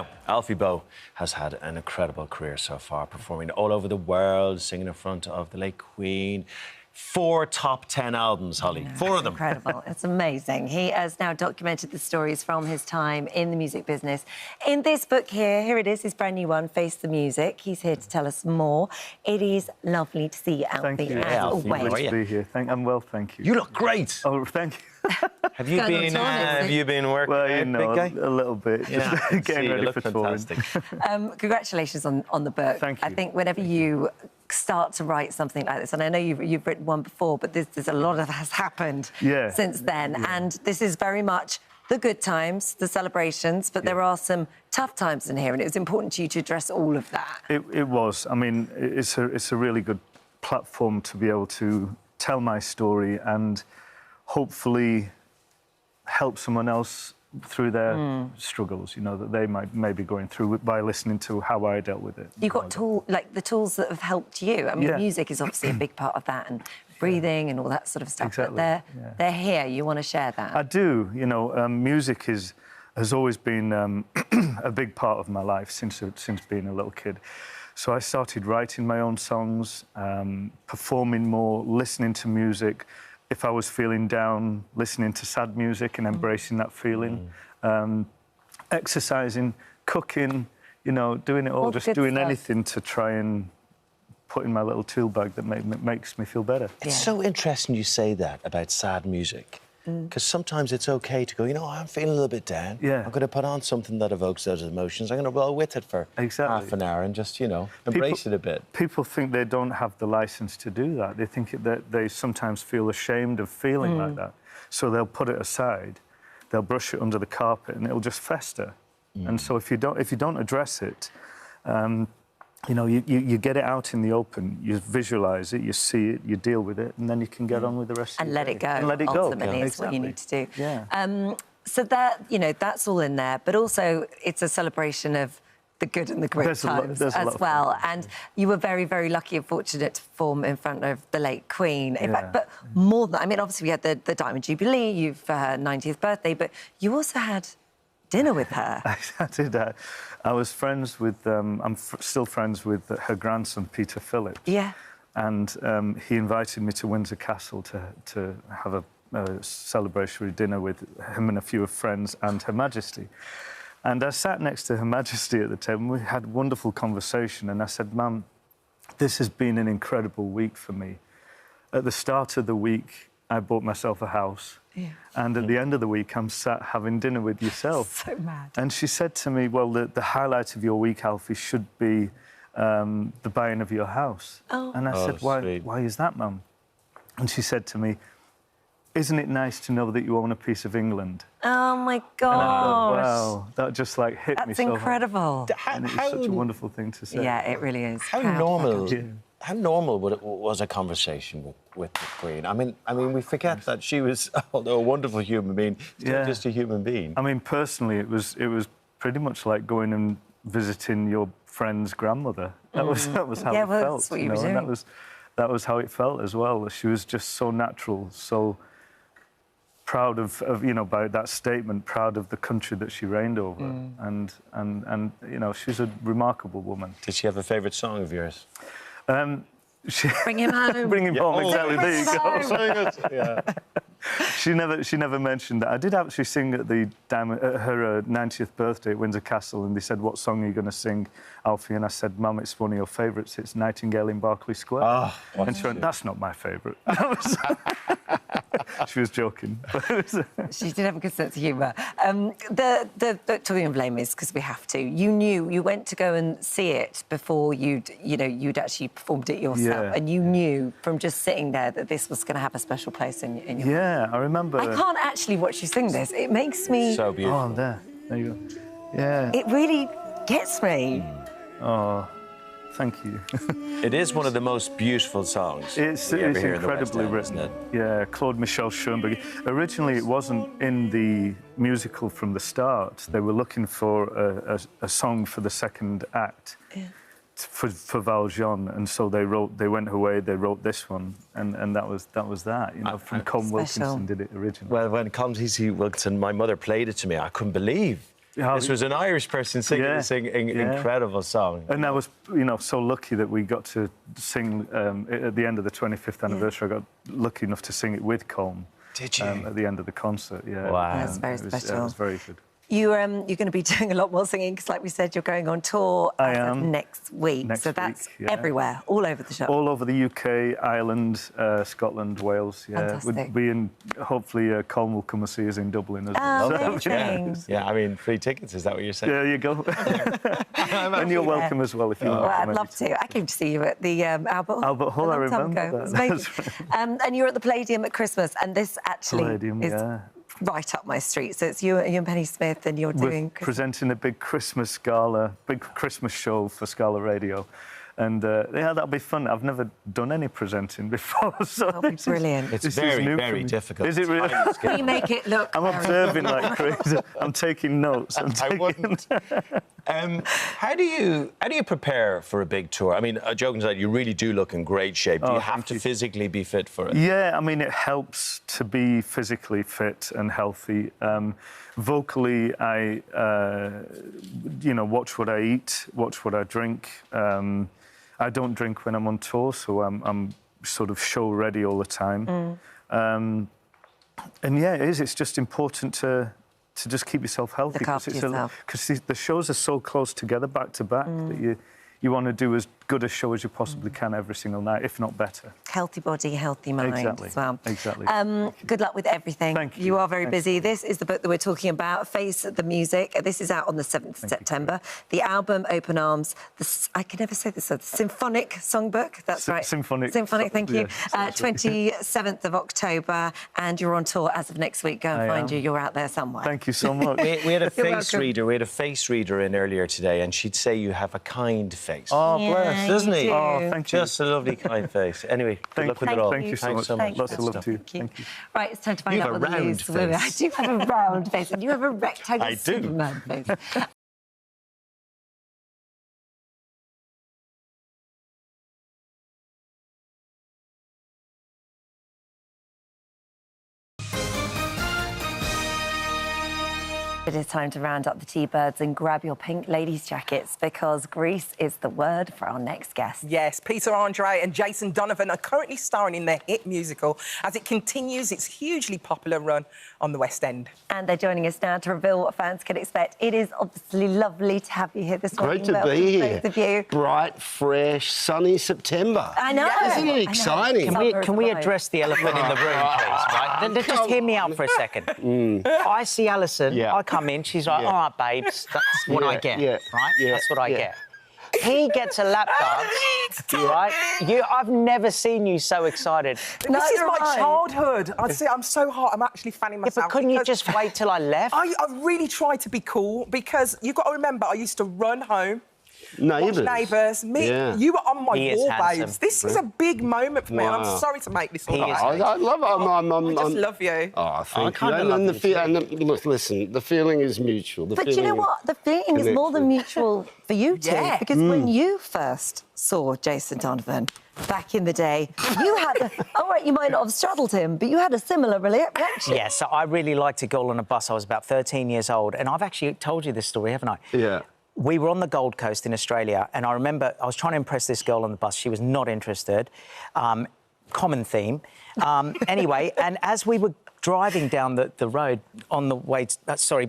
Now, Alfie Boe has had an incredible career so far, performing all over the world, singing in front of the late Queen. 4 top 10 albums, Holly. 4 of them. Incredible. It's amazing. He has now documented the stories from his time in the music business. In this book here it is, his brand new one, Face the Music. He's here to tell us more. It is lovely to see you, Alfie, thank you. as Alfie, always. Nice to be here. I'm well, thank you. You look great. Oh, thank you. Have you been working well, you know, big guy? a little bit. Yeah, Just getting ready for touring. Congratulations on the book. Thank you. I think whenever you start to write something like this, and I know you've written one before, but there's a lot that has happened since then. Yeah. And this is very much the good times, the celebrations, but there are some tough times in here, and it was important to you to address all of that. It was. I mean, it's a really good platform to be able to tell my story and hopefully help someone else through their struggles, you know, that they may be going through by listening to how I dealt with it. You've got the tools that have helped you. I mean, music is obviously a big part of that, and breathing and all that sort of stuff. Exactly. But they're here. You want to share that? I do. You know, music has always been a big part of my life since being a little kid. So I started writing my own songs, performing more, listening to music. If I was feeling down, listening to sad music and embracing that feeling. Exercising, cooking, you know, doing it all just doing anything to try and put in my little tool bag that makes me feel better. It's so interesting you say that about sad music. Because sometimes it's OK to go, you know, I'm feeling a little bit down. Yeah. I'm going to put on something that evokes those emotions. I'm going to roll with it for half an hour and just, you know, embrace it a bit. People think they don't have the licence to do that. They think that they sometimes feel ashamed of feeling like that. So they'll put it aside, they'll brush it under the carpet, and it'll just fester. And so if you don't address it, you know, you get it out in the open, you visualise it, you see it, you deal with it, and then you can get on with the rest of it. And let it go. And let it go. Ultimately, is what you need to do. Yeah. So that, you know, that's all in there, but also it's a celebration of the good and the great times as well. And you were very, very lucky and fortunate to perform in front of the late Queen. In fact, but more than that, I mean, obviously we had the Diamond Jubilee, you've her 90th birthday, but you also had dinner with her. I did. I was friends with, I'm still friends with her grandson, Peter Phillips. Yeah. And he invited me to Windsor Castle to have a celebratory dinner with him and a few of friends and Her Majesty. And I sat next to Her Majesty at the table, and we had a wonderful conversation, and I said, Mum, this has been an incredible week for me. At the start of the week, I bought myself a house. Yeah. And at the end of the week, I'm sat having dinner with yourself. So mad. And she said to me, well, the highlight of your week, Alfie, should be the buying of your house. Oh. And I said, why is that, Mum? And she said to me, isn't it nice to know that you own a piece of England? Oh, my gosh. And I thought, wow, that just, like, hit me so hard. That's incredible. And it was such a wonderful thing to say. Yeah, it really is. How normal was a conversation with the Queen? I mean, we forget that she was, although a wonderful human being, still just a human being. I mean, personally, it was pretty much like going and visiting your friend's grandmother. That was how it felt. That's what you were doing. And that was how it felt as well. She was just so natural, so proud of you know, by that statement, proud of the country that she reigned over, and you know, she's a remarkable woman. Did she have a favourite song of yours? Bring him home. Bring him home, exactly. There you go. She never mentioned that. I did actually sing at her 90th birthday at Windsor Castle, and they said, what song are you going to sing, Alfie? And I said, Mum, it's one of your favourites. It's Nightingale in Berkeley Square. Oh, and she went, that's not my favourite. She was joking. She did have a good sense of humour. Talking of Les Mis, because we have to, you went to go and see it before you'd actually performed it yourself, and you knew from just sitting there that this was going to have a special place in your heart. Yeah, I remember. I can't actually watch you sing this. It makes me... So beautiful. Oh, there you go. Yeah. It really gets me. Oh, thank you. It is one of the most beautiful songs. It's incredibly written. Isn't it? Yeah, Claude Michel Schoenberg. Originally, it wasn't in the musical from the start. They were looking for a song for the second act. Yeah. For Valjean, and so they went away, they wrote this one, and that was that, you know, from Colm Wilkinson did it originally. Well, when Colm Wilkinson, my mother played it to me, I couldn't believe This was an Irish person singing this incredible song. And I was, so lucky that we got to sing at the end of the 25th anniversary. I got lucky enough to sing it with Colm. Did you? At the end of the concert, yeah. Wow. That's very special. It was very good. You're going to be doing a lot more singing because, like we said, you're going on tour next week. So that's everywhere, all over the show. All over the UK, Ireland, Scotland, Wales. Yeah, fantastic. Hopefully, Colm will come and see us in Dublin as well. Yeah, I mean, free tickets. Is that what you're saying? There you go. And you're welcome as well if you want. Well, I'd love to. I came to see you at the Albert Hall. I remember that. It was amazing. And you're at the Palladium at Christmas, and this actually is right up my street. So it's you and Penny Smith, and you're presenting a big Christmas gala, big Christmas show for Scala Radio. And that'll be fun. I've never done any presenting before, so that'll be brilliant. It's very difficult. Is it really? We make it look. I'm observing like crazy. I'm taking notes. I wouldn't. How do you prepare for a big tour? I mean, joking aside, you really do look in great shape. Do you have to physically be fit for it? Yeah, I mean, it helps to be physically fit and healthy. Vocally, I, watch what I eat, watch what I drink. I don't drink when I'm on tour, so I'm sort of show ready all the time. And yeah, it is. It's just important to just keep yourself healthy. Look after yourself. Because the shows are so close together, back to back, that you want to do as good a show as you possibly can every single night, if not better. Healthy body, healthy mind as well. Exactly. Good luck with everything. Thank you. You are very busy. This is the book that we're talking about, Face the Music. This is out on the 7th of September. The album, Open Arms. I can never say this, the Symphonic Songbook. That's right. Symphonic, thank you. 27th of October, and you're on tour as of next week. Go and find you. You're out there somewhere. Thank you so much. We had a face reader. We had a face reader in earlier today, and she'd say you have a kind face. Oh, bless. Doesn't he? Oh, thank you. Just a lovely, kind face. Anyway, good luck with it all. Thank you so much. Lots of love to you. Thank you. Right, it's time to find out what the news. You have a round face. I do have a round face, and you have a rectangular Superman face. It is time to round up the T-Birds and grab your pink ladies' jackets because Greece is the word for our next guest. Yes, Peter Andre and Jason Donovan are currently starring in their hit musical as it continues its hugely popular run on the West End. And they're joining us now to reveal what fans can expect. It is obviously lovely to have you here this morning. Great to be here. Both of you. Bright, fresh, sunny September. I know. Isn't it exciting? Can we address the elephant in the room, please? Right? Just hear me out for a second. I see Alison. I come in. She's like, all right, babes, that's what I get, right? That's what I get. He gets a lap dance, right? I've never seen you so excited. This is my childhood. I'm so hot. I'm actually fanning myself. Yeah, but couldn't you just wait till I left? I really tried to be cool because you've got to remember I used to run home. Neighbours. You were on my wall, babes. This is a big moment for me, and I'm sorry to make this all I love it. I just love you. Oh, thank you. And look, listen, the feeling is mutual. But you know what? The feeling is more than mutual for you two. Yeah. Because when you first saw Jason Donovan back in the day, you had all right, you might not have straddled him, but you had a similar reaction. Yeah, so I really liked a girl on a bus. I was about 13 years old, and I've actually told you this story, haven't I? Yeah. We were on the Gold Coast in Australia, and I remember I was trying to impress this girl on the bus. She was not interested. Common theme. Anyway, and as we were driving down the road on the way,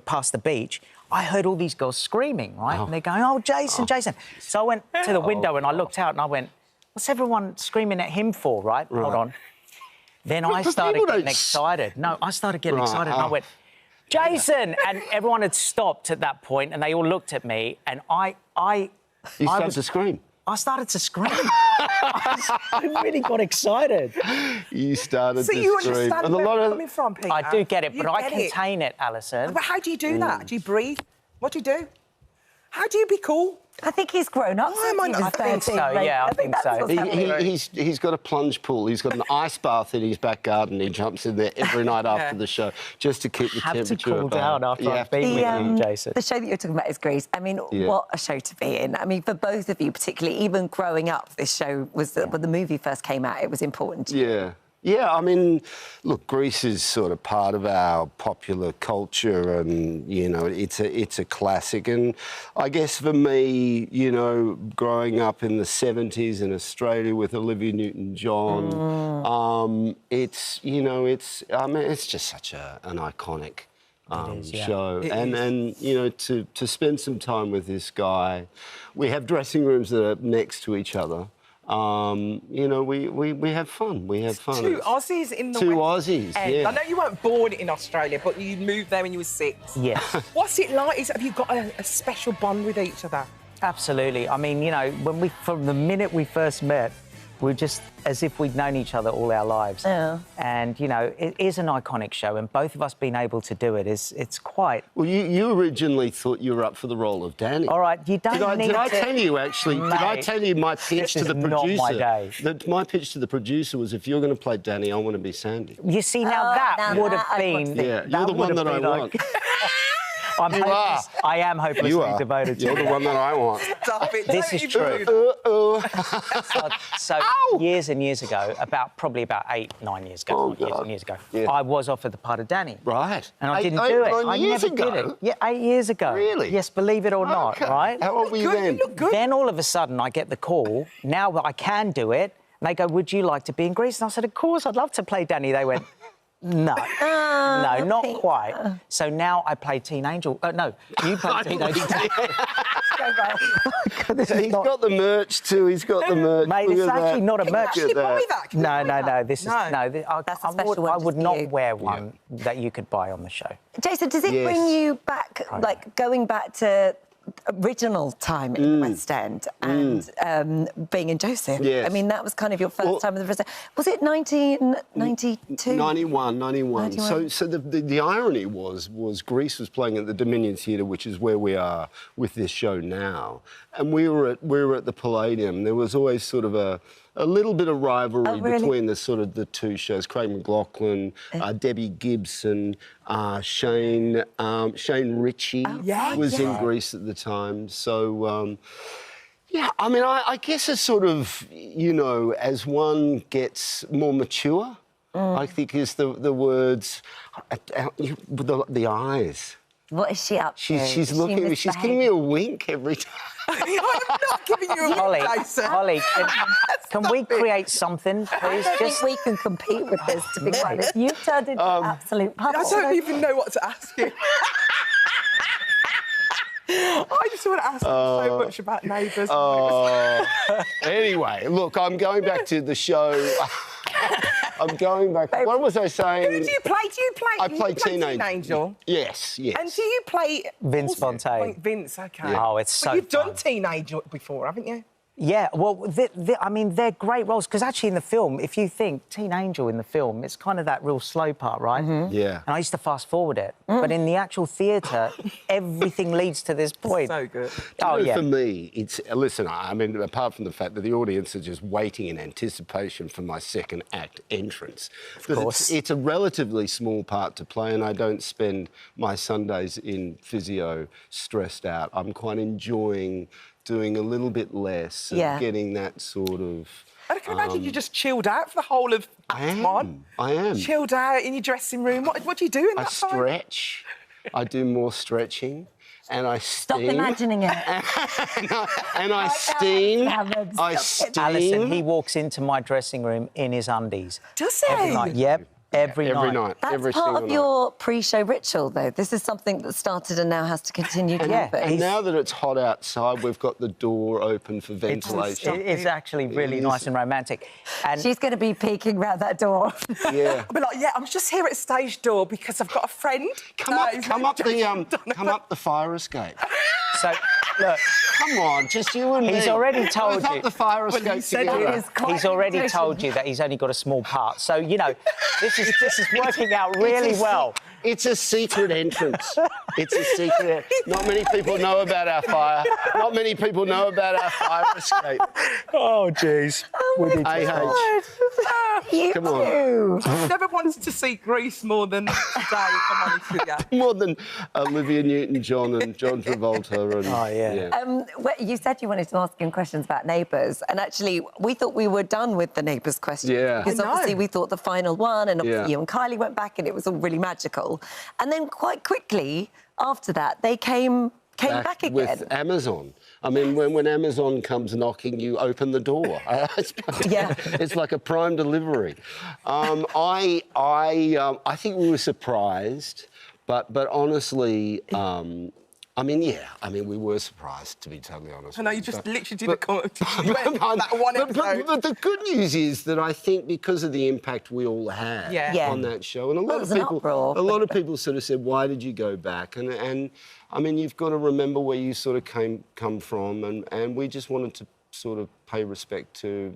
past the beach, I heard all these girls screaming, right? And they're going, oh, Jason, Jason. So I went to the window and I looked out and I went, what's everyone screaming at him for, right? Hold on. Then I started getting excited. No, I started getting excited and I went, Jason! And everyone had stopped at that point and they all looked at me and You started to scream? I started to scream. I really got excited. You started to scream. So you understand where I'm coming from, Peter? I do get it, but I contain it, Alison. But how do you do that? Do you breathe? What do you do? How do you be cool? I think he's grown up. I think so, yeah, I think so. He's got a plunge pool. He's got an ice bath in his back garden. He jumps in there every night after the show just to keep the temperature to cool down after I've been with you, Jason. The show that you're talking about is Greece. I mean, what a show to be in. I mean, for both of you, particularly, even growing up, this show was... When the movie first came out, it was important to you. Yeah. Yeah, I mean, look, Grease is sort of part of our popular culture, and you know, it's a classic. And I guess for me, you know, growing up in the '70s in Australia with Olivia Newton-John, it's just such an iconic show. And you know, to spend some time with this guy, we have dressing rooms that are next to each other. You know, we have fun. We have fun. Two Aussies in the Two West Aussies, End. yeah. I know you weren't born in Australia, but you moved there when you were 6. Yes. What's it like? Have you got a special bond with each other? Absolutely. I mean, you know, from the minute we first met, we're just as if we'd known each other all our lives. Yeah. And, you know, it is an iconic show, and both of us being able to do it it's quite... Well, you originally thought you were up for the role of Danny. All right, you don't need Did I to... tell you, actually, Mate, did I tell you my pitch to the producer? Not my day. My pitch to the producer was, if you're going to play Danny, I want to be Sandy. You see, now that would have been... Yeah, you're the one that I want. You are. I am hopelessly devoted to You're the one that I want. Stop it. This is true. So years and years ago, probably about 8, 9 years ago, years ago, I was offered the part of Danny. Right. And I didn't do it. I never did it. Yeah, 8 years ago. Really? Yes, believe it or not, right? How old were you then? You look good. Then all of a sudden I get the call, now that I can do it, and they go, would you like to be in Grease? And I said, of course, I'd love to play Danny. They went, no, no, not quite. So now I play Teen Angel. No, you play Teen Angel. He's got the merch too. He's got the merch. Mate, it's actually not a merch. Can you buy that? No. This is I would not you. wear one that you could buy on the show. Jason, does it bring you back, like going back to original time in the West End and being in Joseph? Yes. I mean, that was kind of your first time in the West End. Was it 1992? 91. So the irony was Grease was playing at the Dominion Theatre, which is where we are with this show now, and we were at the Palladium. There was always sort of a little bit of rivalry between the two shows. Craig McLachlan, Debbie Gibson, Shane Ritchie was in Grease at the time. So, yeah, I mean, I guess it's sort of, you know, as one gets more mature, I think is the words, the eyes. What is she up to? She's looking at me. She's giving me a wink every time. I'm not giving you a wink, Jason. Holly, can we create something, please? I don't think we can compete with this, to be honest. You've turned into an absolute puzzle. I don't even know what to ask you. I just want to ask you so much about Neighbours. Anyway, look, I'm going back to the show. I'm going back. What was I saying? Who do you play? I play Teen Angel. Yes. And do you play Vince Fontaine? Vince, OK. Yeah. Oh, it's so But you've fun. done Teen Angel before, haven't you? Yeah, well, I mean, they're great roles, because actually in the film, if you think Teen Angel in the film, it's kind of that real slow part, right? Yeah. And I used to fast-forward it. But in the actual theatre, everything leads to this point. So good. For me, it's... Listen, I mean, apart from the fact that the audience are just waiting in anticipation for my second act entrance. Of course. It's a relatively small part to play, and I don't spend my Sundays in physio stressed out. I'm quite enjoying doing a little bit less and getting that sort of... I can imagine you just chilled out for the whole of Act 1. I am. Chilled out in your dressing room. What do you do in that time? I stretch. I do more stretching. And I steam. Stop imagining it. and I steam. I steam. Alison, he walks into my dressing room in his undies. Does he? Every night. Yep. Every night. That's every part of your pre-show ritual, though. This is something that started and now has to continue to happen. And now that it's hot outside, we've got the door open for ventilation. It's actually really nice and romantic. And she's going to be peeking round that door. Yeah. I'll be like, I'm just here at stage door because I've got a friend. Come up the fire escape. So, look. Come on, just you and me. He's already told you. The fire escape together. He's already told you that he's only got a small part. So, you know, this is working out really well. It's a secret entrance. It's a secret. Not many people know about our fire. Not many people know about our fire escape. Oh, jeez. Oh, my God. Come on. I've never wanted to see Grease more than today, if I'm honest with you. More than Olivia Newton-John and John Travolta. And, oh, yeah. Well, you said you wanted to ask him questions about Neighbours, and actually, we thought we were done with the Neighbours questions. Yeah. Because obviously we thought the final one, and obviously you and Kylie went back, and it was all really magical. And then quite quickly after that, they came back again. With Amazon. I mean, when Amazon comes knocking, you open the door. It's like a prime delivery. I think we were surprised, but honestly, I mean, we were surprised, to be totally honest. I know, you just literally did that one episode. But the good news is that I think because of the impact we all had on that show, and a lot of people sort of said, why did you go back? And I mean, you've got to remember where you sort of come from, and we just wanted to sort of pay respect to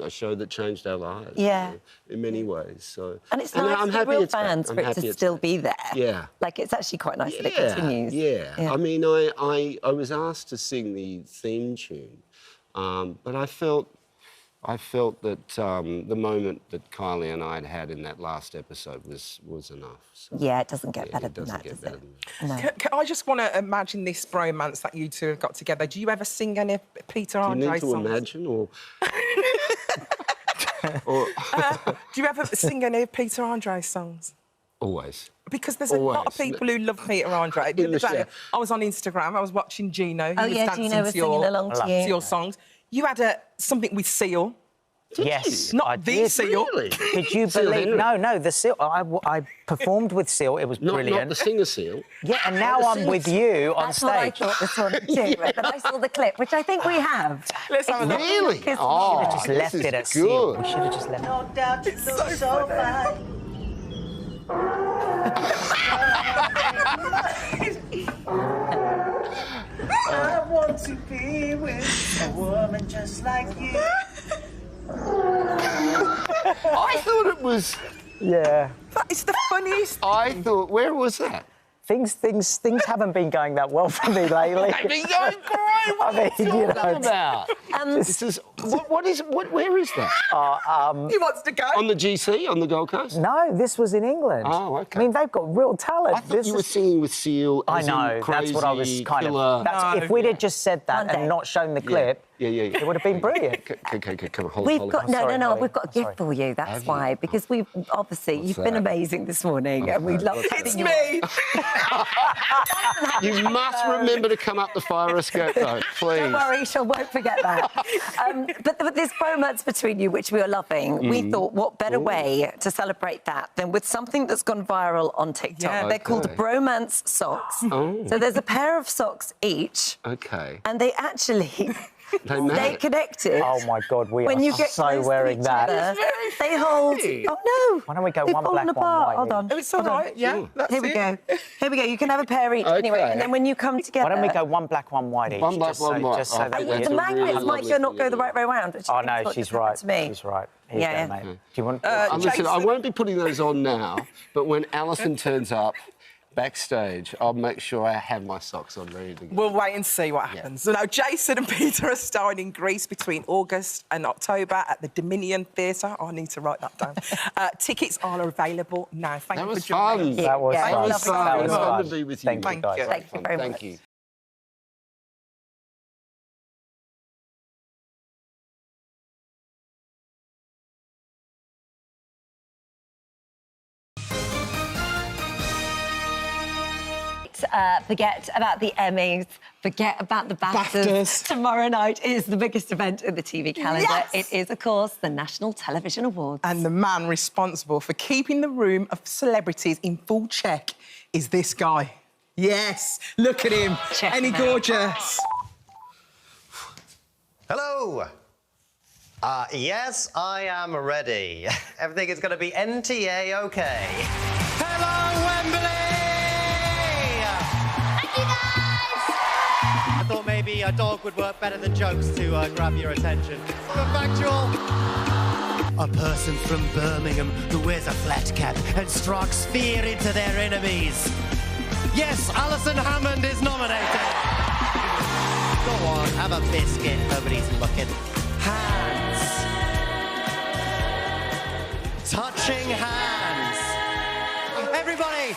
a show that changed our lives. Yeah. In many ways. So. And it's nice for the real fans for it to still be there. Yeah. Like, it's actually quite nice that it continues. Yeah. I mean, I was asked to sing the theme tune, but I felt that the moment that Kylie and I had in that last episode was enough. So, yeah, it doesn't get better than that, does it? No. I just want to imagine this bromance that you two have got together. Do you ever sing any Peter Andre songs? Do you need to imagine, or... do you ever sing any of Peter Andre songs? Always. Because there's a lot of people who love Peter Andre. I was on Instagram, I was watching Gino. He was dancing Gino was singing along to your songs. You had something with Seal. Yes, not the Seal. Really? Could you believe? No, the Seal. I performed with Seal. It was brilliant. Not the singer Seal. Yeah, and now I'm with you on stage. That's what I thought this one too. But I saw the clip, which I think we have. Let's have a look. Really? We should have just left it at Seal. We should have just left it. No doubt you look so fine. I want to be with a woman just like you. I thought it was... Yeah. It's the funniest. I thought... Where was that? Things haven't been going that well for me lately. They've been going great. I mean, you know, about? This is where is that? He wants to go. On the GC, on the Gold Coast? No, this was in England. Oh, OK. I mean, they've got real talent. I thought you were singing with Seal. I know, that's what I was kind of... if we'd had just said that and not shown the clip, it would have been brilliant. Okay, come on, we've got we've got a gift for you. That's why, because we've obviously you've been amazing this morning, and we love It's me. You must remember to come up the fire escape, though, please. Don't worry, she won't forget that. But this bromance between you, which we are loving, we thought, what better way to celebrate that than with something that's gone viral on TikTok? Yeah, They're called bromance socks. So there's a pair of socks each. Okay. And they actually... They connected. Oh my God, we when are you get so wearing that. They hold. Oh no! Why don't we go one black, one white? Hold on. Oh, it's all right. Yeah, that's Here we go. Here we go. You can have a pair each anyway, and then when you come together. Why don't we go one black, one white each? One black, one white. Just so that the magnets might not go the right way around. Oh no, she's right. To me. She's right. Here you go, mate. Do you want? Listen, I won't be putting those on now, but when Alison turns up backstage, I'll make sure I have my socks on ready to go. We'll wait and see what happens. So now, Jason and Peter are starring in Greece between August and October at the Dominion Theatre. Oh, I need to write that down. Tickets are available now. Thank you for joining us. That was fun. That was fun. It was fun to be with you. Thank you, guys. Thank you very much. Thank you. Forget about the Emmys, forget about the BAFTAs. Tomorrow night is the biggest event in the TV calendar. Yes! It is, of course, the National Television Awards. And the man responsible for keeping the room of celebrities in full check is this guy. Yes, look at him. Ain't he gorgeous? Hello. Yes, I am ready. Everything is going to be NTA okay. Hello, Wembley! I thought maybe a dog would work better than jokes to grab your attention. The factual. A person from Birmingham who wears a flat cap and strikes fear into their enemies. Yes, Alison Hammond is nominated. Go on, have a biscuit. Nobody's looking. Hands. clashing hands. Everybody.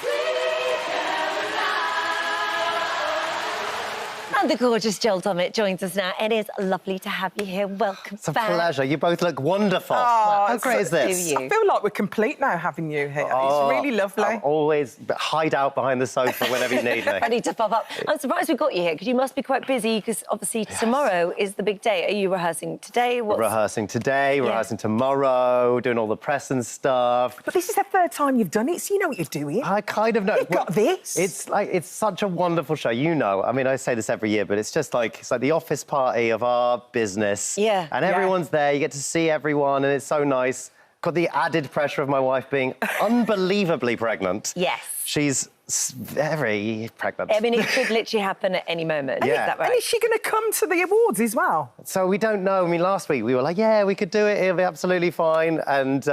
And the gorgeous Joel Dommett joins us now. It is lovely to have you here. Welcome It's a back. pleasure. You both look wonderful. Oh, How great is this? I feel like we're complete now having you here. It's really lovely. I'm always hide out behind the sofa whenever you need me. Ready to pop up. I'm surprised we got you here because you must be quite busy because obviously tomorrow is the big day. Are you rehearsing today? Rehearsing today, rehearsing tomorrow, doing all the press and stuff. But this is the third time you've done it, so you know what you're doing. I kind of know. You've got this. It's such a wonderful show. You know, I mean, I say this every year, but it's just like, it's like the office party of our business. Yeah. And everyone's there. You get to see everyone, and it's so nice. Got the added pressure of my wife being unbelievably pregnant. Yes. She's very pregnant. I mean, it could literally happen at any moment. Yeah. Is that right? And is she going to come to the awards as well? So we don't know. I mean, last week we were like, yeah, we could do it. It'll be absolutely fine. And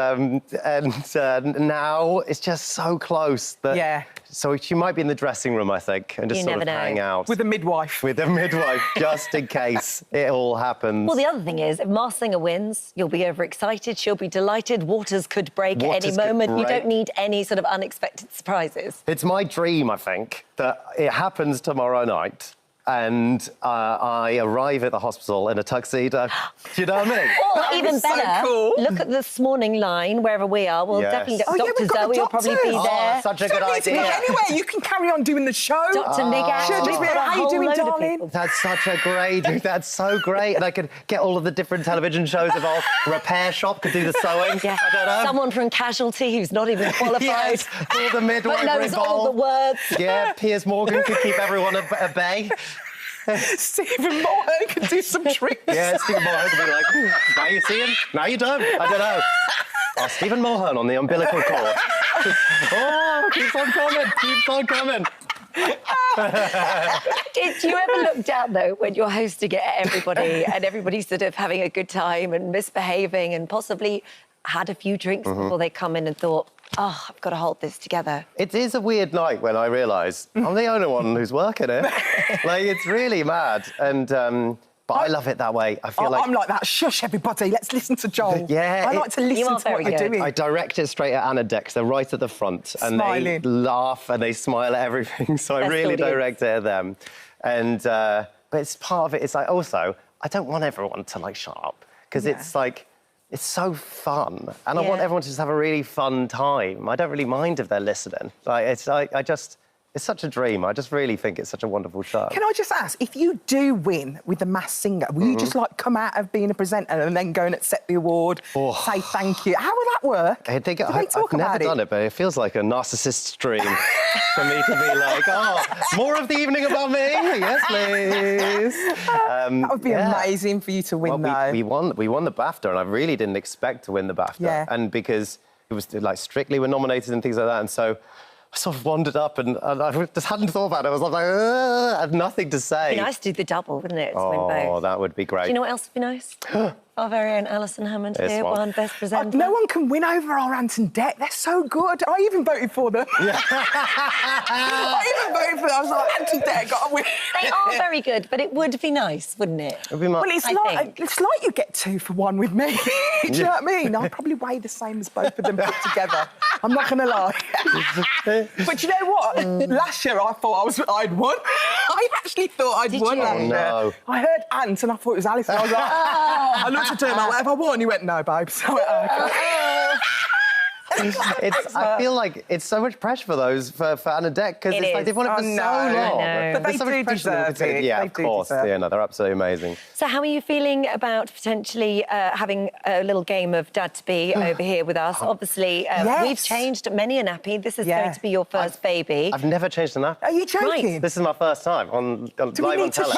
now it's just so close that. Yeah. So she might be in the dressing room, I think, and just You sort of never know. hang out With a midwife. with a midwife, just in case it all happens. Well, the other thing is, if Masked Singer wins, you'll be overexcited, she'll be delighted, waters could break at any moment. You don't need any sort of unexpected surprises. It's my dream, I think, that it happens tomorrow night. And I arrive at the hospital in a tuxedo. Do you know what I mean? Or even so better, cool. look at this morning line, wherever we are. We'll Yes. definitely get Oh, yeah, Dr. we've got Zoe the will probably be doctors. there. Such a You good don't need to go idea. anywhere. You can carry on doing the show. Dr. Nighat. Should just be, We've got a how you whole doing, load of darling? people. That's such a great, that's so great. And I could get all of the different television shows involved. Repair shop could do the sewing. Yeah. I don't know. Someone from Casualty who's not even qualified. Yes, all the midwifery but knows all the involved. words. Yeah, Piers Morgan could keep everyone at bay. Stephen Mulhern can do some tricks. Yeah, Stephen Mulhern could be like, now you see him, now you don't. I don't know. Oh, Stephen Mulhern on the umbilical cord. Oh, keeps on coming, keeps on coming. Did you ever look down, though, when you're hosting it at everybody and everybody's sort of having a good time and misbehaving and possibly had a few drinks before they come in and thought, oh, I've got to hold this together? It is a weird night when I realise I'm the only one who's working it. Like, it's really mad. And, but I love it that way. I feel like... I'm like that. Shush, everybody. Let's listen to Joel. Yeah, I like to listen to what you're doing. I direct it straight at Anna Dex. They're right at the front. And they laugh and they smile at everything. So I really direct it at them. And, but it's part of it. It's like, also, I don't want everyone to, like, shut up. Because it's like... It's so fun, and I want everyone to just have a really fun time. I don't really mind if they're listening. Like, it's such a dream. I just really think it's such a wonderful show. Can I just ask, if you do win with the Masked Singer, will you just like come out of being a presenter and then go and accept the award, say thank you? How will that work? I've never done it, but it feels like a narcissist's dream for me to be like, oh, more of the evening about me? Yes, please. That would be amazing for you to win, though. We won the BAFTA, and I really didn't expect to win the BAFTA. Yeah. And because it was like Strictly were nominated and things like that, and so I sort of wandered up and I just hadn't thought about it. I was like, I had nothing to say. It'd be nice to do the double, wouldn't it? To win both. Oh, that would be great. Do you know what else would be nice? Our very own Alison Hammond This here, one. won Best Presenter. No one can win over our Ant and Dec. They're so good. I even voted for them. Yeah. I even voted for them. I was like, Ant and Dec, got to win. They are very good, but it would be nice, wouldn't it? It'd be Well, it's like you get 2 for 1 with me. Do you know what I mean? I probably weigh the same as both of them put together. I'm not going to lie. But you know what? Last year I thought I'd won. I actually thought I'd won last year. No. I heard Ant and I thought it was Alison. I was like, I looked at him, have I won? And he went, no, babe. So I went, I feel like it's so much pressure for those for Anna Deck because it's like they've won it for so long. But they do deserve it. Yeah, of course. Yeah, no, they're absolutely amazing. So how are you feeling about potentially having a little game of Dad to Be over here with us? Obviously, we've changed many a nappy. This is going to be your first baby. I've never changed a nappy. Are you joking? Right. This is my first time on live on tele.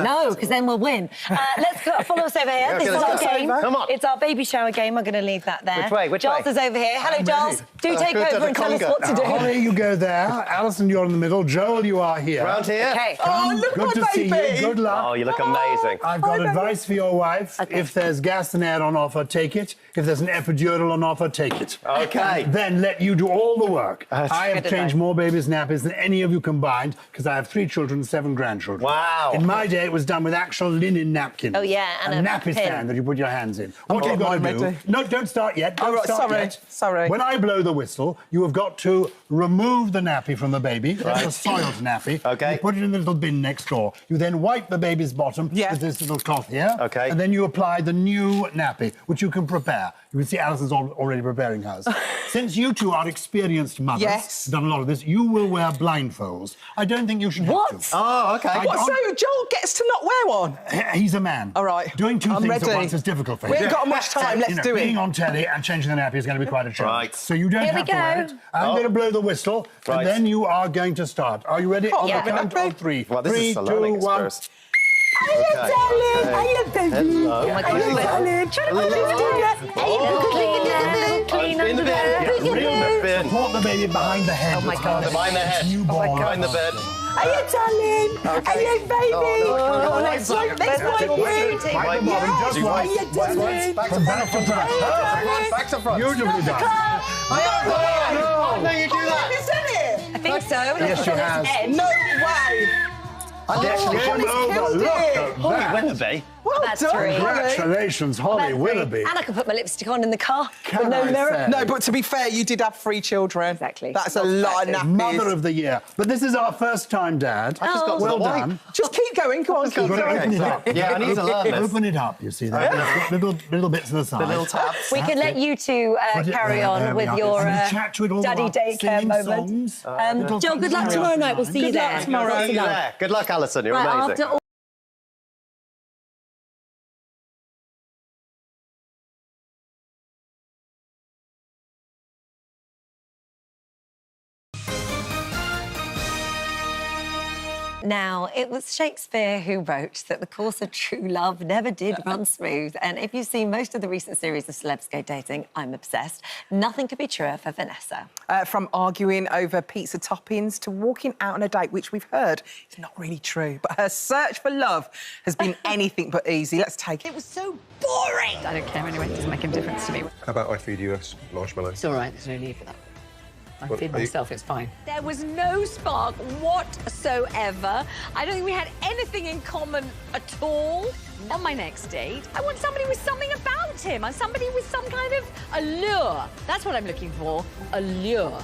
No, because then we'll win. Let's follow us over here. This is our game. Come on. It's our baby shower game. I'm going to leave that there. Which way? Giles is over here. Hello, Giles. Do take over and tell us what to do. Holly, you go there. Alison, you're in the middle. Joel, you are here. Round here. Okay. Oh, look Good to see you. Good luck. Oh, you look amazing. I've got advice for your wife. Okay. If there's gas and air on offer, take it. If there's an epidural on offer, take it. Okay. Then let you do all the work. I have good changed advice. more babies' nappies than any of you combined because I have 3 children and 7 grandchildren. Wow. In my day, it was done with actual linen napkins. Oh, yeah, and a a nappy pin. stand that you put your hands in. What you've got to do... No, don't start yet. Don't start yet. Juliet. Sorry. When I blow the whistle, you have got to remove the nappy from the baby. That's a soiled nappy. Okay. You put it in the little bin next door. You then wipe the baby's bottom with this little cloth here. Okay. And then you apply the new nappy, which you can prepare. You can see Alison's already preparing hers. Since you two are experienced mothers, done a lot of this, you will wear blindfolds. I don't think you should have to. Oh, OK. So Joel gets to not wear one? He's a man. All right. Doing two things ready. at once is difficult for him. We ain't got much time, let's do it. Being on telly and changing the nappy is going to be quite a challenge. Right. So you don't have to wear it. I'm going to blow the whistle, and then you are going to start. Are you ready? On the count of 3. Well, this 3, is 2, 1. Hiya, darling. Hiya, baby. Hello. Oh my God. Hiya, darling. Try to clean In the bin. Support the baby behind the head. Oh my God. Behind the head. Newborn. Behind the bed. Hiya, darling. Hiya, baby. Oh, Let's no, wipe no, this no, one. no, Wipe the bottom, just wipe. Hiya, darling. From back to front. Back to front. Beautifully done. How do you do that? Is it? I think so. Yes, she has. No way. They actually Game over. Look at that. Willoughby. Well That's done, three. Holly. Congratulations, Holly Willoughby. And I could put my lipstick on in the car Can with no I mirror. say- No, but to be fair, you did have 3 children. Exactly. That's a lot of nappies. Mother of the year. But this is our first time, Dad. I just got to Well the done. Just keep going. Go on, keep You've got to open going. it up. Yeah, I need to learn this. Open it up, you see that? It's got little bits on the side. The little tabs. We can let you two Put it carry there, on there we with are. your And we chat to it all daddy while daycare singing moment. songs. Joel, good luck tomorrow night. We'll see you there. tomorrow. Lots of love. Yeah. Good luck, Alison. You're Right, amazing. after all Now, it was Shakespeare who wrote that the course of true love never did run smooth. And if you've seen most of the recent series of celebs go dating, I'm obsessed. Nothing could be truer for Vanessa. From arguing over pizza toppings to walking out on a date, which we've heard is not really true. But her search for love has been anything but easy. Let's take it. It was so boring. I don't care anyway. It doesn't make any difference to me. How about I feed you a marshmallow? It's all right. There's no need for that. I feed myself, it's fine. There was no spark whatsoever. I don't think we had anything in common at all. On my next date, I want somebody with something about him, and somebody with some kind of allure. That's what I'm looking for, allure.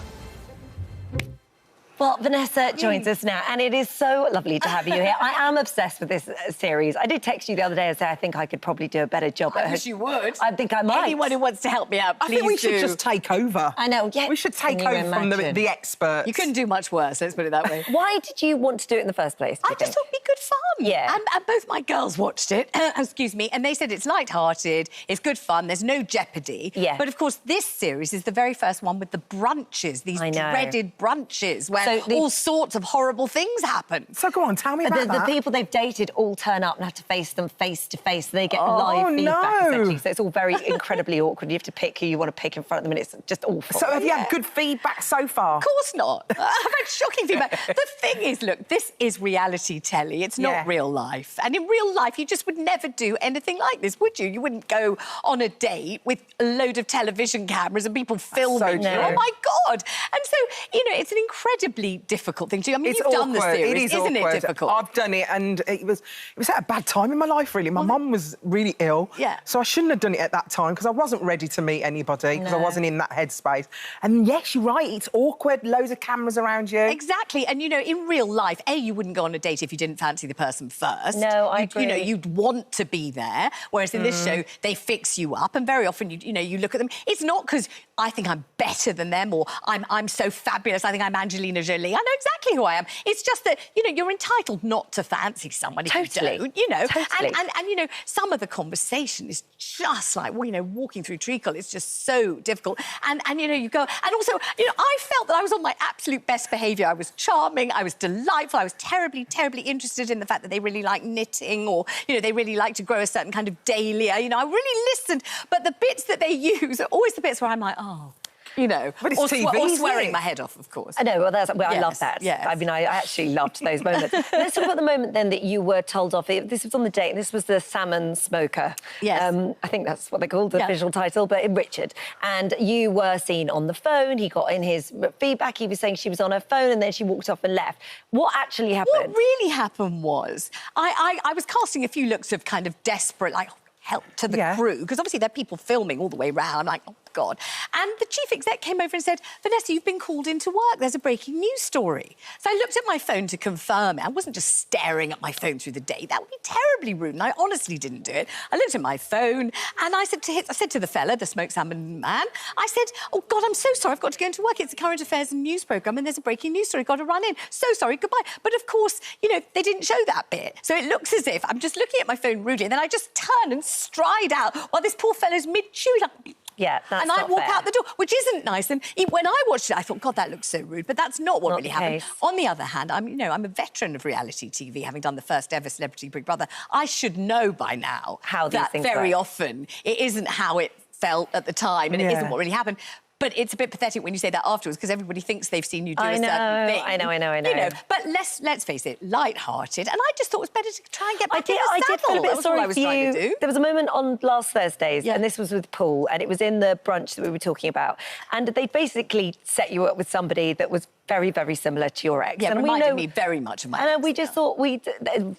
Well, Vanessa joins us now, and it is so lovely to have you here. I am obsessed with this series. I did text you the other day and say I think I could probably do a better job at I wish you would. I think I might. Anyone who wants to help me out, please I think we should do. just take over. I know, yeah. We should take Can you over from imagine? the experts. You couldn't do much worse, let's put it that way. Why did you want to do it in the first place? I just thought it'd be good fun. Yeah. And both my girls watched it, excuse me, and they said it's light-hearted, it's good fun, there's no jeopardy. Yeah. But, of course, this series is the very first one with the brunches, these dreaded brunches, where all sorts of horrible things happen. So go on, tell me about the people they've dated all turn up and have to face them face to face. They get live feedback, essentially. So it's all very incredibly awkward. You have to pick who you want to pick in front of them, and it's just awful. So have you had good feedback so far? Of course not. I've had shocking feedback. The thing is, look, this is reality telly. It's not real life. And in real life, you just would never do anything like this, would you? You wouldn't go on a date with a load of television cameras and people filming you. Oh, my God. And so, you know, it's an incredibly difficult thing to do. I mean, you've done the series. It is Isn't awkward. it difficult? I've done it, and it was at a bad time in my life, really. My mum was really ill. Yeah. So I shouldn't have done it at that time, because I wasn't ready to meet anybody, because I wasn't in that headspace. And yes, you're right, it's awkward, loads of cameras around you. Exactly. And, you know, in real life, you wouldn't go on a date if you didn't fancy the person first. No, I agree. You know, you'd want to be there, whereas in this show, they fix you up, and very often, you know, you look at them. It's not because I think I'm better than them or I'm so fabulous, I think I'm Angelina Jolie. I know exactly who I am. It's just that, you know, you're entitled not to fancy someone if you don't, you know. Totally. And, you know, some of the conversation is just like, well, you know, walking through treacle, it's just so difficult. And you know, you go... And also, you know, I felt that I was on my absolute best behaviour. I was charming, I was delightful, I was terribly, terribly interested in the fact that they really like knitting or, you know, they really like to grow a certain kind of dahlia. You know, I really listened. But the bits that they use are always the bits where I'm like, oh... You know, but it's or, TV, or isn't swearing it? my head off, of course. I know, well, I Yes, love that. yes. I mean, I actually loved those moments. Let's talk about the moment then that you were told off. This was on the date, this was the salmon smoker. Yes. I think that's what they called the visual title, but Richard. And you were seen on the phone. He got in his feedback. He was saying she was on her phone and then she walked off and left. What actually happened? What really happened was I was casting a few looks of kind of desperate, like, help to the crew, because obviously there are people filming all the way around. I'm like, oh, God. And the chief exec came over and said, Vanessa, you've been called into work. There's a breaking news story. So I looked at my phone to confirm it. I wasn't just staring at my phone through the day. That would be terribly rude, and I honestly didn't do it. I looked at my phone, and I said to the fella, the smoked salmon man, I said, oh, God, I'm so sorry. I've got to go into work. It's a current affairs and news programme, and there's a breaking news story. Got to run in. So sorry, goodbye. But, of course, you know, they didn't show that bit. So it looks as if I'm just looking at my phone rudely, and then I just turn and stride out while this poor fellow's mid-chew, like... Yeah, that's and I walk out the door, which isn't nice. And when I watched it, I thought, God, that looks so rude. But that's not what really happened. On the other hand, I'm a veteran of reality TV, having done the first ever Celebrity Big Brother. I should know by now how these things very work. Often it isn't how it felt at the time, and it isn't what really happened. But it's a bit pathetic when you say that afterwards, because everybody thinks they've seen you do a certain thing. I know. You know, but let's face it, light-hearted. And I just thought it was better to try and get back in the saddle. I did feel a bit sorry for you. Do. There was a moment on last Thursdays, and this was with Paul, and it was in the brunch that we were talking about. And they basically set you up with somebody that was very, very similar to your ex. Yeah, and reminded me very much of my ex. And we just thought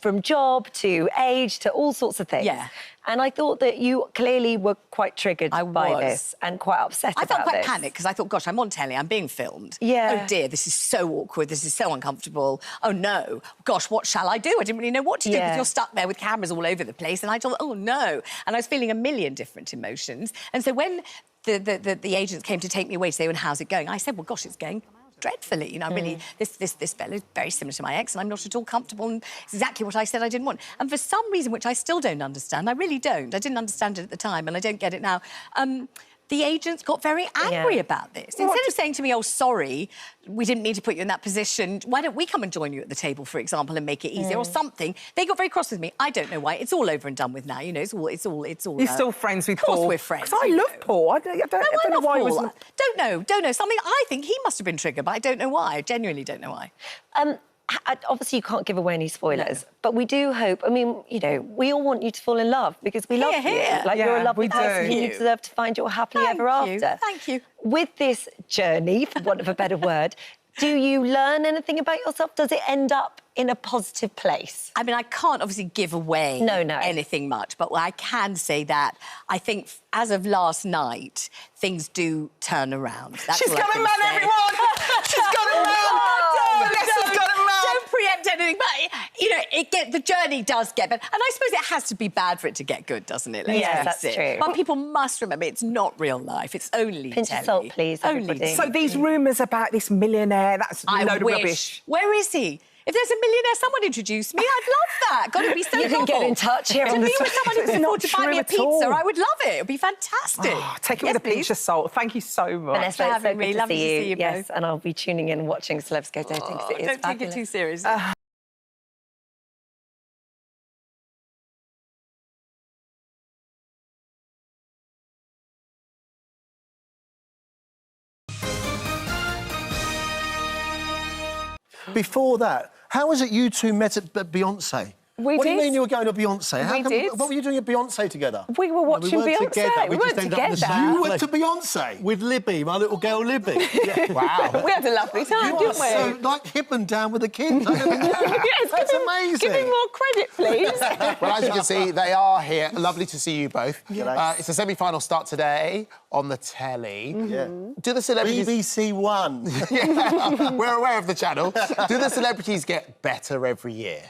from job to age to all sorts of things. Yeah. And I thought that you clearly were quite triggered by this and quite upset about this. I felt quite panicked because I thought, gosh, I'm on telly, I'm being filmed. Yeah. Oh, dear, this is so awkward, this is so uncomfortable. Oh, no. Gosh, what shall I do? I didn't really know what to do because you're stuck there with cameras all over the place. And I thought, oh, no. And I was feeling a million different emotions. And so when the agents came to take me away to say, well, how's it going? I said, well, gosh, it's going dreadfully. You know, really, this fellow is very similar to my ex, and I'm not at all comfortable, and it's exactly what I said I didn't want. And for some reason, which I still don't understand, I really don't, I didn't understand it at the time, and I don't get it now, the agents got very angry about this. Instead of saying to me, oh, sorry, we didn't mean to put you in that position, why don't we come and join you at the table, for example, and make it easier or something, they got very cross with me. I don't know why. It's all over and done with now, you know, it's all... You're still friends with Paul? Of course we're friends. Because I love Paul. I don't know why he wasn't... Don't know. Something I think he must have been triggered, but I don't know why. I genuinely don't know why. Obviously, you can't give away any spoilers, but we do hope... I mean, you know, we all want you to fall in love because we love you. Like, you're a lovely person. You deserve to find your happily ever after. Thank you. With this journey, for want of a better word, do you learn anything about yourself? Does it end up in a positive place? I mean, I can't obviously give away anything much, but I can say that I think as of last night, things do turn around. She's got a man, everyone! She's got a man! Vanessa's got a man! Don't preempt anything, but, you know, the journey does get better. And I suppose it has to be bad for it to get good, doesn't it? Yes, that's true. But people must remember, it's not real life. It's only Pinch of salt, please, everybody. So these rumours about this millionaire, that's a load of rubbish. Where is he? If there's a millionaire, someone introduce me. I'd love that. God, it'd be so You can get in touch here to on be the with someone who can afford to buy me a pizza, I would love it. It'd be fantastic. Oh, take it with a pinch of salt. Thank you so much. Vanessa, it's so good to Lovely see you. Yes, both. And I'll be tuning in and watching Celebs Go Dating because it is Don't take it too seriously. Before that, how was it you two met at Beyonce? What do you mean you were going to Beyonce? What were you doing at Beyonce together? We were watching Beyonce. We weren't together. You went to Beyonce? With Libby, my little girl Libby. Yeah. Wow. We had a lovely time, didn't we? So, like, hip and down with the kids. That's amazing. Give me more credit, please. Well, as you can see, they are here. Lovely to see you both. It's a semi-final start today on the telly. Do the celebrities... BBC One. Yeah, we're aware of the channel. Do the celebrities get better every year?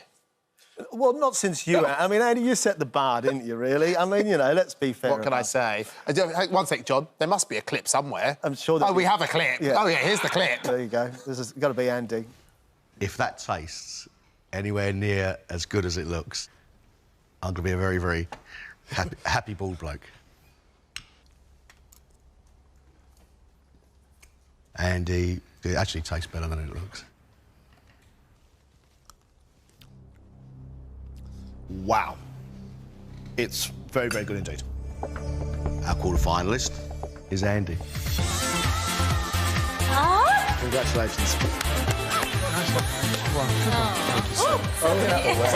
Well, not since you... I mean, Andy, you set the bar, didn't you, really? I mean, you know, let's be fair. What can I say? One sec, John. There must be a clip somewhere. I'm sure that... Oh, we have a clip. Yeah. Oh, yeah, here's the clip. There you go. This has got to be Andy. If that tastes anywhere near as good as it looks, I'm going to be a very, very happy bald bloke. Andy, it actually tastes better than it looks. Wow. It's very, very good indeed. Our quarter-finalist is Andy. Congratulations.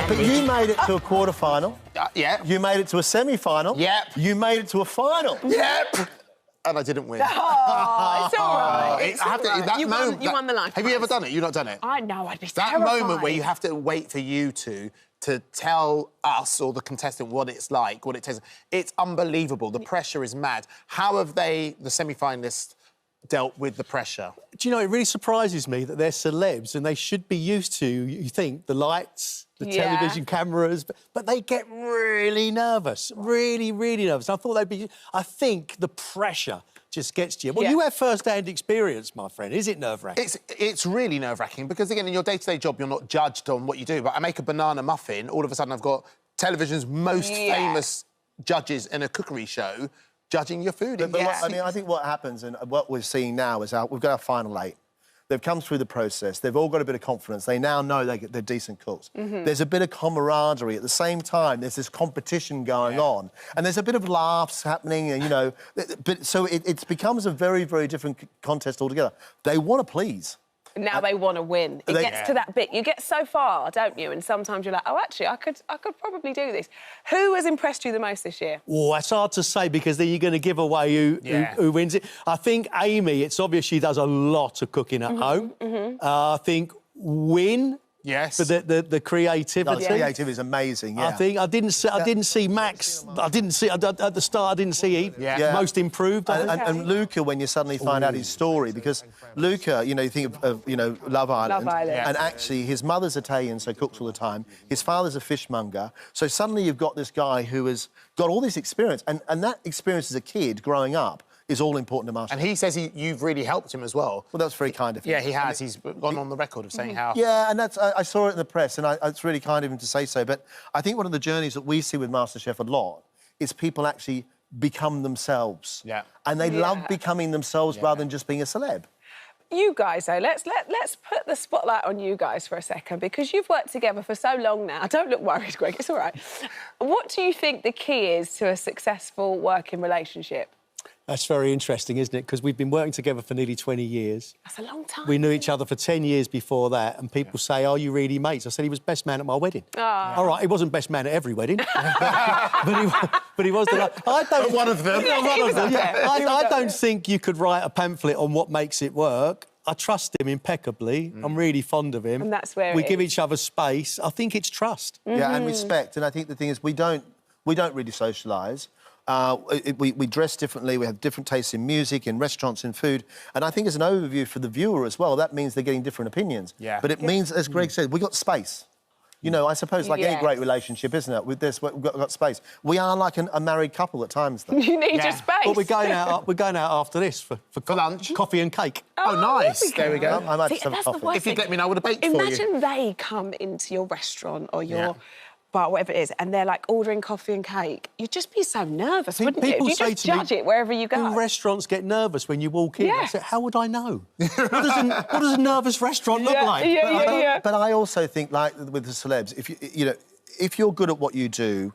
But you made it to a quarter-final. Yeah. You made it to a semi-final. Yep. You made it to a final. Yep. And I didn't win. Oh, it's all right. It's all right. You won the life Have you ever done it? You've not done it? I know, I'd be That terrified. moment where you have to wait for you to to tell us or the contestant what it's like, what it tastes. It's unbelievable. The pressure is mad. How have they, the semi-finalists, dealt with the pressure? Do you know, it really surprises me that they're celebs and they should be used to, you think, the lights, the television cameras, but they get really nervous, really, really nervous. I thought they'd be... I think the pressure just gets to you. Well, you have first-hand experience, my friend. Is it nerve-wracking? It's really nerve-wracking because, again, in your day-to-day job, you're not judged on what you do. But I make a banana muffin, all of a sudden I've got television's most famous judges in a cookery show judging your food. I mean, I think what happens and what we're seeing now is we've got our final 8. They've come through the process. They've all got a bit of confidence. They now know they're decent cooks. There's a bit of camaraderie. At the same time, there's this competition going on. And there's a bit of laughs happening, and, you know... So it becomes a very, very different contest altogether. They want to please. Now they want to win. It gets to that bit. You get so far, don't you? And sometimes you're like, oh, actually, I could probably do this. Who has impressed you the most this year? Oh, it's hard to say because then you're going to give away who wins it. I think Amy, it's obvious she does a lot of cooking at home. I think Win... Yes. For the creativity. No, the creativity is amazing, I think I didn't see Max. I didn't see at the start. I didn't see most improved. And Luca, when you suddenly find out his story, because Luca, you know, you think of Love Island, and actually his mother's Italian, so cooks all the time. His father's a fishmonger, so suddenly you've got this guy who has got all this experience, and that experience as a kid growing up is all important to master. And he says you've really helped him as well. Well, that's very kind of him. Yeah, he has. He's gone on the record of saying how... Yeah, and that's... I saw it in the press, and it's really kind of him to say so, but I think one of the journeys that we see with MasterChef a lot is people actually become themselves. Yeah. And they love becoming themselves rather than just being a celeb. You guys, though, let's put the spotlight on you guys for a second, because you've worked together for so long now. Don't look worried, Greg, it's all right. What do you think the key is to a successful working relationship? That's very interesting, isn't it? Because we've been working together for nearly 20 years. That's a long time. We knew each other for 10 years before that, and people say, are you really mates? I said he was best man at my wedding. Oh. All right, he wasn't best man at every wedding. but he was the... One of them. I don't think you could write a pamphlet on what makes it work. I trust him impeccably. I'm really fond of him. And that's where we give each other space. I think it's trust. Yeah, and respect. And I think the thing is we don't really socialise. We dress differently, we have different tastes in music, in restaurants, in food. And I think as an overview for the viewer as well, that means they're getting different opinions. Yeah. But it means, as Greg said, we've got space. You know, I suppose like any great relationship, isn't it? With this, we've got space. We are like a married couple at times, though. You need your space. But we're going out after this for lunch. Coffee and cake. Oh, nice. There we go. I might just have a coffee. If you'd let me know, I would have baked for you. Imagine they come into your restaurant or your... bar, whatever it is, and they're like ordering coffee and cake, you'd just be so nervous, wouldn't you? You just judge it wherever you go. All restaurants get nervous when you walk in. I said, how would I know? What does a nervous restaurant look like? But I also think, like with the celebs, if you're good at what you do,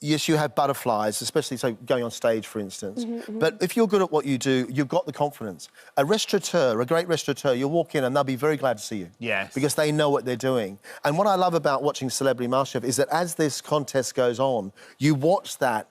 yes, you have butterflies, especially so going on stage, for instance. But if you're good at what you do, you've got the confidence. A restaurateur, a great restaurateur, you'll walk in and they'll be very glad to see you. Yes. Because they know what they're doing. And what I love about watching Celebrity MasterChef is that as this contest goes on, you watch that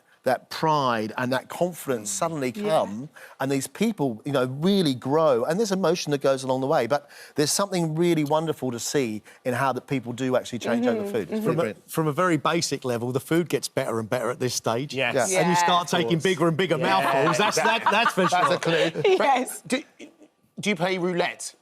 pride and that confidence suddenly come, and these people, you know, really grow. And there's emotion that goes along the way, but there's something really wonderful to see in how that people do actually change over food. From a very basic level, the food gets better and better at this stage. Yes. And you start taking bigger and bigger mouthfuls. That's for sure. That's a clue. Yes. Do you play roulette?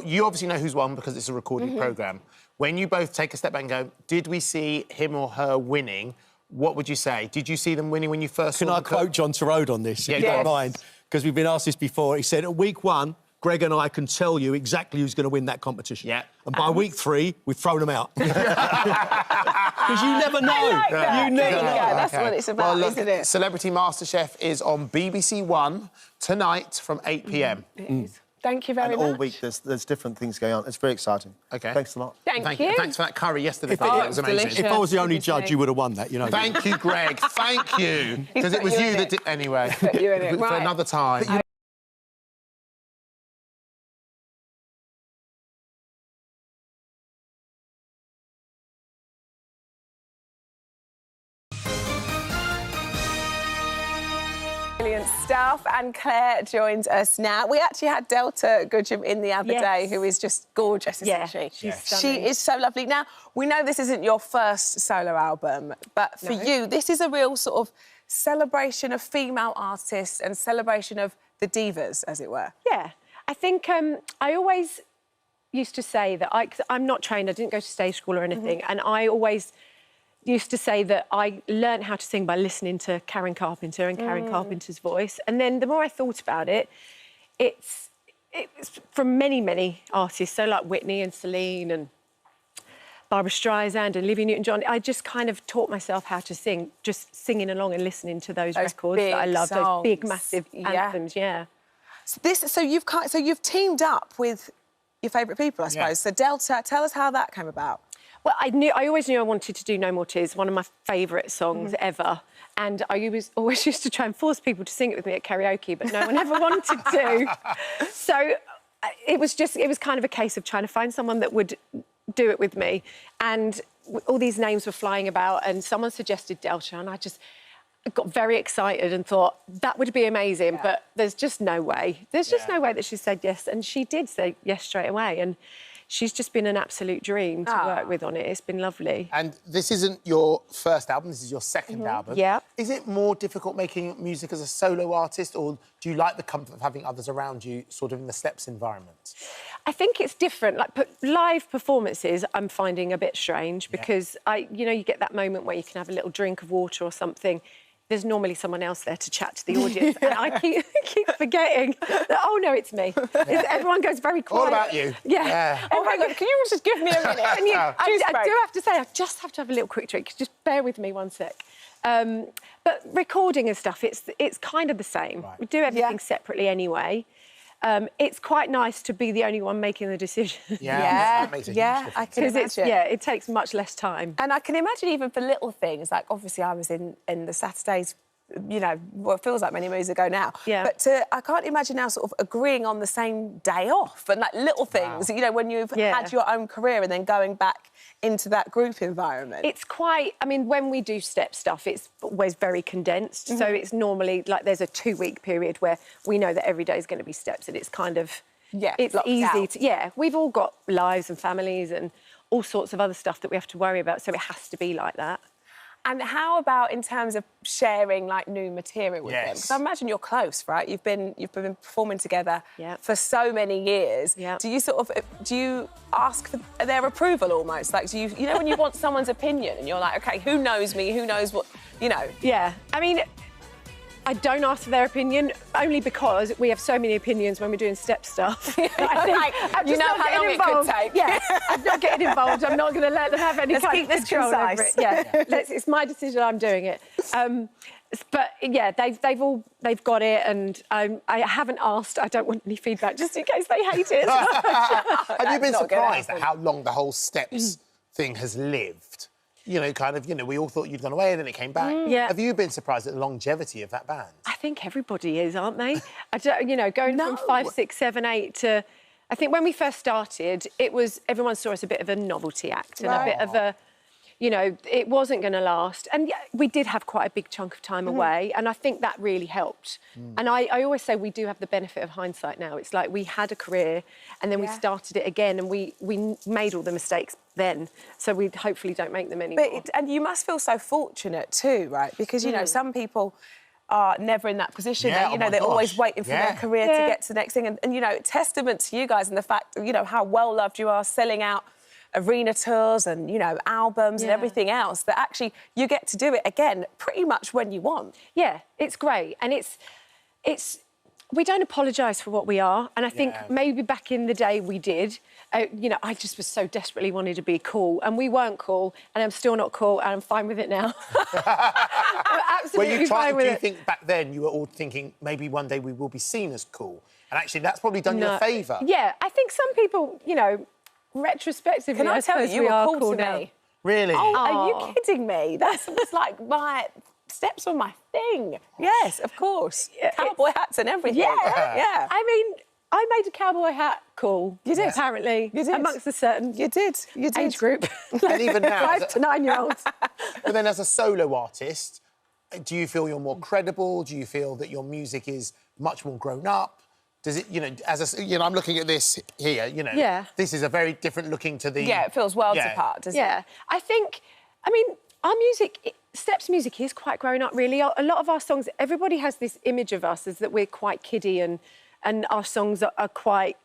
You obviously know who's won because it's a recorded programme. When you both take a step back and go, did we see him or her winning? What would you say? Did you see them winning when you first saw them? Can I quote John Turode on this, if you don't mind? Because we've been asked this before. He said, at week 1, Greg and I can tell you exactly who's going to win that competition. Yeah. And by week 3, we've thrown them out. Because you never know. I like that. You never know. That's what it's about, isn't it? Celebrity MasterChef is on BBC One tonight from 8 p.m. It is. Thank you very much. And all week there's different things going on. It's very exciting. OK. Thanks a lot. Thank you. Thanks for that curry yesterday. It was amazing. Delicious. If I was the only judge, you would have won that, you know. Thank you, Greg. Thank you. Because it was you that did... Anyway, for another time. Brilliant stuff. And Claire joins us now. We actually had Delta Goodham in the other day, who is just gorgeous, isn't she? She's stunning. She is so lovely. Now, we know this isn't your first solo album, but for you, this is a real sort of celebration of female artists and celebration of the divas, as it were. Yeah. I think I always used to say that I'm not trained, I didn't go to stage school or anything, and I always used to say that I learned how to sing by listening to Karen Carpenter and Karen Carpenter's voice. And then the more I thought about it, it's from many, many artists, so like Whitney and Celine and Barbra Streisand and Olivia Newton-John. I just kind of taught myself how to sing, just singing along and listening to those records that I love, those big, massive anthems, So you've teamed up with your favourite people, I suppose. So Delta, tell us how that came about. Well, I always knew I wanted to do No More Tears, one of my favourite songs ever. And I always used to try and force people to sing it with me at karaoke, but no one ever wanted to. So it was kind of a case of trying to find someone that would do it with me. And all these names were flying about, and someone suggested Delta, and I just got very excited and thought that would be amazing, but there's just no way. There's just no way that she said yes, and she did say yes straight away. And she's just been an absolute dream to work with on it. It's been lovely. And this isn't your first album, this is your second album. Yeah. Is it more difficult making music as a solo artist, or do you like the comfort of having others around you, sort of in the Steps environment? I think it's different. Like live performances, I'm finding a bit strange because you get that moment where you can have a little drink of water or something. There's normally someone else there to chat to the audience, and I keep forgetting that, oh, no, it's me. Everyone goes very quiet. All about you. Yeah. Oh, my God, can you just give me a minute? I do have to say, I just have to have a little quick drink. Just bear with me one sec. But recording and stuff, it's kind of the same. Right. We do everything separately anyway. It's quite nice to be the only one making the decision. That makes a huge difference. I can imagine. It takes much less time. And I can imagine even for little things, like obviously I was in the Saturdays, what feels like many moons ago now. Yeah. But I can't imagine now sort of agreeing on the same day off and like little things, when you've had your own career and then going back into that group environment. It's quite, when we do step stuff, it's always very condensed. So it's normally like there's a 2-week period where we know that every day is going to be steps, and it's kind of, it's easy to, we've all got lives and families and all sorts of other stuff that we have to worry about, so it has to be like that. And how about in terms of sharing like new material with them? Because I imagine you're close, right? You've been performing together for so many years. Do you ask for their approval almost? Like, do you when you want someone's opinion and you're like, OK, who knows me? Who knows what, Yeah, I don't ask for their opinion, only because we have so many opinions when we're doing step stuff. I'm just not how long involved. It could take. Yeah, I'm not getting involved. I'm not going to let them have any kind of control over it. Yeah, it's my decision. I'm doing it. But yeah, they've got it, and I haven't asked. I don't want any feedback, just in case they hate it. Have you been surprised at how long the whole Steps thing has lived? We all thought you'd gone away and then it came back. Have you been surprised at the longevity of that band? I think everybody is, aren't they? Going from 5, 6, 7, 8 to... I think when we first started, everyone saw us a bit of a novelty act and a bit of a... it wasn't going to last. And we did have quite a big chunk of time away, and I think that really helped. And I always say we do have the benefit of hindsight now. It's like we had a career and then we started it again, and we made all the mistakes then, so we hopefully don't make them anymore. And you must feel so fortunate too, right? Because, some people are never in that position. They're always waiting for their career to get to the next thing. And testament to you guys and the fact, how well-loved you are, selling out arena tours and, albums and everything else, that actually you get to do it again pretty much when you want. Yeah, it's great. And we don't apologise for what we are. And I think maybe back in the day we did. I just was so desperately wanted to be cool, and we weren't cool, and I'm still not cool, and I'm fine with it now. I'm absolutely fine with it. Do you think back then you were all thinking maybe one day we will be seen as cool? And actually that's probably done you a favour. Yeah, I think some people, retrospectively, Can I tell you were cool to now. me? Really? Oh, are you kidding me? That's like my... Steps were my thing. Yes, of course. Cowboy hats and everything. Yeah. I made a cowboy hat cool. You did. Apparently. You did. Amongst a certain age group. And even now... 5 to 9-year-olds. But then as a solo artist, Do you feel you're more credible? Do you feel that your music is much more grown up? Does it, you know, I'm looking at this here, you know. Yeah. This is a very different looking to the... Yeah, it feels worlds apart, doesn't it? Yeah. I think, I mean, our music, Steps music is quite grown up, really. A lot of our songs, everybody has this image of us as that we're quite kiddie and our songs are quite,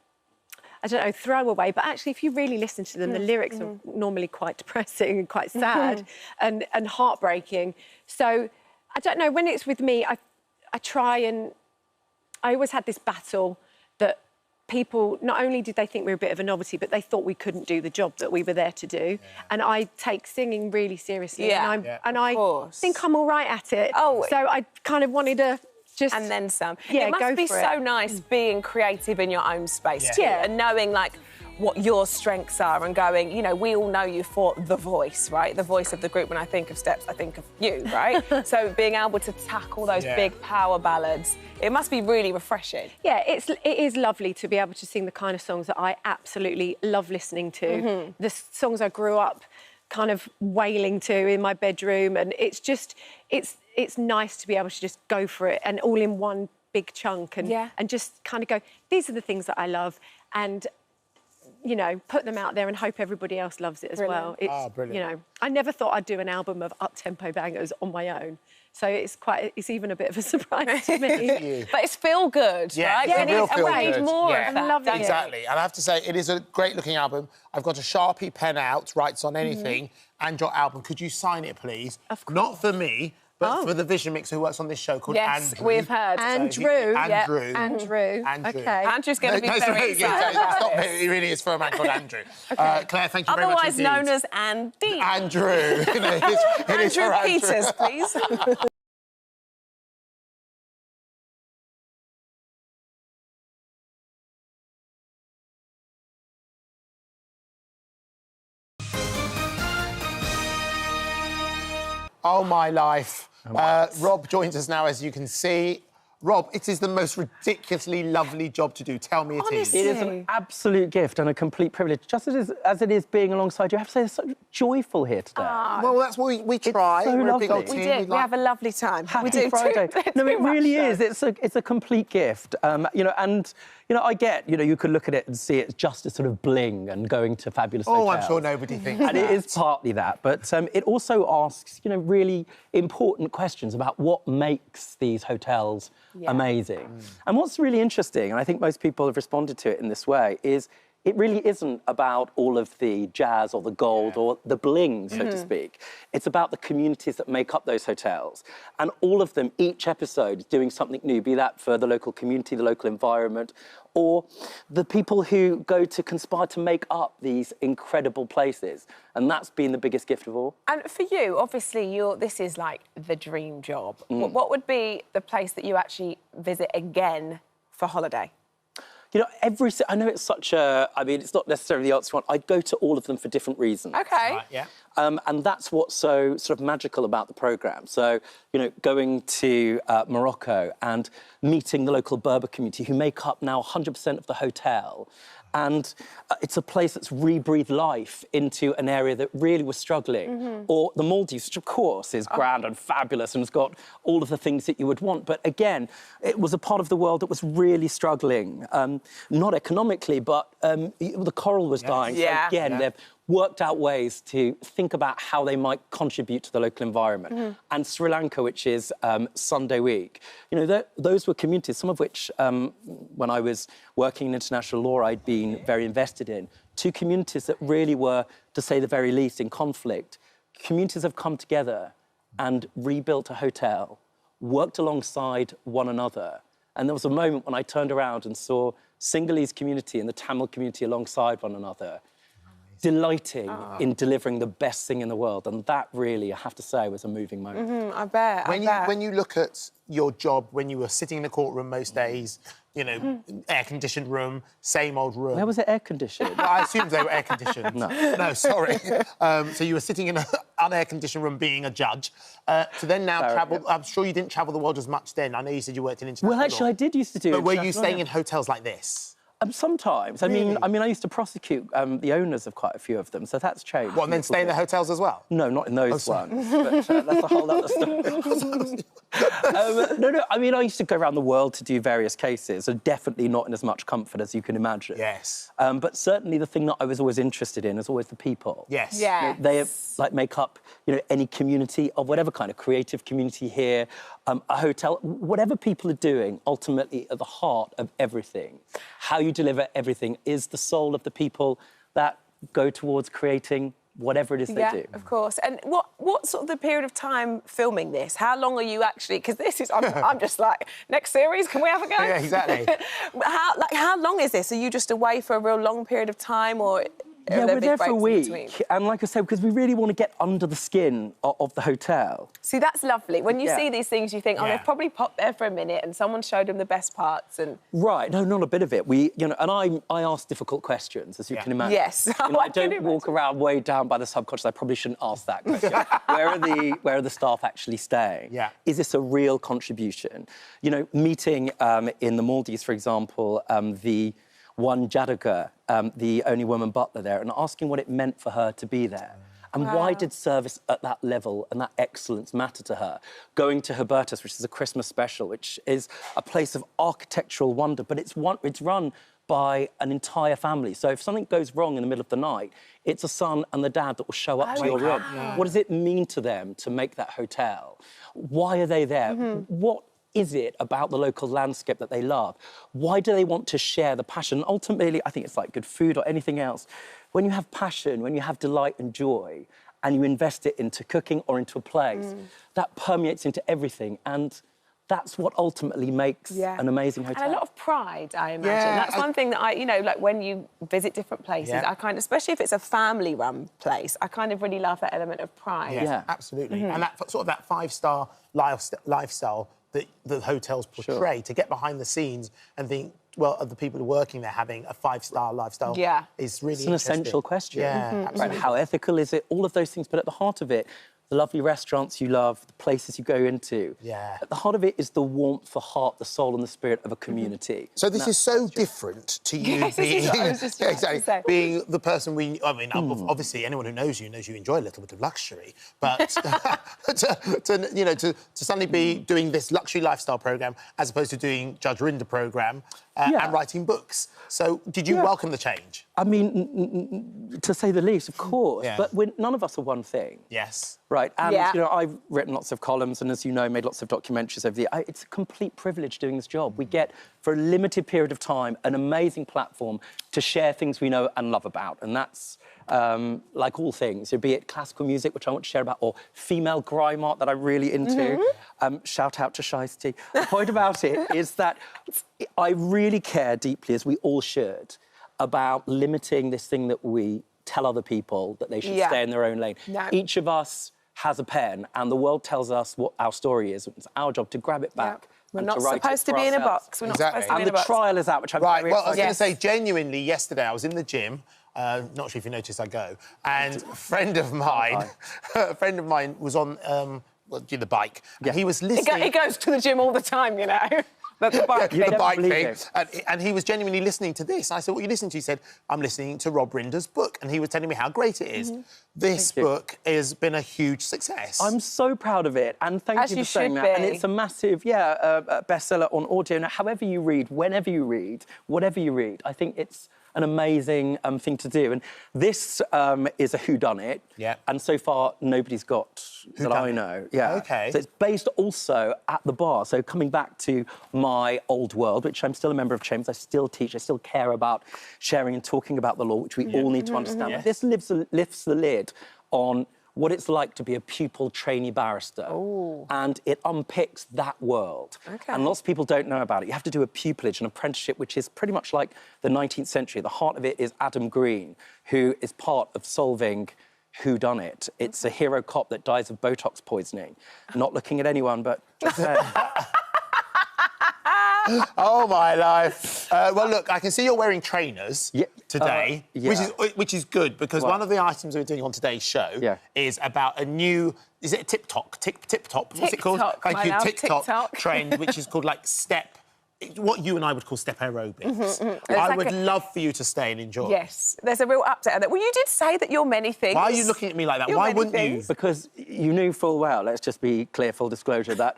I don't know, throwaway. But actually, if you really listen to them, the lyrics are normally quite depressing and quite sad and heartbreaking. So, I don't know, when it's with me, I try and... I always had this battle that people, not only did they think we were a bit of a novelty, but they thought we couldn't do the job that we were there to do. Yeah. And I take singing really seriously. Yeah. And I think I'm all right at it. Oh. So I kind of wanted to just... And then some. Yeah, it must be so nice being creative in your own space, too. Yeah. And knowing, like, what your strengths are and going, you know, we all know you for the voice, right? The voice of the group. When I think of Steps, I think of you, right? So being able to tackle those big power ballads, it must be really refreshing. Yeah, it is lovely to be able to sing the kind of songs that I absolutely love listening to. The songs I grew up kind of wailing to in my bedroom, and it's just, it's nice to be able to just go for it and all in one big chunk and just kind of go, these are the things that I love, and you know, put them out there and hope everybody else loves it as well. It's, brilliant. You know, I never thought I'd do an album of up-tempo bangers on my own. So it's even a bit of a surprise to me. But it's feel good, right? Yeah, we need more of that. Love it. Exactly. And I have to say, it is a great-looking album. I've got a Sharpie pen out, writes on anything, and your album. Could you sign it, please? Of course. Not for me, but for the Vision Mixer who works on this show called Andrew. Yes, we've heard. Andrew. Andrew. Okay. Andrew's going to be very excited. Stop it. He really is for a man called Andrew. Claire, thank you very much Otherwise known as Andy. Andrew. It is Andrew for Peters, please. Oh, my life. Rob joins us now, as you can see. Rob, it is the most ridiculously lovely job to do. Tell me it is. It is an absolute gift and a complete privilege, just as it is being alongside you. I have to say, it's so joyful here today. Well, that's what we try. So We're lovely. a big old team. We do. We have a lovely time. Happy Friday. No, it really is. It's a complete gift. You know, and you know, I get, you know, you could look at it and see it just as sort of bling and going to fabulous hotels. I'm sure nobody thinks and it is partly that, but it also asks, you know, really important questions about what makes these hotels amazing. And what's really interesting, and I think most people have responded to it in this way, is it really isn't about all of the jazz or the gold or the bling, so to speak. It's about the communities that make up those hotels. And all of them, each episode, is doing something new, be that for the local community, the local environment, or the people who go to conspire to make up these incredible places. And that's been the biggest gift of all. And for you, obviously, this is like the dream job. What would be the place that you actually visit again for holiday? You know, I know it's such a... I mean, it's not necessarily the answer one. I'd go to all of them for different reasons. OK. Right, yeah. And that's what's so sort of magical about the programme. So, you know, going to Morocco and meeting the local Berber community who make up now 100% of the hotel. And it's a place that's rebreathed life into an area that really was struggling. Or the Maldives, which, of course, is grand and fabulous and has got all of the things that you would want. But, again, it was a part of the world that was really struggling. Not economically, but the coral was dying. So, again, they've worked out ways to think about how they might contribute to the local environment. And Sri Lanka, which is Sunday Week, you know, those were communities, some of which, when I was working in international law, I'd been very invested in. Two communities that really were, to say the very least, in conflict. Communities have come together and rebuilt a hotel, worked alongside one another. And there was a moment when I turned around and saw Sinhalese community and the Tamil community alongside one another, delighting in delivering the best thing in the world. And that really, I have to say, was a moving moment. I bet. When you look at your job, when you were sitting in the courtroom most days, you know, air-conditioned room, same old room. Where was it air-conditioned? I assumed they were air-conditioned. No, sorry. So you were sitting in an unair-conditioned room being a judge. To then now travel... I'm sure you didn't travel the world as much then. I know you said you worked in international law. Well, actually, I did used to do But were you international staying law. in hotels like this? Sometimes. Really? I mean, I used to prosecute the owners of quite a few of them, so that's changed. What, and then stay in the hotels as well? No, not in those ones. But that's a whole other story. No, I mean, I used to go around the world to do various cases, and definitely not in as much comfort as you can imagine. Yes. But certainly the thing that I was always interested in is always the people. Yes. You know, they like make up, you know, any community of whatever kind of creative community here, a hotel, whatever people are doing, ultimately at the heart of everything. How you deliver everything is the soul of the people that go towards creating whatever it is they do. Yeah, of course. And what sort of the period of time filming this? How long are you actually? Because this is, I'm just like, next series, can we have a go? Yeah, exactly. How long is this? Are you just away for a real long period of time, or? Yeah, we're there for a week. And like I said, because we really want to get under the skin of the hotel. See, that's lovely. When you see these things, you think, oh, they've probably popped there for a minute and someone showed them the best parts and... Right, no, not a bit of it. We, you know, and I ask difficult questions, as you can imagine. Yes. You know, I don't walk around way down by the subconscious. I probably shouldn't ask that question. Where are the staff actually staying? Yeah. Is this a real contribution? You know, meeting in the Maldives, for example, the one Jadaga, the only woman butler there, and asking what it meant for her to be there. And why did service at that level and that excellence matter to her? Going to Hubertus, which is a Christmas special, which is a place of architectural wonder, but it's run by an entire family. So if something goes wrong in the middle of the night, it's a son and the dad that will show up to your room. Yeah. What does it mean to them to make that hotel? Why are they there? What is it about the local landscape that they love? Why do they want to share the passion? Ultimately, I think it's like good food or anything else. When you have passion, when you have delight and joy, and you invest it into cooking or into a place, that permeates into everything. And that's what ultimately makes an amazing hotel. And a lot of pride, I imagine. Yeah, That's one thing that you know, like when you visit different places, I kind of, especially if it's a family-run place, I kind of really love that element of pride. Yeah, absolutely. And that sort of that five-star lifestyle that the hotels portray, to get behind the scenes and think, well, of the people who are working there having a five-star lifestyle is really It's an essential question. Yeah, absolutely. Right, how ethical is it? All of those things, but at the heart of it, the lovely restaurants you love, the places you go into. Yeah. At the heart of it is the warmth, the heart, the soul and the spirit of a community. So this is so different to you Yes, being... this is what I was just about to say. Being the person obviously anyone who knows you enjoy a little bit of luxury, but to suddenly be doing this luxury lifestyle programme as opposed to doing Judge Rinder programme and writing books. So did you welcome the change? I mean, to say the least, of course. Yeah. But none of us are one thing. Yes. Right, and, you know, I've written lots of columns and, as you know, made lots of documentaries over the years. It's a complete privilege doing this job. We get, for a limited period of time, an amazing platform to share things we know and love about. And that's, like all things, be it classical music, which I want to share about, or female grime art that I'm really into. Shout out to Shiesty. The point about it is that I really care deeply, as we all should, about limiting this thing that we tell other people that they should stay in their own lane. No. Each of us has a pen, and the world tells us what our story is. It's our job to grab it back. We're not supposed to be in a box. We're not supposed to be in a box. And the trial is out, which I'm very Well, I was excited. going to say, genuinely, yesterday I was in the gym. Not sure if you noticed I go. And a friend of mine was on the bike. Yeah. And he was listening. He goes to the gym all the time, you know. The bike thing. The bike thing. And he was genuinely listening to this. And I said, what are you listening to? He said, I'm listening to Rob Rinder's book. And he was telling me how great it is. This book has been a huge success. I'm so proud of it, and thank you for saying that. And it's a massive, bestseller on audio. Now, however you read, whenever you read, whatever you read, I think it's an amazing thing to do. And this is a whodunit. Yeah. And so far, nobody's got that I know. Yeah. OK. So it's based also at the bar. So coming back to my old world, which I'm still a member of Chambers, I still teach, I still care about sharing and talking about the law, which we all need to understand. But this lifts the lid on what it's like to be a pupil trainee barrister. Ooh. And it unpicks that world. Okay. And lots of people don't know about it. You have to do a pupillage, an apprenticeship, which is pretty much like the 19th century. The heart of it is Adam Green, who is part of solving whodunit. It's a hero cop that dies of Botox poisoning. Not looking at anyone, but just saying. Oh, my life. Well, look, I can see you're wearing trainers today, which is good, because one of the items we're doing on today's show is about a new... Is it a tip-top? What's it called? TikTok, TikTok trend, which is called, like, step what you and I would call step aerobics. I would love for you to stay and enjoy. Yes, there's a real update there. Well, you did say that you're many things. Why are you looking at me like that? Why wouldn't you? Because you knew full well, let's just be clear, full disclosure, that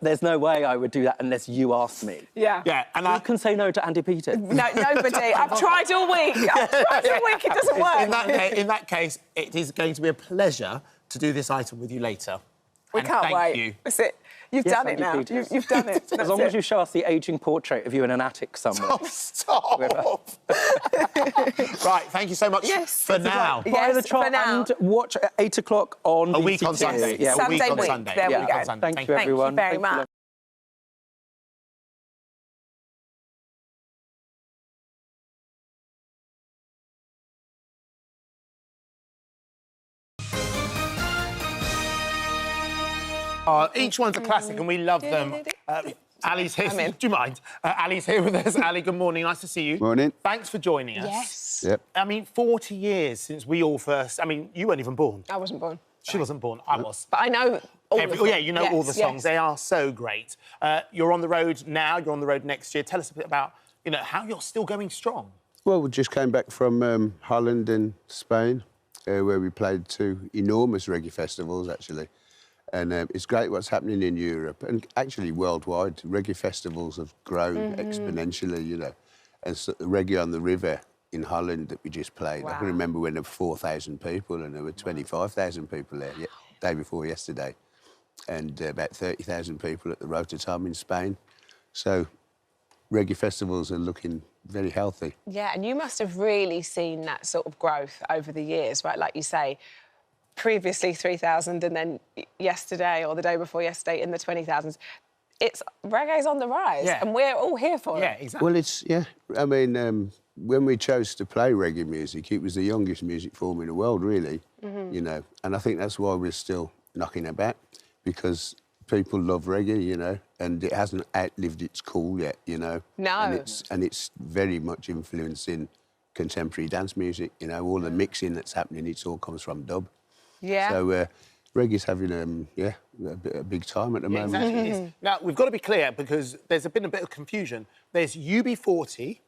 there's no way I would do that unless you asked me. Yeah. Yeah, and I can say no to Andy Peters. No, nobody. I've tried all week. It doesn't work. In that case, it is going to be a pleasure to do this item with you later. We can't thank wait. You. That's it. You've done it now. You've done it. As long as you show us the ageing portrait of you in an attic somewhere. Stop! Right, thank you so much for now. Buy the chart and watch at 8 o'clock on A week on VTT. Sunday. Yeah, A week on Sunday. There we go. Thank you, everyone. Thank you very much. Each one's a classic and we love them. Ali's here. Do you mind? Ali's here with us. Ali, good morning. Nice to see you. Morning. Thanks for joining us. Yes. Yep. I mean, 40 years since we all first... I mean, you weren't even born. I wasn't born. She wasn't born. I was. But I know all the songs. Yeah, you know all the songs. Yes. They are so great. You're on the road now. You're on the road next year. Tell us a bit about, you know, how you're still going strong. Well, we just came back from Holland and Spain, where we played 2 enormous reggae festivals, actually. And it's great what's happening in Europe and actually worldwide. Reggae festivals have grown exponentially, you know. And so the Reggae on the River in Holland that we just played, I can remember when there were 4,000 people and there were 25,000 people there day before yesterday. And about 30,000 people at the Rototom in Spain. So reggae festivals are looking very healthy. Yeah, and you must have really seen that sort of growth over the years, right? Like you say, previously 3,000 and then yesterday or the day before yesterday in the 20,000s. Reggae's on the rise and we're all here for it. Yeah, exactly. Well, I mean, when we chose to play reggae music, it was the youngest music form in the world, really, you know. And I think that's why we're still knocking about, because people love reggae, you know, and it hasn't outlived its cool yet, you know. No. And it's very much influencing contemporary dance music, you know. All the mixing that's happening, it all comes from dub. Yeah. So reggae's having a big time at the moment. Exactly. It is. Now, we've got to be clear because there's been a bit of confusion. There's UB40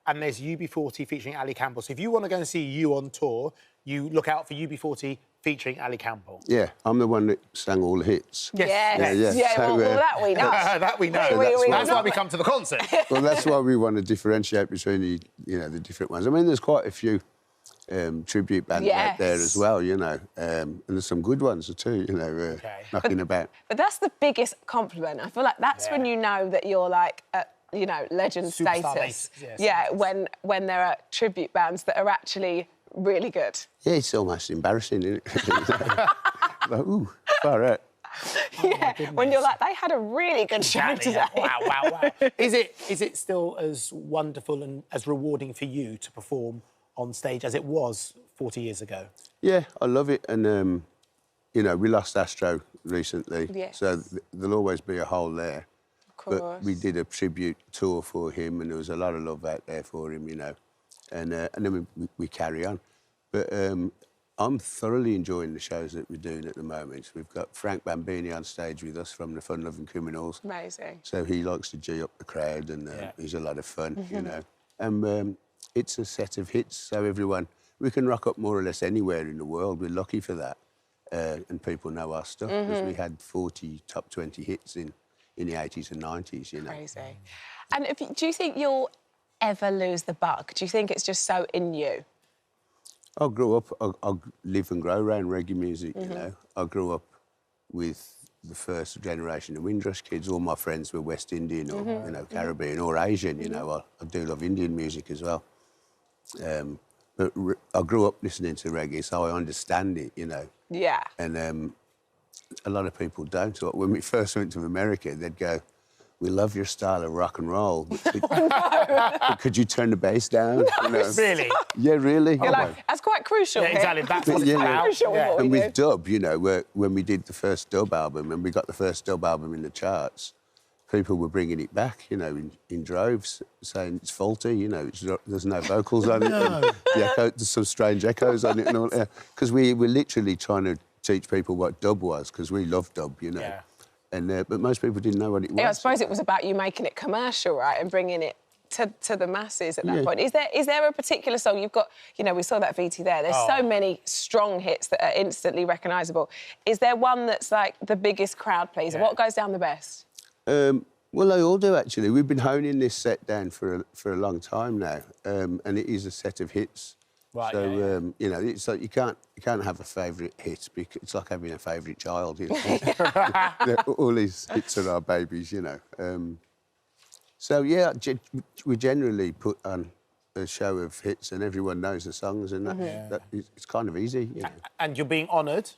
and there's UB40 featuring Ali Campbell. So if you want to go and see you on tour, you look out for UB40 featuring Ali Campbell. Yeah, I'm the one that sang all the hits. Yes. Yeah, So, well, that we know. That we know. So that's why we come to the concert. Well, that's why we want to differentiate between the different ones. I mean, there's quite a few tribute bands out there as well, you know, and there's some good ones too, you know, knocking about. But that's the biggest compliment. I feel like that's when you know that you're like, you know, legend status. When there are tribute bands that are actually really good. Yeah, it's almost embarrassing, isn't it? Like, ooh, far out. When you're like, they had a really good show today. Wow. Is it still as wonderful and as rewarding for you to perform on stage as it was 40 years ago? Yeah, I love it. And, you know, we lost Astro recently, so there'll always be a hole there. Of course. But we did a tribute tour for him and there was a lot of love out there for him, you know. And then we carry on. But I'm thoroughly enjoying the shows that we're doing at the moment. We've got Frank Bambini on stage with us from the Fun Loving Criminals. Amazing. So he likes to G up the crowd and he's a lot of fun, you know. And it's a set of hits, so we can rock up more or less anywhere in the world. We're lucky for that. And people know our stuff, because we had 40 top 20 hits in the 80s and 90s, you know. Crazy. And do you think you'll ever lose the bug? Do you think it's just so in you? I grew up, I live and grow around reggae music, you know. I grew up with the first generation of Windrush kids. All my friends were West Indian or, you know, Caribbean or Asian, you know. I do love Indian music as well. But I grew up listening to reggae, so I understand it, you know. Yeah. And a lot of people don't. So when we first went to America, they'd go, "We love your style of rock and roll. But could you turn the bass down?" No, you know? really? Yeah, really. You're like, that's quite crucial. Exactly. That's what's crucial. And with dub, you know, when we did the first dub album and we got the first dub album in the charts, people were bringing it back, you know, in droves, saying it's faulty, you know, there's no vocals on it. And there's some strange echoes on it and all that. Because we were literally trying to teach people what dub was, because we love dub, you know. but most people didn't know what it was. Yeah, I suppose it was about you making it commercial, right, and bringing it to the masses at that point. Is there a particular song you've got? You know, we saw that VT there. There's so many strong hits that are instantly recognisable. Is there one that's like the biggest crowd pleaser? What goes down the best? Well, they all do actually. We've been honing this set down for a long time now, and it is a set of hits. Right. So you know, it's like you can't have a favourite hit because it's like having a favourite child. You know? All these hits are our babies, you know. So yeah, we generally put on a show of hits, and everyone knows the songs, and it's kind of easy. You know? And you're being honoured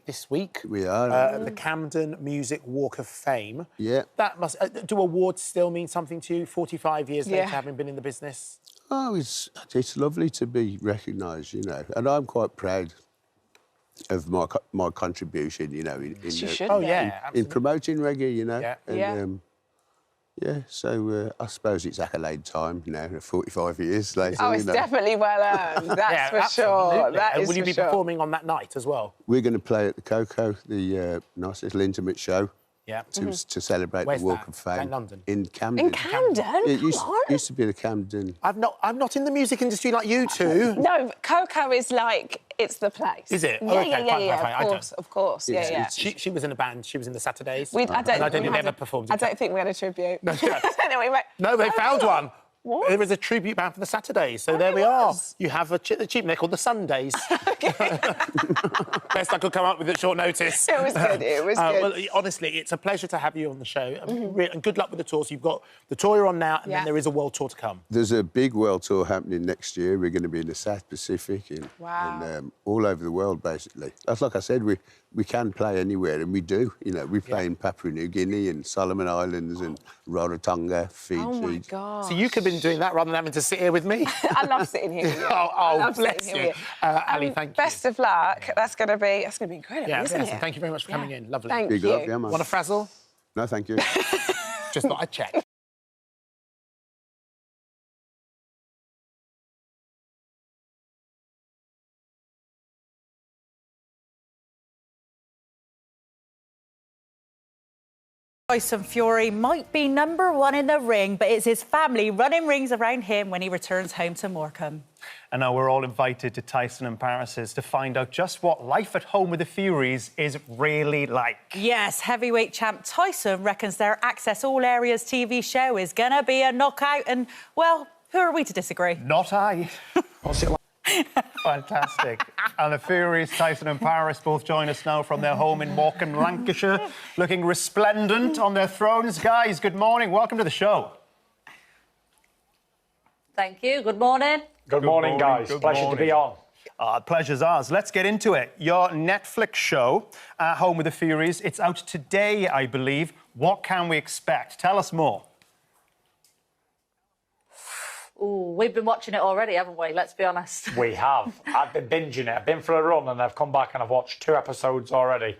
this week. We are. The Camden Music Walk of Fame. Yeah. That must... do awards still mean something to you, 45 years later, having been in the business? Oh, it's lovely to be recognised, you know, and I'm quite proud of my contribution, you know, in promoting reggae, you know. Yeah. Yeah, so I suppose it's accolade time now, 45 years later. Oh, it's definitely well earned, that's for sure. That is will you be performing on that night as well? We're going to play at the Coco, the nice little intimate show. Yeah. To celebrate the Walk of Fame. In London? In Camden. In Camden? It used to be the Camden. I'm not in the music industry like you two. No, Coco is like, it's the place. Is it? Yeah, oh, okay, yeah, of course, yeah. She was in a band, she was in the Saturdays. I don't think they ever performed. I don't think we had a tribute. No, they found one. What? There was a tribute band for the Saturdays, so there we are. You have a cheap, they're called the Sundays. Best I could come up with at short notice. It was good, it was good. Well, honestly, it's a pleasure to have you on the show. And good luck with the tour. So you've got the tour you're on now, and then there is a world tour to come. There's a big world tour happening next year. We're going to be in the South Pacific and all over the world, basically. That's like I said, we can play anywhere, and we do. You know, we play in Papua New Guinea and Solomon Islands and Rarotonga, Fiji. Oh, my God. So you could have been doing that rather than having to sit here with me. I love sitting here with you. Bless you. Ali, thank you. Best of luck. That's going to be incredible, isn't it? Thank you very much for coming in. Lovely. Thank Big you. love, yeah, man. Want a frazzle? No, thank you. Just thought I'd check. Tyson Fury might be #1 in the ring, but it's his family running rings around him when he returns home to Morecambe. And now we're all invited to Tyson and Paris's to find out just what life at home with the Furies is really like. Yes, heavyweight champ Tyson reckons their Access All Areas TV show is going to be a knockout, and, well, who are we to disagree? Not I. What's it like? Fantastic. And the Furies, Tyson and Paris, both join us now from their home in Morecambe, Lancashire, looking resplendent on their thrones. Guys, good morning. Welcome to the show. Thank you. Good morning. Good morning, guys. Pleasure to be on. Pleasure's ours. Let's get into it. Your Netflix show, Home with the Furies, it's out today, I believe. What can we expect? Tell us more. Ooh, we've been watching it already, haven't we? Let's be honest. We have. I've been binging it. I've been for a run and I've come back and I've watched 2 episodes already.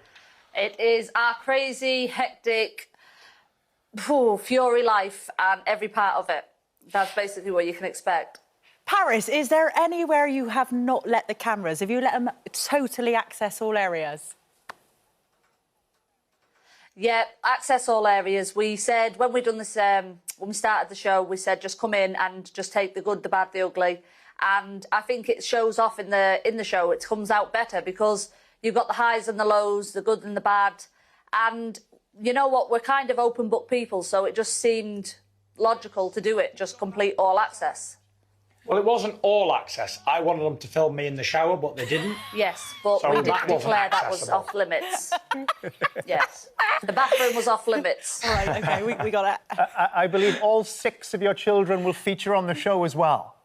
It is our crazy, hectic, Fury life and every part of it. That's basically what you can expect. Paris, is there anywhere you have not let the cameras? Have you let them totally access all areas? Yeah, access all areas. We said when we done this, when we started the show, we said just come in and just take the good, the bad, the ugly. And I think it shows off in the show. It comes out better because you've got the highs and the lows, the good and the bad. And you know what? We're kind of open book people, so it just seemed logical to do it, just complete all access. Well, it wasn't all access. I wanted them to film me in the shower, but they didn't. Yes, but so we did declare that was off limits. Yes, the bathroom was off limits. All right, OK, we got it. I believe all 6 of your children will feature on the show as well.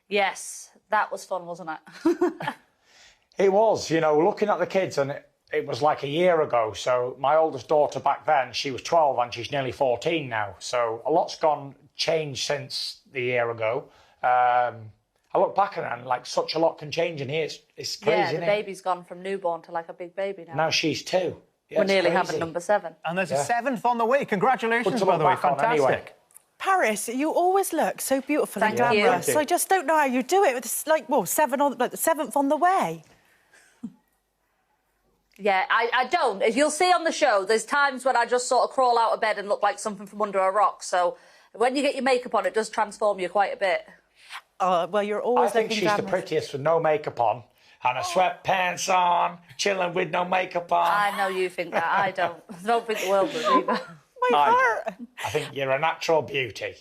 Yes, that was fun, wasn't it? It was, you know, looking at the kids, and it was like a year ago. So my oldest daughter back then, she was 12 and she's nearly 14 now. So a lot's changed since the year ago. I look back at it and like such a lot can change in here. It's crazy. Yeah, the baby's gone from newborn to like a big baby now. Now she's 2. Yeah, we're nearly having number 7. And there's a 7th on the way. Congratulations, by the way. Fantastic. Anyway. Paris, you always look so beautiful and Thank glamorous. you. I just don't know how you do it with, like, well, 7 on, like, the 7th on the way. Yeah, I don't. As you'll see on the show, there's times when I just sort of crawl out of bed and look like something from under a rock. So when you get your makeup on, it does transform you quite a bit. Well, you're always I think she's the prettiest with no makeup on and her sweatpants on, chilling with no makeup on. I know you think that. I don't. I don't think the world does either. I think you're a natural beauty.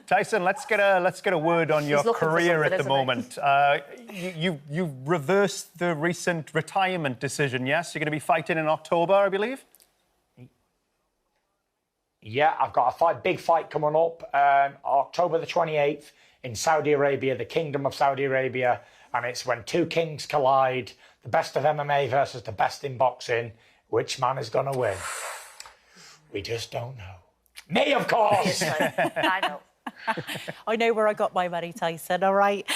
Tyson, let's get a word on your career at the moment. You've reversed the recent retirement decision. Yes, you're going to be fighting in October, I believe. Yeah, I've got a big fight coming up, October the 28th in Saudi Arabia, the Kingdom of Saudi Arabia, and it's when two kings collide, the best of MMA versus the best in boxing. Which man is going to win? We just don't know. Me, of course! I know. I know where I got my money, Tyson, all right?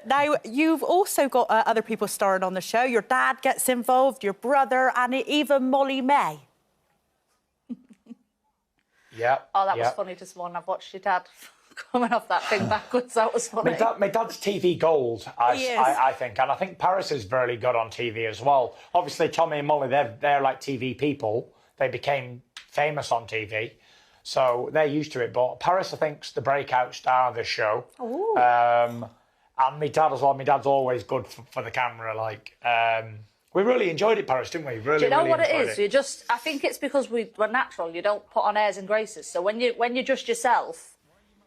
Now, you've also got other people starring on the show. Your dad gets involved, your brother, and even Molly May. Yeah. Oh, that was funny this morning. I've watched your dad coming off that thing backwards. That was funny. My dad's TV gold, I think. And I think Paris is very good on TV as well. Obviously, Tommy and Molly, they're like TV people. They became famous on TV. So they're used to it. But Paris, I think, is the breakout star of the show. Ooh. And my dad as well. My dad's always good for the camera. We really enjoyed it, Paris, didn't we? Really, do you know really what it is? It. I think it's because we're natural. You don't put on airs and graces. So when you're just yourself,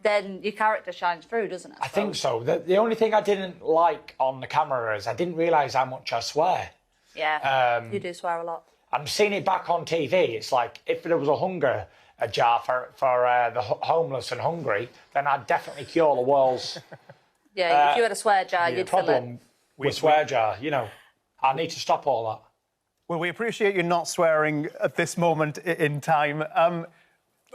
then your character shines through, doesn't it? I think so. The only thing I didn't like on the camera is I didn't realise how much I swear. Yeah, you do swear a lot. I'm seeing it back on TV. It's like if there was a jar for the homeless and hungry, then I'd definitely cure the world's if you had a swear jar, you'd fill it. problem with swear jar. You know, I need to stop all that. Well, we appreciate you not swearing at this moment in time.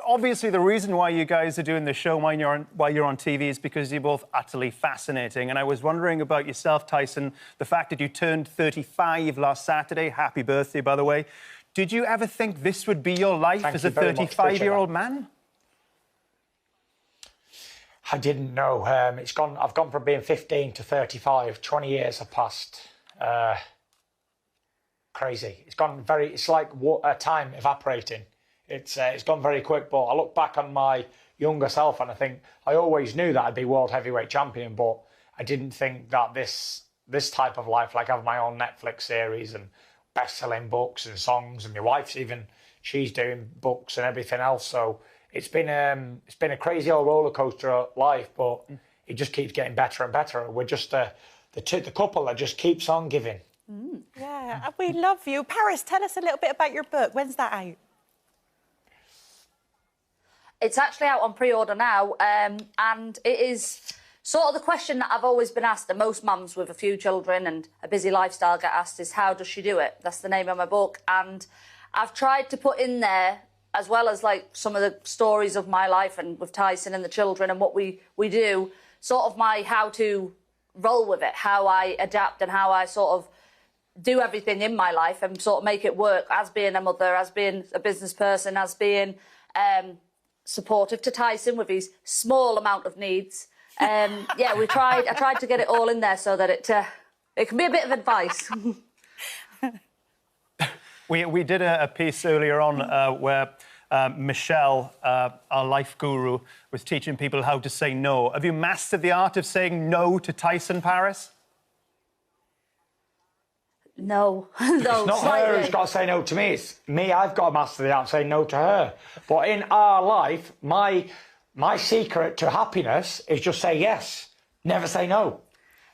Obviously, the reason why you guys are doing the show while you're on TV is because you're both utterly fascinating. And I was wondering about yourself, Tyson, the fact that you turned 35 last Saturday. Happy birthday, by the way. Did you ever think this would be your life as a 35-year-old man? I didn't know. I've gone from being 15 to 35. 20 years have passed. Crazy. It's like time evaporating. It's gone very quick, but I look back on my younger self and I think I always knew that I'd be world heavyweight champion, but I didn't think that this type of life, like I have my own Netflix series and best-selling books and songs, and my wife's she's doing books and everything else. So it's been a crazy old roller coaster life, but it just keeps getting better and better. We're just the couple that just keeps on giving. Yeah, we love you. Paris, tell us a little bit about your book. When's that out? It's actually out on pre-order now, and it is sort of the question that I've always been asked, and most mums with a few children and a busy lifestyle get asked, is how does she do it? That's the name of my book, and I've tried to put in there, as well as like some of the stories of my life and with Tyson and the children and what we do, sort of my how to roll with it, how I adapt and how I sort of do everything in my life and sort of make it work as being a mother, as being a business person, as being supportive to Tyson with his small amount of needs. Yeah, I tried to get it all in there so that it can be a bit of advice. We did a piece earlier on where Michelle, our life guru, was teaching people how to say no. Have you mastered the art of saying no to Tyson, Paris? No. It's not her who's got to say no to me. It's me. I've got to master the art of saying no to her. But in our life, my secret to happiness is just say yes. Never say no.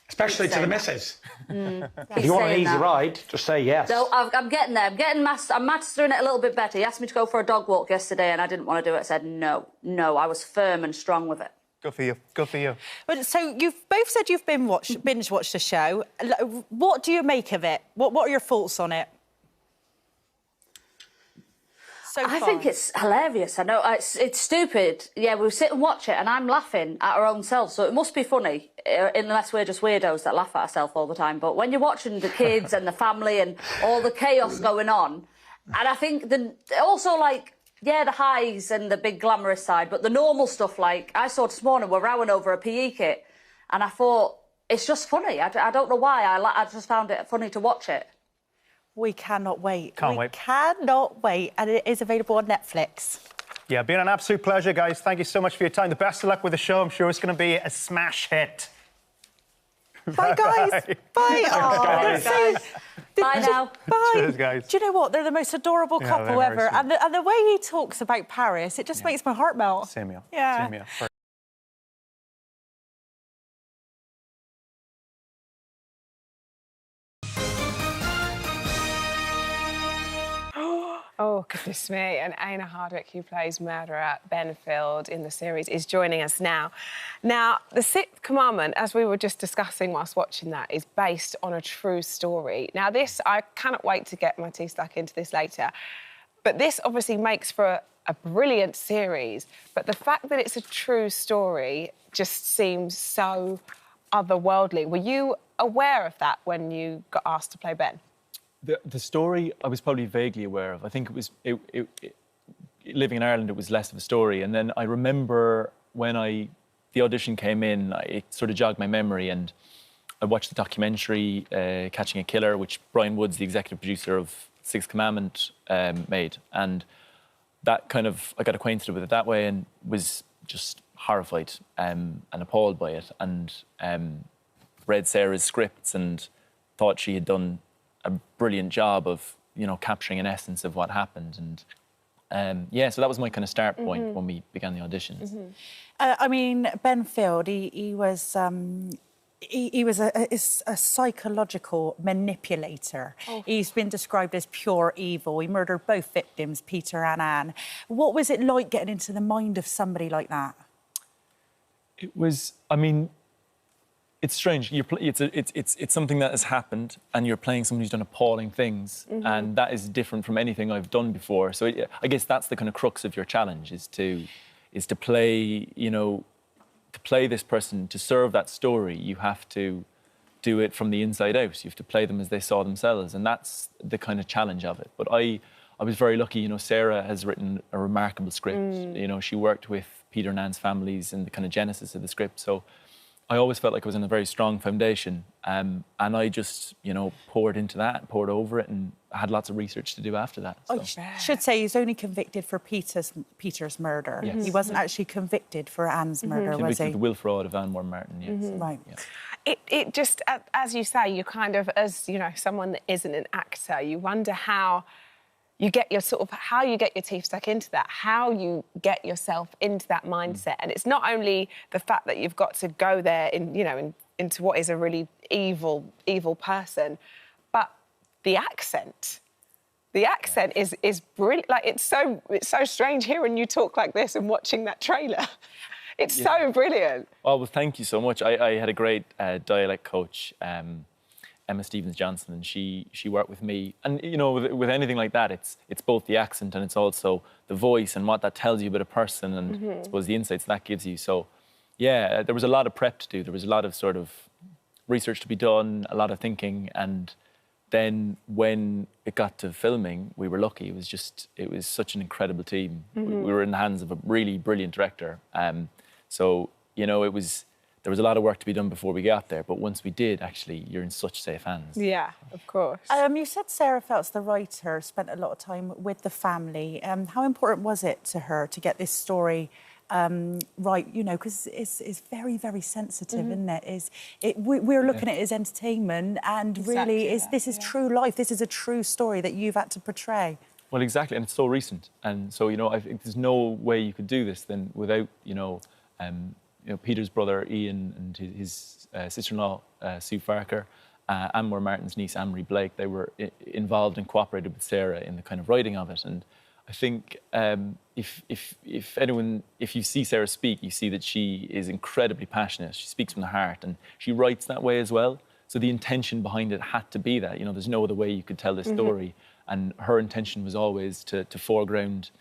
Especially to the missus. If you want an easy ride, just say yes. So I'm getting there. I'm mastering it a little bit better. He asked me to go for a dog walk yesterday and I didn't want to do it. I said no. I was firm and strong with it. Good for you. Good for you. But so you've both said you've binge watched the show. What do you make of it? What are your thoughts on it? I think it's hilarious. I know it's stupid. Yeah, we sit and watch it, and I'm laughing at our own selves. So it must be funny, unless we're just weirdos that laugh at ourselves all the time. But when you're watching the kids and the family and all the chaos going on, and I think also like. Yeah, the highs and the big glamorous side, but the normal stuff, like I saw this morning, we're rowing over a PE kit, and I thought, it's just funny. I don't know why. I just found it funny to watch it. We cannot wait. Can't wait. We cannot wait. And it is available on Netflix. Yeah, been an absolute pleasure, guys. Thank you so much for your time. The best of luck with the show. I'm sure it's going to be a smash hit. Bye, guys. Bye. Thanks, guys. Bye now. Bye. Cheers, guys. Do you know what? They're the most adorable Yeah, couple they're very ever. sweet. And the way he talks about Paris, it just makes my heart melt. Same here. Yeah. Same here. Oh, goodness me. And Aina Hardwick, who plays murderer Benfield in the series, is joining us now. Now, the Sixth Commandment, as we were just discussing whilst watching that, is based on a true story. Now, this, I cannot wait to get my teeth stuck into this later, but this obviously makes for a brilliant series. But the fact that it's a true story just seems so otherworldly. Were you aware of that when you got asked to play Ben? The story I was probably vaguely aware of. I think it was living in Ireland. It was less of a story, and then I remember when the audition came in, it sort of jogged my memory, and I watched the documentary Catching a Killer, which Brian Woods, the executive producer of Sixth Commandment, made, and that kind of I got acquainted with it that way and was just horrified and appalled by it, and read Sarah's scripts and thought she had done a brilliant job of, you know, capturing an essence of what happened. And yeah, so that was my kind of start point when we began the auditions. I mean, Benfield, he was a psychological manipulator. Oh. He's been described as pure evil. He murdered both victims, Peter and Anne. What was it like getting into the mind of somebody like that? It was, I mean, it's strange. It's something that has happened, and you're playing someone who's done appalling things, and that is different from anything I've done before. So I guess that's the kind of crux of your challenge: is to play, you know, to play this person, to serve that story. You have to do it from the inside out. You have to play them as they saw themselves, and that's the kind of challenge of it. But I was very lucky. You know, Sarah has written a remarkable script. You know, she worked with Peter and Anne's families in the kind of genesis of the script. So I always felt like I was in a very strong foundation, and I just, you know, poured into that, poured over it, and I had lots of research to do after that. So. I should say he's only convicted for Peter's murder. Yes. He wasn't actually convicted for Anne's murder, was Convicted he? of the will fraud of Anne Moore Martin, yes. Right. Yeah. It just, as you say, you kind of, as, you know, someone that isn't an actor, you wonder how you get your how you get your teeth stuck into that, how you get yourself into that mindset. And it's not only the fact that you've got to go there into what is a really evil person, but the accent. The accent is brilliant. Like, it's so strange hearing you talk like this and watching that trailer. It's so brilliant. Oh, well, thank you so much. I had a great dialect coach, Emma Stevens-Johnson, and she worked with me. And, you know, with anything like that, it's both the accent and it's also the voice and what that tells you about a person and I suppose the insights that gives you. So, yeah, there was a lot of prep to do. There was a lot of sort of research to be done, a lot of thinking. And then when it got to filming, we were lucky. It was such an incredible team. We were in the hands of a really brilliant director. So, you know, there was a lot of work to be done before we got there, but once we did, actually, you're in such safe hands. Yeah, of course. You said Sarah Phelps, the writer, spent a lot of time with the family. How important was it to her to get this story right? You know, because it's very, very sensitive, isn't it? We're looking at it as entertainment, and really, this is true life. This is a true story that you've had to portray. Well, exactly, and it's so recent, and so, you know, I think there's no way you could do this then without, you know, Peter's brother Ian and his sister-in-law Sue Farker, Anne Moore Martin's niece Anne-Marie Blake. They were involved and cooperated with Sarah in the kind of writing of it. And I think if you see Sarah speak, you see that she is incredibly passionate. She speaks from the heart, and she writes that way as well. So the intention behind it had to be that. You know, there's no other way you could tell this story. And her intention was always to foreground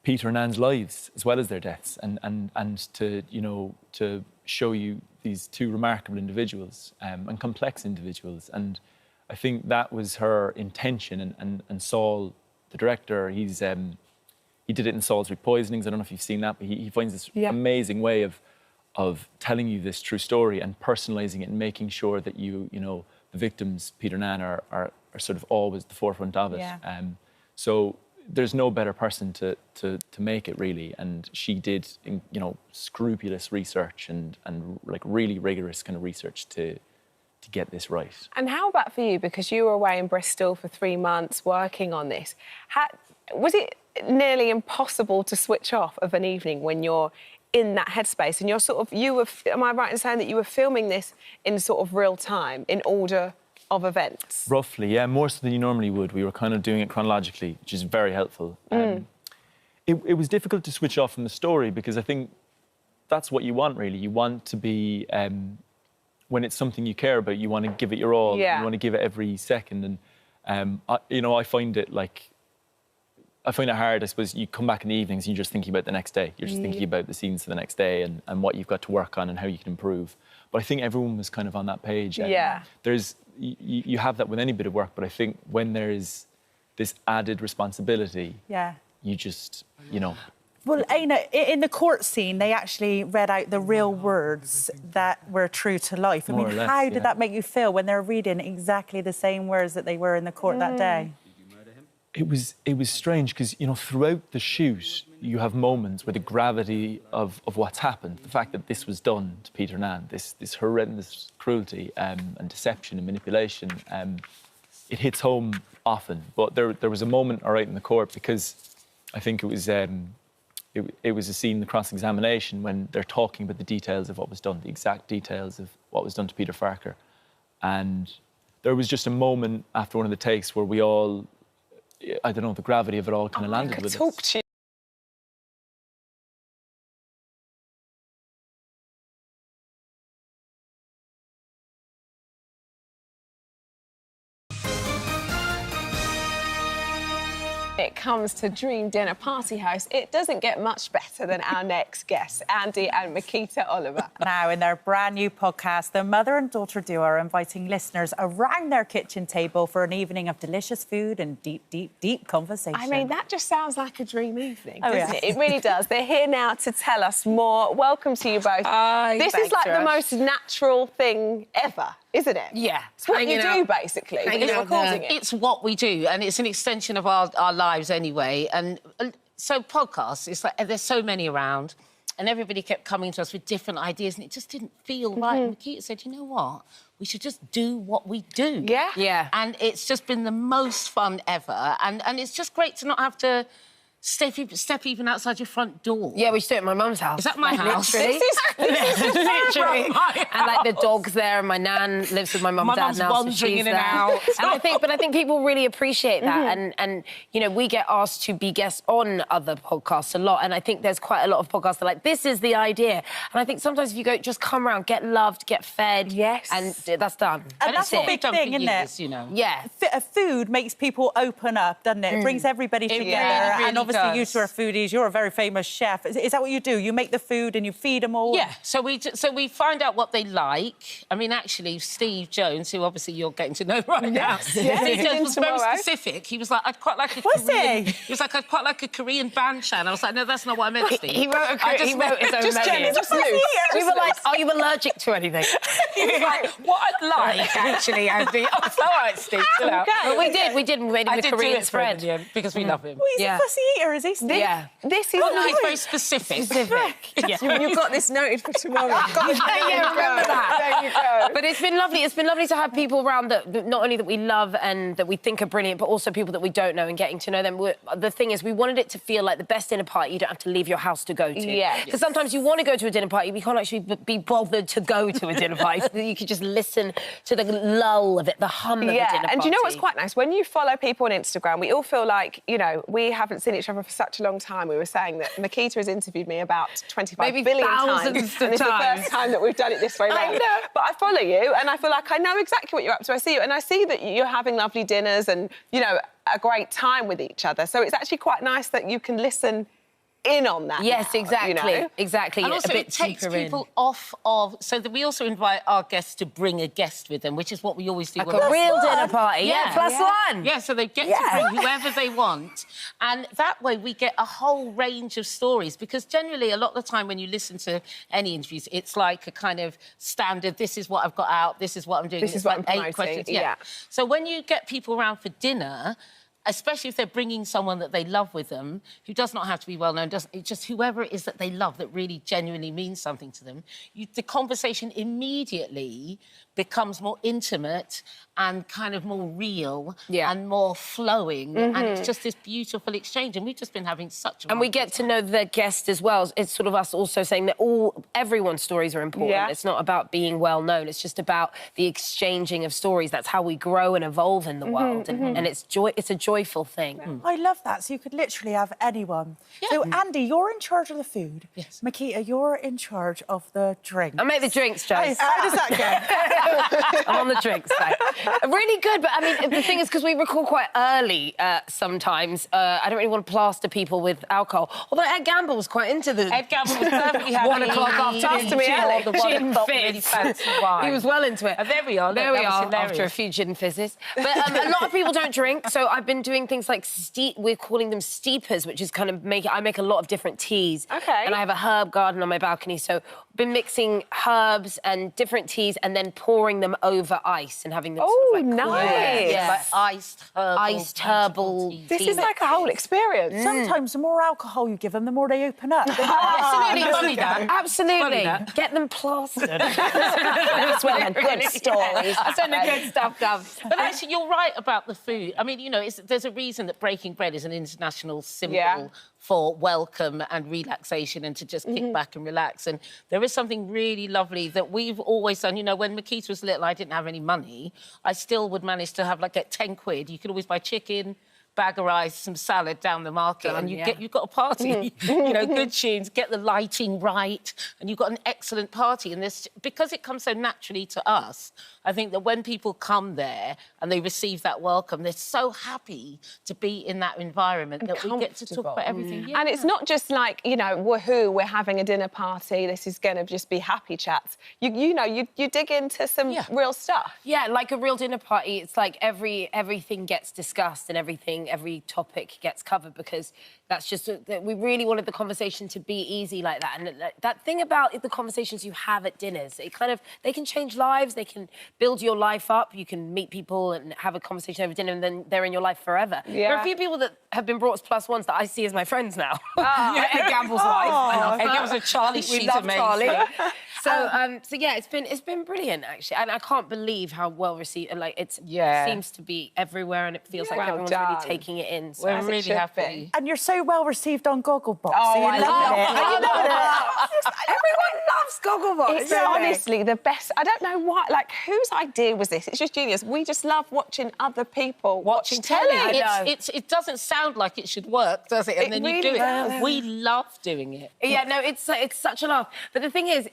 Peter and Anne's lives as well as their deaths, and to, you know, to show you these two remarkable individuals and complex individuals. And I think that was her intention. And Saul, the director, he did it in Salisbury Poisonings. I don't know if you've seen that, but he finds this amazing way of of telling you this true story and personalising it and making sure that you know, the victims, Peter and Anne, are sort of always the forefront of it. Yeah. So there's no better person to make it, really. And she did, you know, scrupulous research and like really rigorous kind of research to get this right. And how about for you? Because you were away in Bristol for 3 months working on this. Was it nearly impossible to switch off of an evening when you're in that headspace and you're sort of, am I right in saying that you were filming this in sort of real time, in order of events? Roughly, yeah, more so than you normally would. We were kind of doing it chronologically, which is very helpful. It was difficult to switch off from the story because I think that's what you want, really. You want to be, when it's something you care about, you want to give it your all. Yeah. You want to give it every second. And, you know, I find it hard, I suppose. You come back in the evenings and you're just thinking about the next day. You're just thinking about the scenes for the next day and what you've got to work on and how you can improve. But I think everyone was kind of on that page. Yeah. You have that with any bit of work, but I think when there is this added responsibility, you just, you know. Well, Aina, in the court scene, they actually read out the real words that were true to life. I mean, how did that make you feel when they're reading exactly the same words that they were in the court that day? It was strange because, you know, throughout the shoot, you have moments where the gravity of what's happened, the fact that this was done to Peter and Anne, this horrendous cruelty and deception and manipulation, it hits home often. But there was a moment, all right, in the court, because I think it was a scene in the cross-examination when they're talking about the details of what was done, the exact details of what was done to Peter Farquhar. And there was just a moment after one of the takes where we all, I don't know, the gravity of it all kind of landed with us. Talk to you. It comes to Dream Dinner Party Host, it doesn't get much better than our next guests, Andy and Makita Oliver. Now, in their brand new podcast, the mother and daughter duo are inviting listeners around their kitchen table for an evening of delicious food and deep, deep, deep conversation. I mean, that just sounds like a dream evening, Oh, doesn't yeah. it? It really does. They're here now to tell us more. Welcome to you both. Hi, this is like the most natural thing ever, isn't it? Yeah. It's what you do, basically. It's recording it. It's what we do, and it's an extension of our lives anyway. And so podcasts, it's like there's so many around, and everybody kept coming to us with different ideas, and it just didn't feel right. And Makita said, you know what? We should just do what we do. Yeah. Yeah. And it's just been the most fun ever. And it's just great to not have to step even outside your front door. Yeah, we used to do it at my mum's house. Is that my house? Literally. This is Literally. my And like the dog's there, and my nan lives with my mum and dad mum's now. wandering so she's in and there. out. And I think people really appreciate that. And you know, we get asked to be guests on other podcasts a lot. And I think there's quite a lot of podcasts that are like, this is the idea. And I think sometimes if you go, just come around, get loved, get fed. Yes. And that's done. And that's a big thing, isn't it? You know. Yeah. Food makes people open up, doesn't it? It brings everybody together. really and obviously you does. two are foodies. You're a very famous chef. Is that what you do? You make the food and you feed them all? Yeah, so we find out what they like. I mean, actually, Steve Jones, who obviously you're getting to know right now, Steve Jones was very specific. He was like, I'd quite like a Korean... He was like, I'd quite like a Korean banchan. I was like, no, that's not what I meant, Steve. He wrote his own menu. We were like, are you allergic to anything? He was like, what I'd like, actually, Andy. Oh, it's all right, Steve, chill out. But we did. We made him a Korean spread. Because we love him. Well, he's a fussy eater, is he, Steve? Yeah. This is... Oh, no, he's very specific. You've got this noted for tomorrow. Yeah, remember that. There you go. But it's been lovely. It's been lovely to have people around that not only that we love and that we think are brilliant, but also people that we don't know and getting to know them. The thing is, we wanted it to feel like the best dinner party you don't have to leave your house to go to. Yeah. Because sometimes you want to go to a dinner party, but you can't actually be bothered to go to a dinner party. So that you could just listen to the lull of it, the hum of a dinner party. And do you know what's quite nice? When you follow people on Instagram, we all feel like, you know, we haven't seen each other for such a long time. We were saying that Makita has interviewed me about 25 billion times. And it's the first time that we've done it this way round. But I follow you and I feel like I know exactly what you're up to. I see you and I see that you're having lovely dinners and, you know, a great time with each other. So it's actually quite nice that you can listen in on that. Yes, now, exactly. You know? Exactly. And a also, bit it takes deeper in. people off of... So that we also invite our guests to bring a guest with them, which is what we always do. Like when a we're real on. dinner party. Yeah, plus one. Yeah, so they get to bring whoever they want. And that way we get a whole range of stories, because generally a lot of the time when you listen to any interviews, it's like a kind of standard, this is what I've got out, this is what I'm doing. This is It's what like I'm 8 promoting, questions. yeah. So when you get people around for dinner, especially if they're bringing someone that they love with them, who does not have to be well-known, it's just whoever it is that they love that really genuinely means something to them, the conversation immediately becomes more intimate and kind of more real and more flowing, and it's just this beautiful exchange, and we've just been having such a And we get to know the guest as well. It's sort of us also saying that everyone's stories are important. Yeah. It's not about being well known. It's just about the exchanging of stories. That's how we grow and evolve in the world, and it's a joyful thing. I love that. So you could literally have anyone. So Andy, you're in charge of the food. Yes. Makita, you're in charge of the drinks. I make the drinks, Joe. How does that go? I'm on the drinks side. Really good, but I mean, the thing is, because we record quite early sometimes, I don't really want to plaster people with alcohol. Although Ed Gamble was quite into the... Ed Gamble was perfectly happy. 1 o'clock afternoon gin fizz. He was well into it. There we are. There we are, after a few gin fizzes. But a lot of people don't drink, so I've been doing things like we're calling them steepers, which is kind of I make a lot of different teas. Okay. And I have a herb garden on my balcony, so I've been mixing herbs and different teas and then pouring them over ice and having them sort of like nice. Yeah. Like iced herbal tea. This is like a whole experience. Sometimes the more alcohol you give them, the more they open up. Absolutely, funny that. Absolutely. Get them plastered. That's where the good stories. That's when the good stuff comes. But actually, you're right about the food. I mean, you know, there's a reason that breaking bread is an international symbol for welcome and relaxation and to just kick back and relax. And there is something really lovely that we've always done. You know, when Makita was little, I didn't have any money. I still would manage to have, like, get 10 quid. You could always buy chicken, bag of rice, some salad down the market, and you've got a party. You know, good tunes, get the lighting right, and you've got an excellent party. And this, because it comes so naturally to us, I think that when people come there and they receive that welcome, they're so happy to be in that environment that we get to talk about everything. Yeah. And it's not just like, you know, woohoo, we're having a dinner party, this is going to just be happy chats. You know, you dig into some real stuff. Yeah, like a real dinner party, it's like everything gets discussed and every topic gets covered, because that's just... we really wanted the conversation to be easy like that. And that thing about the conversations you have at dinners, they can change lives, they can build your life up, you can meet people and have a conversation over dinner and then they're in your life forever. Yeah. There are a few people that have been brought as plus ones that I see as my friends now. Ed Gamble's wife. Ed Gamble's a Charlie. We love Charlie. So yeah, it's been brilliant actually, and I can't believe how well received. Like it seems to be everywhere, and it feels like everyone's really taking it in. So we're really happy. And you're so well received on Gogglebox. Oh, so I love it. Everyone loves Gogglebox. It's honestly the best. I don't know why. Like, whose idea was this? It's just genius. We just love watching other people watching telly. It doesn't sound like it should work, does it? And then you do it. We love doing it. Yeah, no, it's such a laugh. But the thing is,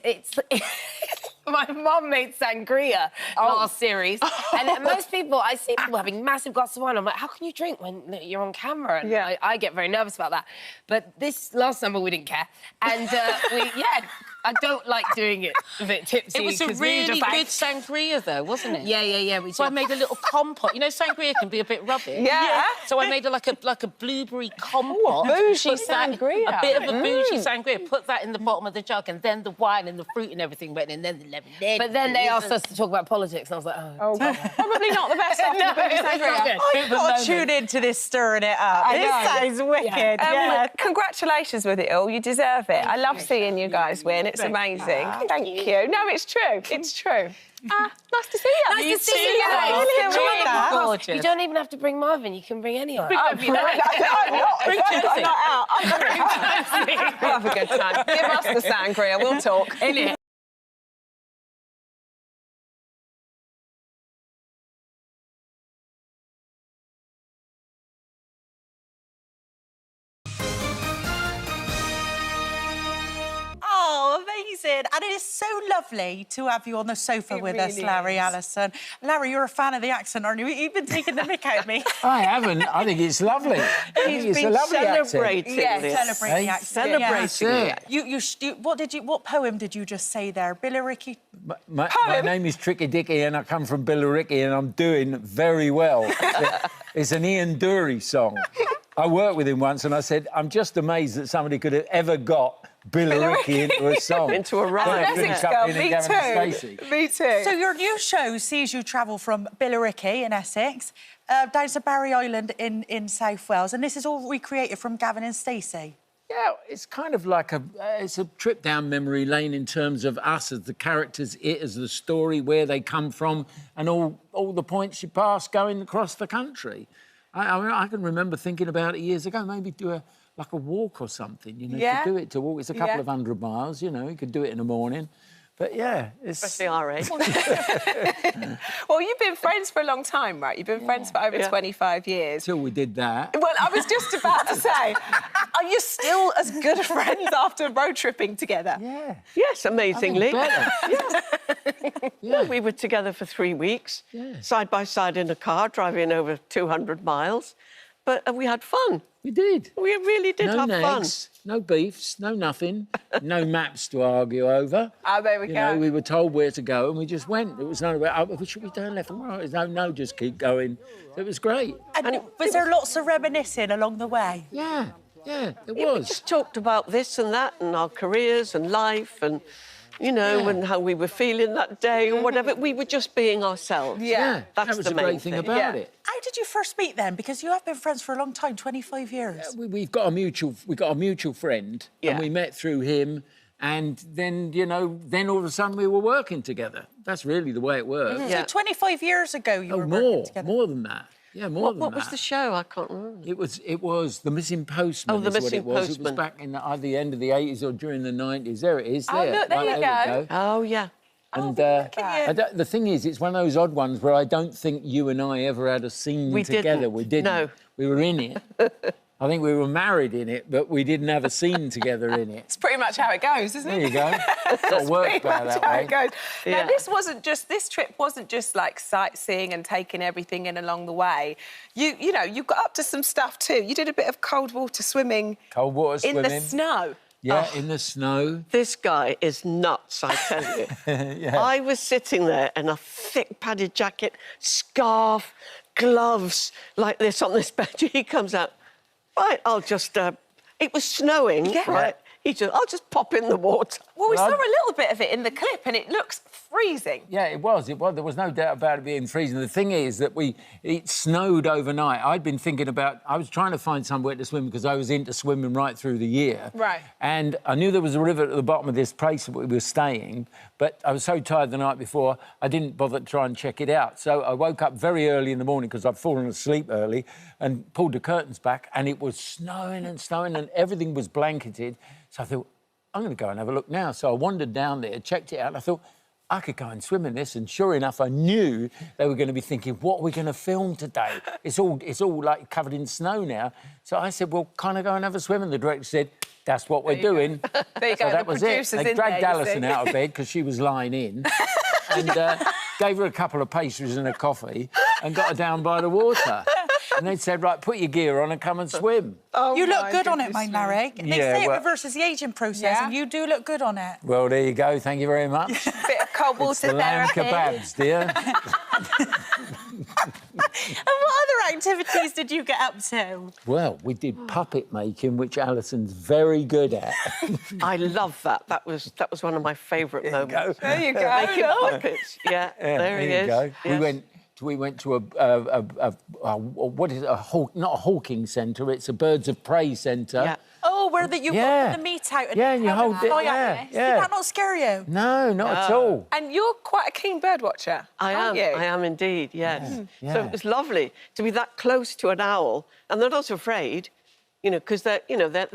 my mum made sangria last series, and most people, I see people having massive glasses of wine. I'm like, how can you drink when you're on camera? And I get very nervous about that. But this last summer, we didn't care. And I don't like doing it a bit tipsy. It was a really good sangria, though, wasn't it? Yeah. So I made a little compote. You know, sangria can be a bit rubbish. Yeah. So I made like a blueberry compote. Bougie sangria. A bit of a bougie sangria. Put that in the bottom of the jug, and then the wine and the fruit and everything went in, and then the lemonade. But then they asked us to talk about politics, and I was like, oh God. Probably not the best after the bougie sangria. I've got to tune into this stirring it up. This sounds wicked. Well, congratulations with it all. You deserve it. I love seeing you guys win. It's amazing. Thank you. No, it's true. It's true. Nice to see you. Nice to see you. Really enjoyed that. Gorgeous. You don't even have to bring Marvin. You can bring anyone. I'm not out. We'll have a good time. Give us the sangria. We'll talk. Oh, amazing. And it is so lovely to have you on the sofa with us, Larry Allison. Larry, you're a fan of the accent, aren't you? You've been taking the mick out of me. I haven't. I think it's lovely. He's been celebrating celebrating the accent. Celebrating it. What poem did you just say there? Billericay? My name is Tricky Dicky and I come from Billericay and I'm doing very well. It's an Ian Dury song. I worked with him once and I said, I'm just amazed that somebody could have ever got Billericay into a song. Into a rhyme. Me too. So your new show sees you travel from Billericay in Essex down to Barry Island in South Wales, and this is all recreated from Gavin and Stacey. Yeah, it's kind of like it's a trip down memory lane in terms of us as the characters, it as the story, where they come from, and all the points you pass going across the country. I can remember thinking about it years ago, maybe do a walk or something, you know, to walk. It's a couple of 100 miles, you know, you could do it in the morning. But yeah, it's... Especially our age. Well, you've been friends for a long time, right? You've been friends for over 25 years. Till we did that. Well, I was just about to say, are you still as good friends after road tripping together? Yeah. Yes, amazingly. Yeah. We were together for 3 weeks, side by side in a car, driving over 200 miles. But we had fun. We did. We really did have fun. No beefs, no nothing, no maps to argue over. Oh, there we go. Know, we were told where to go and we just went. It was none about, oh, should we turn left and right? No, just keep going. So it was great. And was there lots of reminiscing along the way? Yeah, there was. We just talked about this and that and our careers and life and, you know, and how we were feeling that day or whatever. We were just being ourselves. Yeah, that's that was the the main great thing about it. How did you first meet them? Because you have been friends for a long time, 25 years. We've got a mutual friend, and we met through him. And then, you know, then all of a sudden we were working together. That's really the way it worked. So 25 years ago you were working together. More than that. Yeah, more than that. What was the show? I can't remember. It was The Missing Postman. Oh, The Missing Postman. It was back in either the end of the 80s or during the 90s. There it is. Oh, look, there you go. Oh, yeah. And the thing is, it's one of those odd ones where I don't think you and I ever had a scene together. We didn't. No. We were in it. I think we were married in it, but we didn't have a scene together in it. It's pretty much how it goes, isn't it? There you go. That's pretty much how it goes. Yeah. Now, this trip wasn't just like sightseeing and taking everything in along the way. You know, you got up to some stuff too. You did a bit of cold water swimming. Cold water swimming. In the snow. Yeah, in the snow. This guy is nuts, I tell you. I was sitting there in a thick padded jacket, scarf, gloves, like this on this bed. He comes out. Right, I'll just... it was snowing, right? I'll just pop in the water. Well, we saw a little bit of it in the clip, and it looks freezing. Yeah, it was. There was no doubt about it being freezing. The thing is that it snowed overnight. I'd been thinking about... I was trying to find somewhere to swim because I was into swimming right through the year. Right. And I knew there was a river at the bottom of this place that we were staying, but I was so tired the night before, I didn't bother to try and check it out. So I woke up very early in the morning because I'd fallen asleep early and pulled the curtains back, and it was snowing and everything was blanketed. So I thought, I'm going to go and have a look now. So I wandered down there, checked it out, and I thought, I could go and swim in this. And sure enough, I knew they were going to be thinking, what are we going to film today? It's all like covered in snow now. So I said, well, can't I go and have a swim? And the director said, that's what we're doing. There you go. So that was it. They dragged Alison out of bed because she was lying in and gave her a couple of pastries and a coffee and got her down by the water. And they said, right, put your gear on and come and swim. Oh, you look good on it, my Larry. They say it well, reverses the ageing process, and you do look good on it. Well, there you go. Thank you very much. Bit of cold water it's the lamb therapy. kebabs, dear. And what other activities did you get up to? Well, we did puppet making, which Alison's very good at. I love that. That was one of my favourite moments. There you go. Making puppets. Yeah, there he is. Go. Yes. We went to what is it? Not a hawking centre. It's a birds of prey centre. Yeah. Oh, where you put the meat out and and you hold it. Did that not scare you? No, not at all. And you're quite a keen bird watcher, aren't you? I am indeed. Yes. Yeah. So it was lovely to be that close to an owl, and they're not afraid, you know, because they're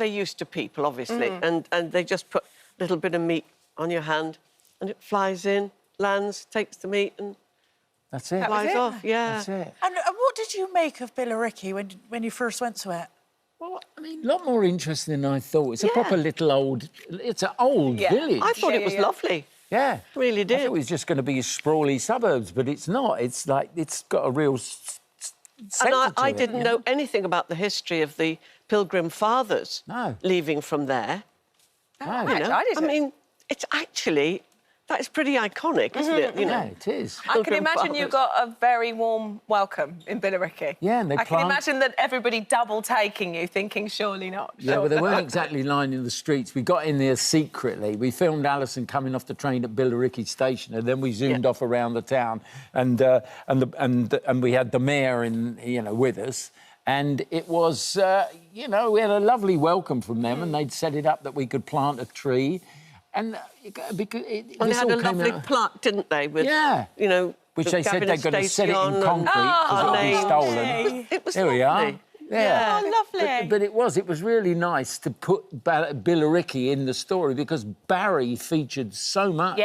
used to people, obviously, and they just put a little bit of meat on your hand, and it flies in, lands, takes the meat, and that's it. Flies off. Yeah. That's it. And what did you make of Billericay when you first went to it? Well, I mean, a lot more interesting than I thought. It's a proper little old... It's an old village. I thought it was lovely. Yeah. Really did. I thought it was just going to be sprawly suburbs, but it's not. It's like, it's got a real And I didn't know anything about the history of the Pilgrim Fathers leaving from there. No. You know, I mean, it's actually... That is pretty iconic, isn't it? You know? Yeah, it is. I can imagine you got a very warm welcome in Billericay. Yeah, and I can imagine that everybody double taking you, thinking surely not. Yeah, well, they weren't exactly lining the streets. We got in there secretly. We filmed Alison coming off the train at Billericay station, and then we zoomed off around the town, and we had the mayor with us. And it was, we had a lovely welcome from them, and they'd set it up that we could plant a tree. And because they had a lovely plaque, didn't they? With, you know, which they said they're going to set it in concrete because it'll be stolen. It was Here lovely. we are. Yeah. Oh, lovely. But it was really nice to put Billericay in the story because Barry featured so much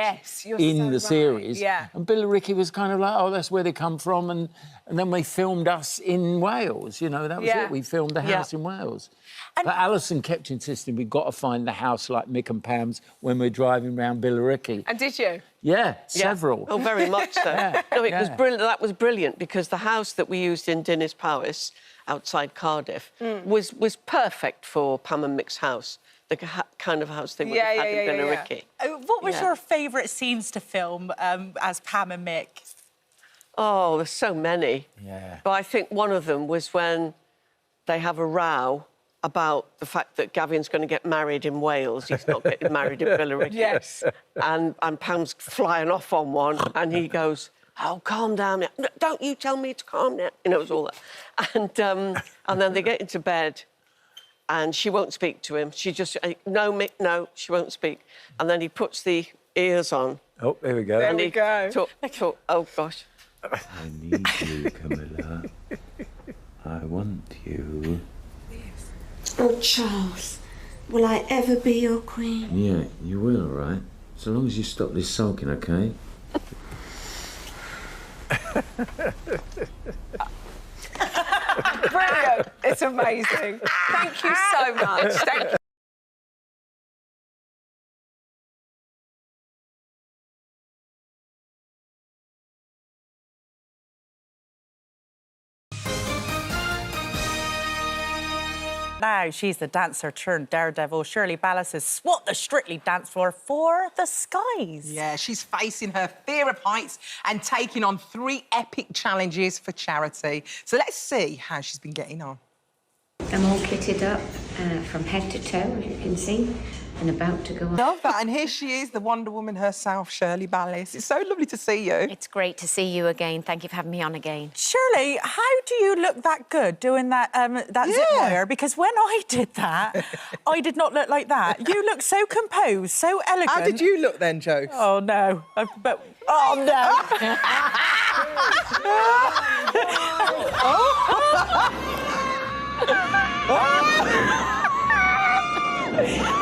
in the series. Yeah. And Billericay was kind of like, oh, that's where they come from. And then they filmed us in Wales, that was it. We filmed the house in Wales. But Alison kept insisting we've got to find the house like Mick and Pam's when we're driving around Billericay. And did you? Yeah, several. Oh, very much so. No, it was brilliant. That was brilliant because the house that we used in Dinas Powys outside Cardiff was perfect for Pam and Mick's house, the kind of house they would have had in Billericay. What was your favourite scenes to film as Pam and Mick? Oh, there's so many. Yeah. But I think one of them was when they have a row about the fact that Gavin's going to get married in Wales. He's not getting married in Billericay. Yes. And Pam's flying off on one, and he goes, oh, calm down. Don't you tell me to calm down. It was all that. And then they get into bed, and she won't speak to him. She just, no, Mick, no, she won't speak. And then he puts the ears on. Oh, there we go. There we go. Oh, gosh. I need you, Camilla. I want you. Oh, Charles, will I ever be your queen? Yeah, you will, all right? So long as you stop this sulking, OK? Brilliant. It's amazing. Thank you so much. Thank you. Now she's the dancer turned daredevil. Shirley Ballas has swapped the Strictly dance floor for the skies. Yeah, she's facing her fear of heights and taking on 3 epic challenges for charity. So let's see how she's been getting on. I'm all kitted up from head to toe, as you can see, and about to go on. Love that. And here she is, the Wonder Woman herself, Shirley Ballas. It's so lovely to see you. It's great to see you again. Thank you for having me on again. Shirley, how do you look that good doing that zip wire? Because when I did that, I did not look like that. You look so composed, so elegant. How did you look then, Jo? Oh, no. Oh, no.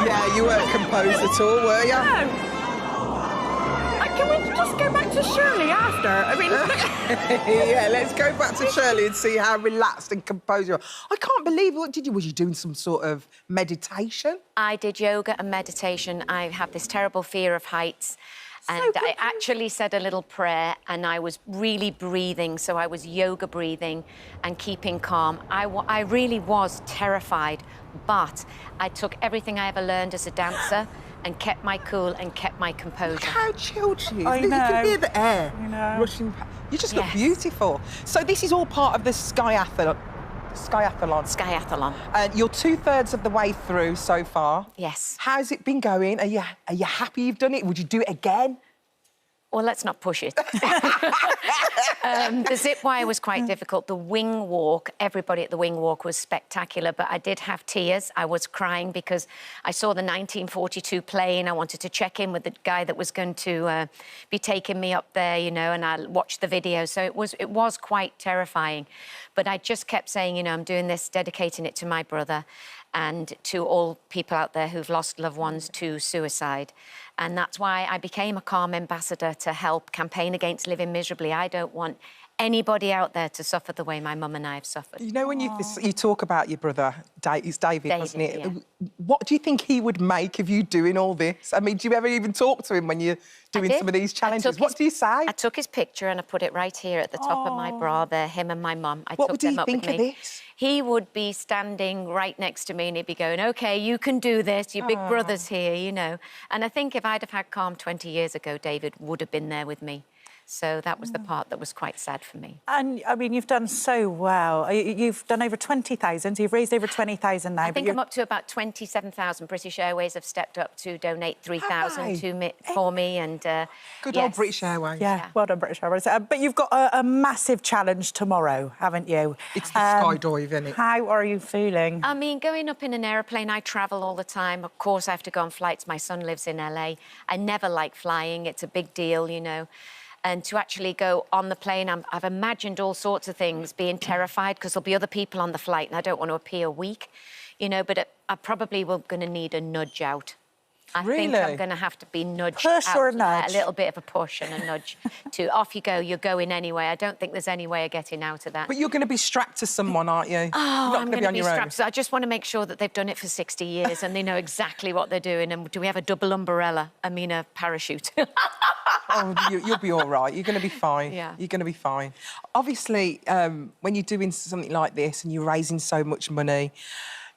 Yeah, you weren't composed at all, were you? No. Can we just go back to Shirley after? I mean... Yeah, let's go back to Shirley and see how relaxed and composed you are. I can't believe what did you? Was you doing some sort of meditation? I did yoga and meditation. I have this terrible fear of heights. And I actually said a little prayer and I was really breathing. So I was yoga breathing and keeping calm. I really was terrified, but I took everything I ever learned as a dancer and kept my cool and kept my composure. Look how chilled she is. I You know. can hear the air know. rushing past. You just look beautiful. So this is all part of the Skyathlon. You're 2/3 of the way through so far. Yes. How's it been going? Are you happy you've done it? Would you do it again? Well, let's not push it. The zip wire was quite difficult. The wing walk, everybody at the wing walk was spectacular, but I did have tears. I was crying because I saw the 1942 plane. I wanted to check in with the guy that was going to be taking me up there, and I watched the video. So it was quite terrifying. But I just kept saying, I'm doing this, dedicating it to my brother and to all people out there who've lost loved ones to suicide. And that's why I became a Calm ambassador to help campaign against living miserably. I don't want anybody out there to suffer the way my mum and I have suffered. You know, when you talk about your brother, it's David, wasn't it? Yeah. What do you think he would make of you doing all this? I mean, do you ever even talk to him when you're doing some of these challenges? What do you say? I took his picture and I put it right here at the top of my bra there, him and my mum. What would he think of this? He would be standing right next to me and he'd be going, OK, you can do this, your big brother's here, you know. And I think if I'd have had Calm 20 years ago, David would have been there with me. So that was the part that was quite sad for me. And, I mean, you've done so well. You've done over 20,000. You've raised over 20,000 now. I think I'm up to about 27,000. British Airways have stepped up to donate 3,000 for me. And good old British Airways. Yeah, well done, British Airways. But you've got a massive challenge tomorrow, haven't you? It's the skydive, isn't it? How are you feeling? I mean, going up in an aeroplane, I travel all the time. Of course, I have to go on flights. My son lives in LA. I never like flying. It's a big deal, you know. And to actually go on the plane, I've imagined all sorts of things, being terrified because there'll be other people on the flight and I don't want to appear weak, you know, but I probably will going to need a nudge out. I think I'm going to have to be nudged push out. Or a nudge? A little bit of a push and a nudge to off you go, you're going anyway. I don't think there's any way of getting out of that. But you're going to be strapped to someone, aren't you? Oh, you're I'm going to be strapped. I just want to make sure that they've done it for 60 years and they know exactly what they're doing. And do we have a double umbrella? I mean, a parachute. Oh, you'll be all right. You're going to be fine. Yeah. You're going to be fine. Obviously, when you're doing something like this and you're raising so much money,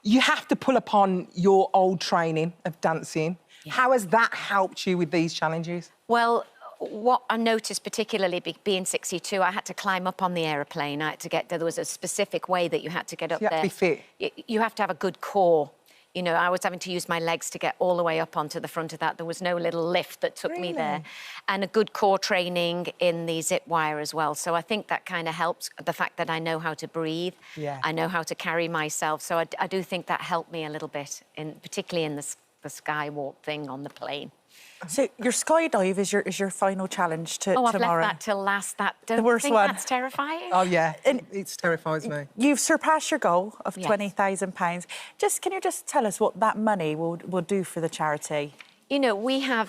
you have to pull upon your old training of dancing. Yeah. How has that helped you with these challenges? Well, what I noticed, particularly being 62, I had to climb up on the aeroplane. I had to get there. There was a specific way that you had to get up there. You have to be fit. You have to have a good core. You know, I was having to use my legs to get all the way up onto the front of that. There was no little lift that took me there. And a good core training in the zip wire as well. So I think that kind of helps, the fact that I know how to breathe. Yeah. I know how to carry myself. So I do think that helped me a little bit, particularly in the skywalk thing on the plane. So your skydive is your final challenge tomorrow? I've left that till last. The worst think one. That's terrifying? Oh, yeah. It terrifies me. You've surpassed your goal of £20,000. Can you just tell us what that money will do for the charity? You know, we have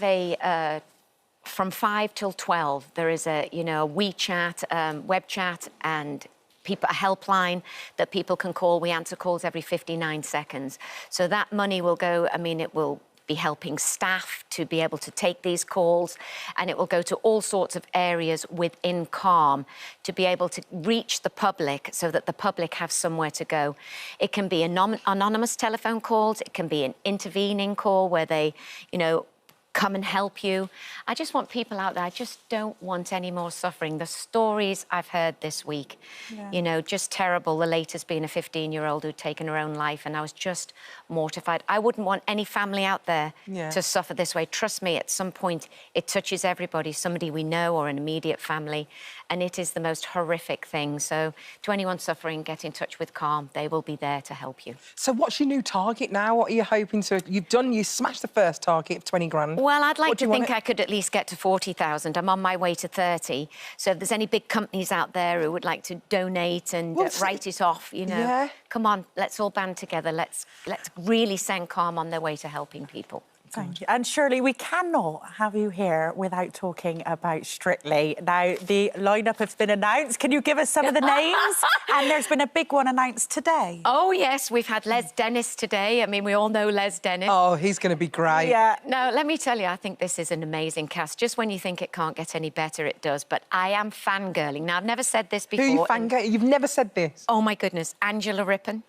from 5 till 12, there is a WeChat, web chat and a helpline that people can call. We answer calls every 59 seconds. So that money will go, I mean, it will be helping staff to be able to take these calls, and it will go to all sorts of areas within Calm to be able to reach the public so that the public have somewhere to go. It can be anonymous telephone calls, it can be an intervening call where they, you know, come and help you. I just want people out there. I just don't want any more suffering. The stories I've heard this week, you know, just terrible. The latest being a 15-year-old who'd taken her own life, and I was just mortified. I wouldn't want any family out there to suffer this way. Trust me, at some point, it touches everybody, somebody we know or an immediate family, and it is the most horrific thing. So to anyone suffering, get in touch with Calm. They will be there to help you. So what's your new target now? What are you hoping to... You smashed the first target of 20 grand. Well, I'd like to think I could at least get to 40,000. I'm on my way to 30. So if there's any big companies out there who would like to donate and write it off, you know, come on, let's all band together. Let's really send Calm on their way to helping people. Thank you. And Shirley, we cannot have you here without talking about Strictly. Now, the lineup has been announced. Can you give us some of the names? And there's been a big one announced today. Oh, yes, we've had Les Dennis today. I mean, we all know Les Dennis. Oh, he's going to be great. Yeah. No, let me tell you, I think this is an amazing cast. Just when you think it can't get any better, it does. But I am fangirling. Now, I've never said this before. Who are you fangirling? You've never said this? Oh, my goodness. Angela Rippon.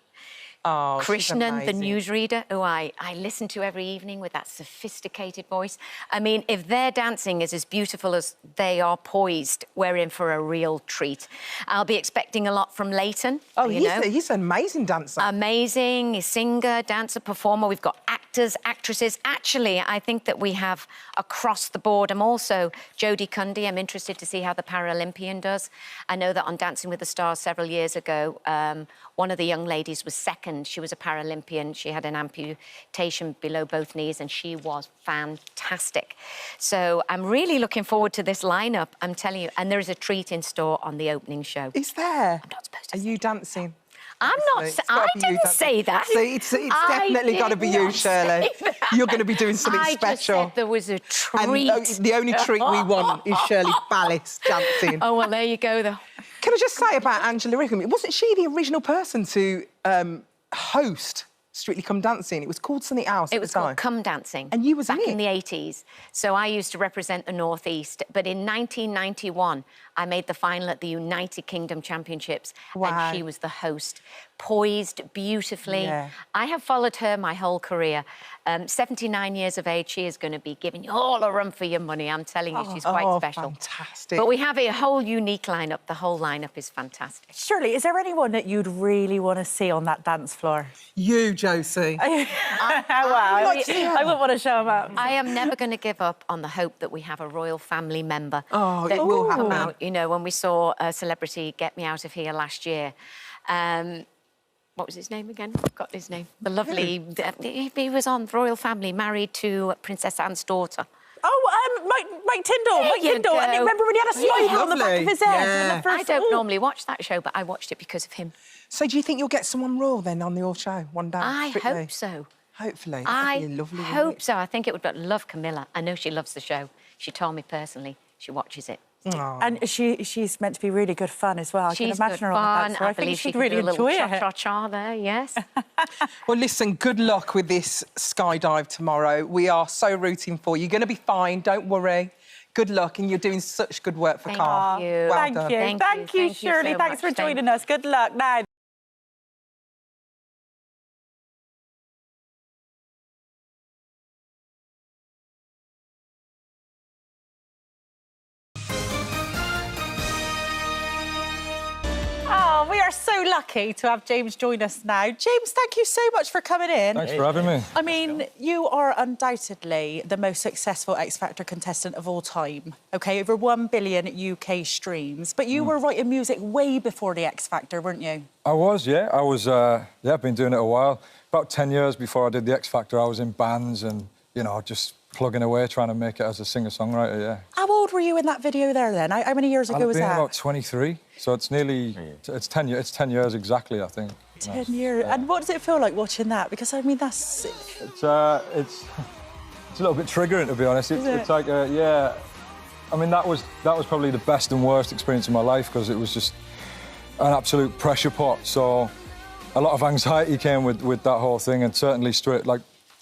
Oh, Krishnan, the newsreader, who I listen to every evening with that sophisticated voice. I mean, if their dancing is as beautiful as they are poised, we're in for a real treat. I'll be expecting a lot from Leighton. Oh, he's an amazing dancer. Amazing singer, dancer, performer. We've got actors, actresses. Actually, I think that we have across the board. I'm also Jodie Cundy. I'm interested to see how the Paralympian does. I know that on Dancing with the Stars several years ago, one of the young ladies was second. She was a Paralympian. She had an amputation below both knees, and she was fantastic. So I'm really looking forward to this lineup, I'm telling you. And there is a treat in store on the opening show. Is there? I'm not supposed to. Are you dancing? I'm not. I didn't say that. See, it's definitely got to be you, Shirley. You're going to be doing something special. I just said there was a treat. And the only treat we want is Shirley Ballis dancing. Oh, well, there you go, though. Can I just say about Angela Rickham? Wasn't she the original person to host Strictly Come Dancing? It was called something else It was called Come Dancing. And you was back in the 80s. So I used to represent the North East. But in 1991, I made the final at the United Kingdom Championships. Wow. And she was the host. Poised beautifully. Yeah. I have followed her my whole career. 79 years of age, she is going to be giving you all a run for your money. I'm telling you, she's quite special. Fantastic. But we have a whole unique lineup. The whole lineup is fantastic. Shirley, is there anyone that you'd really want to see on that dance floor? You, Josie. Wow, I wouldn't want to show them up. I am never going to give up on the hope that we have a royal family member. Oh, that it will come happen. out. You know, when we saw a celebrity get me out of here last year. What was his name again? I forgot his name. The lovely... He was on the royal family, married to Princess Anne's daughter. Oh, Mike Tyndall. Mike Tyndall. And remember when he had a smile on the back of his head? I don't normally watch that show, but I watched it because of him. So do you think you'll get someone royal then on your show one day? I Strictly? hope so. Hopefully. I That'd be lovely, hope so. I think it would love Camilla. I know she loves the show. She told me personally she watches it. And she's meant to be really good fun as well. I can imagine her on the dance floor. I think she'd really enjoy it. Cha-cha there, yes. Well, listen, good luck with this skydive tomorrow. We are so rooting for you. You're going to be fine, don't worry. Good luck, and you're doing such good work for Carl. Thank you. Well done. Thank you, Shirley. so Thanks for much. joining us. Good luck now. Oh, we are so lucky to have James join us now. James, thank you so much for coming in. Thanks for having me. I mean, you are undoubtedly the most successful X Factor contestant of all time. OK, over 1 billion UK streams. But you were writing music way before the X Factor, weren't you? I was, yeah. I was, I've been doing it a while. About 10 years before I did the X Factor, I was in bands and, you know, just plugging away, trying to make it as a singer-songwriter, yeah. How old were you in that video there, then? How many years ago was that? I've been about 23, so it's nearly... It's 10 years exactly, I think. 10 years. Yeah. And what does it feel like watching that? Because, I mean, that's... It's a little bit triggering, to be honest. It's like, yeah... I mean, that was probably the best and worst experience of my life, because it was just an absolute pressure pot, so a lot of anxiety came with that whole thing, and certainly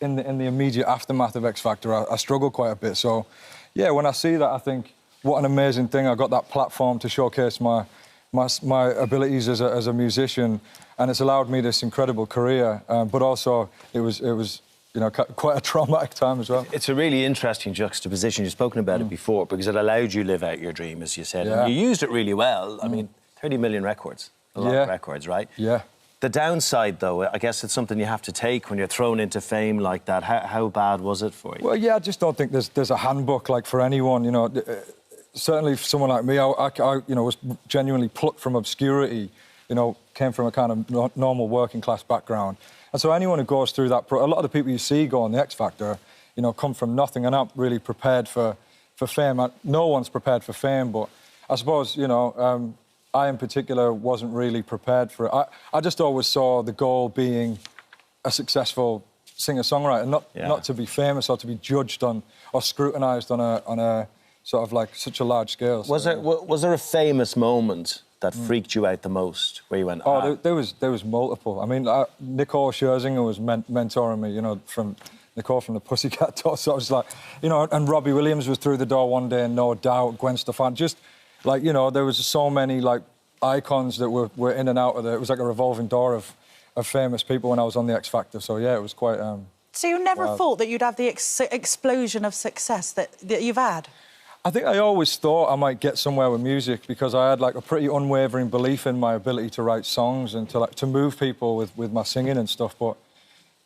in the immediate aftermath of X Factor, I struggled quite a bit. So, yeah, when I see that, I think, what an amazing thing. I got that platform to showcase my abilities as a musician, and it's allowed me this incredible career. But also, it was you know, quite a traumatic time as well. It's a really interesting juxtaposition. You've spoken about it before, because it allowed you to live out your dream, as you said. Yeah. And you used it really well. I mean, 30 million records, a lot of records, right? Yeah. The downside, though, I guess it's something you have to take when you're thrown into fame like that. How bad was it for you? Well, yeah, I just don't think there's a handbook, like, for anyone, you know. Certainly for someone like me, I you know, was genuinely plucked from obscurity, you know, came from a kind of normal working-class background. And so anyone who goes through that... a lot of the people you see go on the X Factor, you know, come from nothing and aren't really prepared for fame. No one's prepared for fame, but I suppose, you know... I, in particular, wasn't really prepared for it. I just always saw the goal being a successful singer-songwriter, not to be famous or to be judged on or scrutinised on a sort of like such a large scale. Was there a famous moment that freaked you out the most, where you went, there was multiple. I mean, Nicole Scherzinger was mentoring me, you know, from Nicole from the Pussycat Dolls. So I was like, you know, and Robbie Williams was through the door one day, and no doubt, Gwen Stefani, just... Like, you know, there was so many, like, icons that were in and out of there. It was like a revolving door of famous people when I was on the X Factor. So, yeah, it was quite... So you never thought that you'd have the explosion of success that you've had? I think I always thought I might get somewhere with music, because I had, like, a pretty unwavering belief in my ability to write songs and to move people with my singing and stuff. But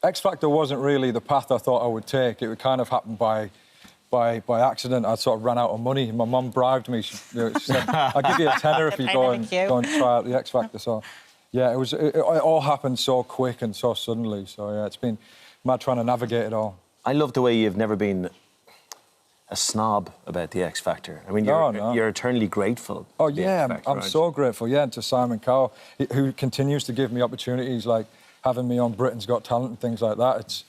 X Factor wasn't really the path I thought I would take. It would kind of happen by accident. I sort of ran out of money. My mum bribed me. She said, I'll give you a tenner if you go and try out the X Factor. So, yeah, it all happened so quick and so suddenly. So, yeah, it's been mad trying to navigate it all. I love the way you've never been a snob about the X Factor. I mean, No. you're eternally grateful. Oh, to the yeah, X Factor, I'm aren't so grateful, yeah, and to Simon Cowell, who continues to give me opportunities, like having me on Britain's Got Talent and things like that. It's,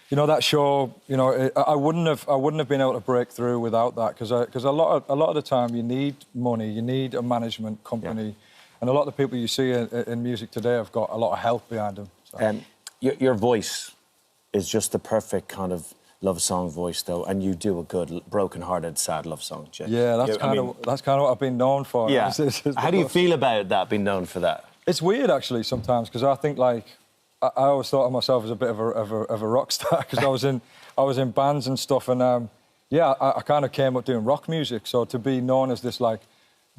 you know, that show, you know, I wouldn't have been able to break through without that, because a lot of the time you need money, you need a management company, and a lot of the people you see in music today have got a lot of help behind them. So. Your voice is just the perfect kind of love song voice, though, and you do a good, broken-hearted, sad love song, Jay. Yeah, that's kind of what I've been known for. Yeah. How do you feel about that, being known for that? It's weird, actually, sometimes, because I think, like, I always thought of myself as a bit of a rock star, because I was in bands and stuff, and I kind of came up doing rock music. So to be known as this like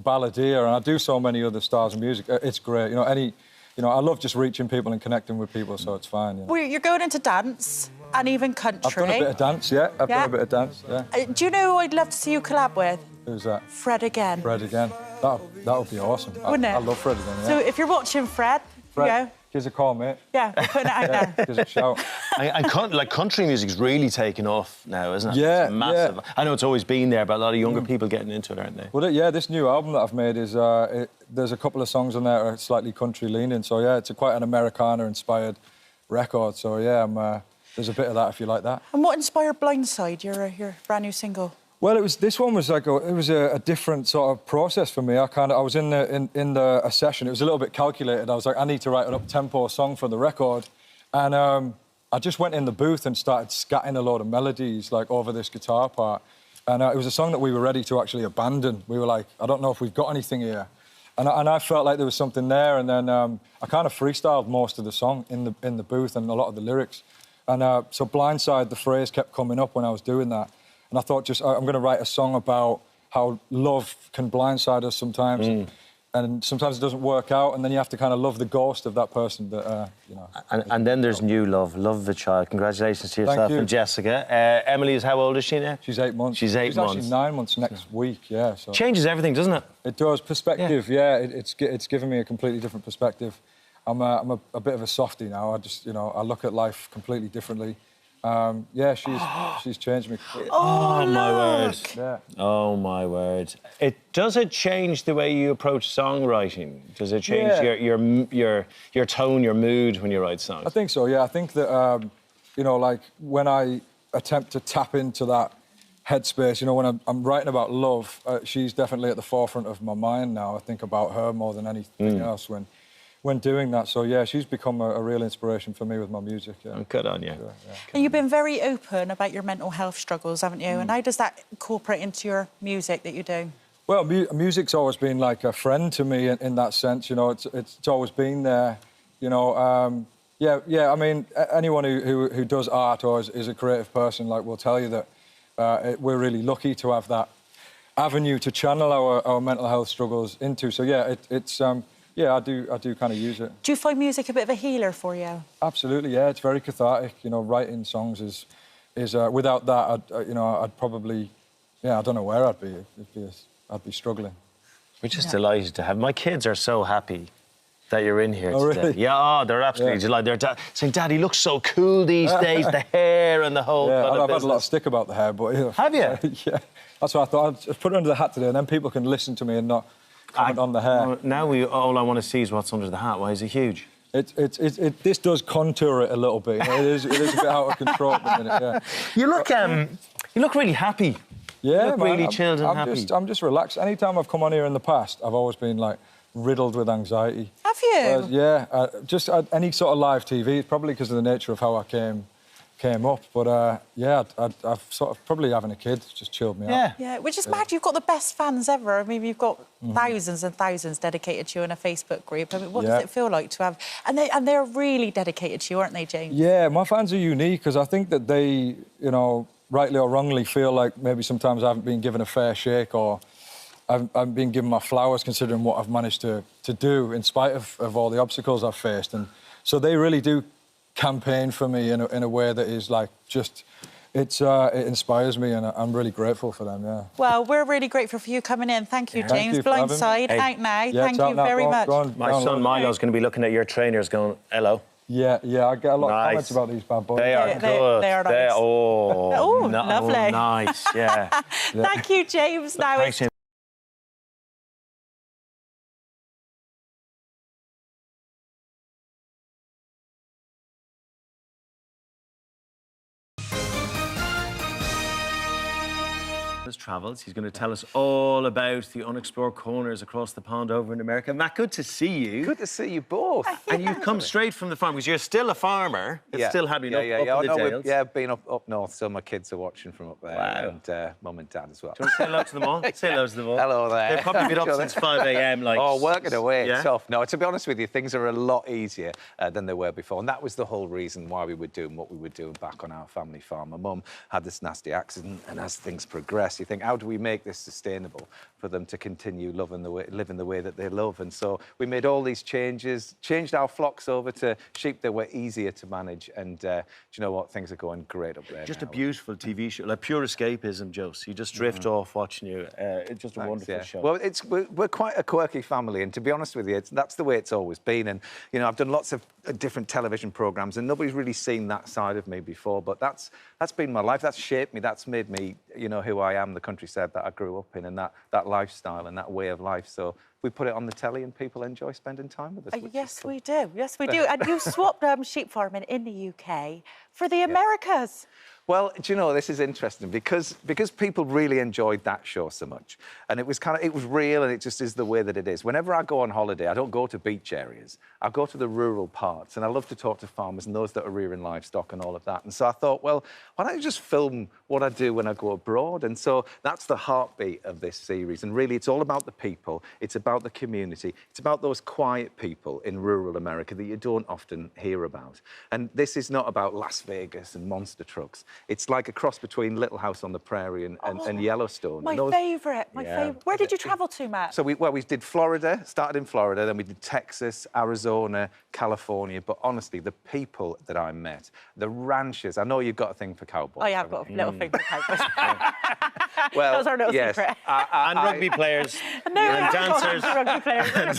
balladeer, and I do so many other styles of music, it's great. I love just reaching people and connecting with people, so it's fine. You know. Well, you're going into dance and even country. I've done a bit of dance, yeah. I've done a bit of dance, yeah. Do you know who I'd love to see you collab with? Who's that? Fred again. Fred again. That would be awesome. Wouldn't it? I love Fred again, yeah. So if you're watching Fred, you know. Give us a call, mate. Yeah, we're putting it out there. Give us a shout. And country music's really taken off now, isn't it? Yeah, it's massive. yeah. I know it's always been there, but a lot of younger people getting into it, aren't they? Well, this new album that I've made is there's a couple of songs on there that are slightly country leaning. So yeah, it's quite an Americana-inspired record. So yeah, there's a bit of that if you like that. And what inspired Blindside, your brand new single? Well, this one was like a different sort of process for me. I was in a session. It was a little bit calculated. I was like, I need to write an up-tempo song for the record, and I just went in the booth and started scatting a load of melodies like over this guitar part, and it was a song that we were ready to actually abandon. We were like, I don't know if we've got anything here, and I felt like there was something there, and then I kind of freestyled most of the song in the booth and a lot of the lyrics, and so Blindside, the phrase kept coming up when I was doing that. And I thought, I'm going to write a song about how love can blindside us sometimes, and sometimes it doesn't work out, and then you have to kind of love the ghost of that person that, you know. And then there's new love, love the child. Congratulations to yourself and Jessica. Emily is how old is she now? She's 8 months. She's 8 months. She's actually 9 months next week, yeah. So. Changes everything, doesn't it? It does. Perspective, yeah. It's given me a completely different perspective. I'm a bit of a softie now. I look at life completely differently. Yeah, she's changed me. Oh my word! Yeah. Oh my word! Does it change the way you approach songwriting? Does it change your tone, your mood when you write songs? I think so. Yeah, I think that like when I attempt to tap into that headspace, when I'm writing about love, she's definitely at the forefront of my mind now. I think about her more than anything else when doing that. So, yeah, she's become a real inspiration for me with my music. Yeah. Oh, good on you. Sure, yeah. And you've been very open about your mental health struggles, haven't you? And how does that incorporate into your music that you do? Well, music's always been like a friend to me in that sense. It's always been there. I mean, anyone who does art or is a creative person, will tell you that we're really lucky to have that avenue to channel our mental health struggles into. So, yeah, I do kind of use it. Do you find music a bit of a healer for you? Absolutely, yeah. It's very cathartic. Writing songs is without that, I'd probably, I don't know where I'd be. I'd be struggling. We're just delighted to have. My kids are so happy that you're in here today. Really? Yeah, they're absolutely delighted. They're saying, "Daddy looks so cool these days. The hair and the whole." Yeah, kind of I've had a lot of stick about the hair, but have you? Yeah, that's what I thought. I'd just put it under the hat today, and then people can listen to me and not comment on the hair. Now all I want to see is what's under the hat. Why is it huge? This does contour it a little bit. It is a bit out of control at the minute. Yeah. You look really happy. Yeah, you look really chilled and happy. I'm just relaxed. Anytime I've come on here in the past, I've always been riddled with anxiety. Have you? Just any sort of live TV. Probably because of the nature of how I came up. But I've sort of probably having a kid just chilled me out. Yeah, which is mad. You've got the best fans ever. I mean, you've got thousands and thousands dedicated to you in a Facebook group. I mean, what does it feel like to have? And they're really dedicated to you, aren't they, James? Yeah, my fans are unique because I think that they, rightly or wrongly, feel like maybe sometimes I haven't been given a fair shake or I haven't been given my flowers considering what I've managed to do in spite of all the obstacles I've faced. And so they really do campaign for me in a way that is it inspires me, and I'm really grateful for them. Yeah. Well, we're really grateful for you coming in. Thank you, James. Thank you Blindside out now. Yeah, Thank you very much. My son Milo's going to be looking at your trainers, going, "Hello." Yeah, I get a lot of Nice. comments about these bad boys. They are good. They are nice. They're, Oh, lovely. Oh, nice, yeah. Thank you, James. Now Thanks, it's Travels. He's going to tell us all about the unexplored corners across the pond over in America. Matt, good to see you. Good to see you both. And you've come straight from the farm because you're still a farmer. It's still happening up in the Dales. I've been up north, so my kids are watching from up there. Wow. And mum and dad as well. Do you want to say hello to them all? Say hello to them all. Hello there. They've probably been up since 5 a.m. like... Oh, working away, yeah? tough. No, to be honest with you, things are a lot easier than they were before. And that was the whole reason why we were doing what we were doing back on our family farm. My mum had this nasty accident, and as things progress, you think, how do we make this sustainable for them to continue living the way that they love? And so we made all these changes, changed our flocks over to sheep that were easier to manage. And do you know what? Things are going great up there. Just now. a beautiful TV show, like pure escapism, Joe. So you just drift off watching you. It's just a wonderful show. Well, we're quite a quirky family, and to be honest with you, that's the way it's always been. And you know, I've done lots of different television programs, and nobody's really seen that side of me before. But that's been my life. That's shaped me. That's made me, you know, who I am, the countryside that I grew up in, and that lifestyle and that way of life. So we put it on the telly, and people enjoy spending time with us. yes, we do. Yes, we do. And you swapped sheep farming in the UK for the Americas. Well, do you know, this is interesting because people really enjoyed that show so much, and it was real, and it just is the way that it is. Whenever I go on holiday, I don't go to beach areas. I go to the rural parts, and I love to talk to farmers and those that are rearing livestock and all of that. And so I thought, well, why don't you just film what I do when I go abroad? And so that's the heartbeat of this series. And really, it's all about the people. It's about the community. It's about those quiet people in rural America that you don't often hear about. And this is not about Las Vegas and monster trucks. It's like a cross between Little House on the Prairie and Yellowstone. My favourite, my favourite. Where did you travel to, Matt? So we did Florida, started in Florida, then we did Texas, Arizona, California. But honestly, the people that I met, the ranchers, I know you've got a thing for cowboys. Oh, yeah, I've got a little thing for cowboys. Well, that's our little secret. And rugby players. And dancers. Rugby players.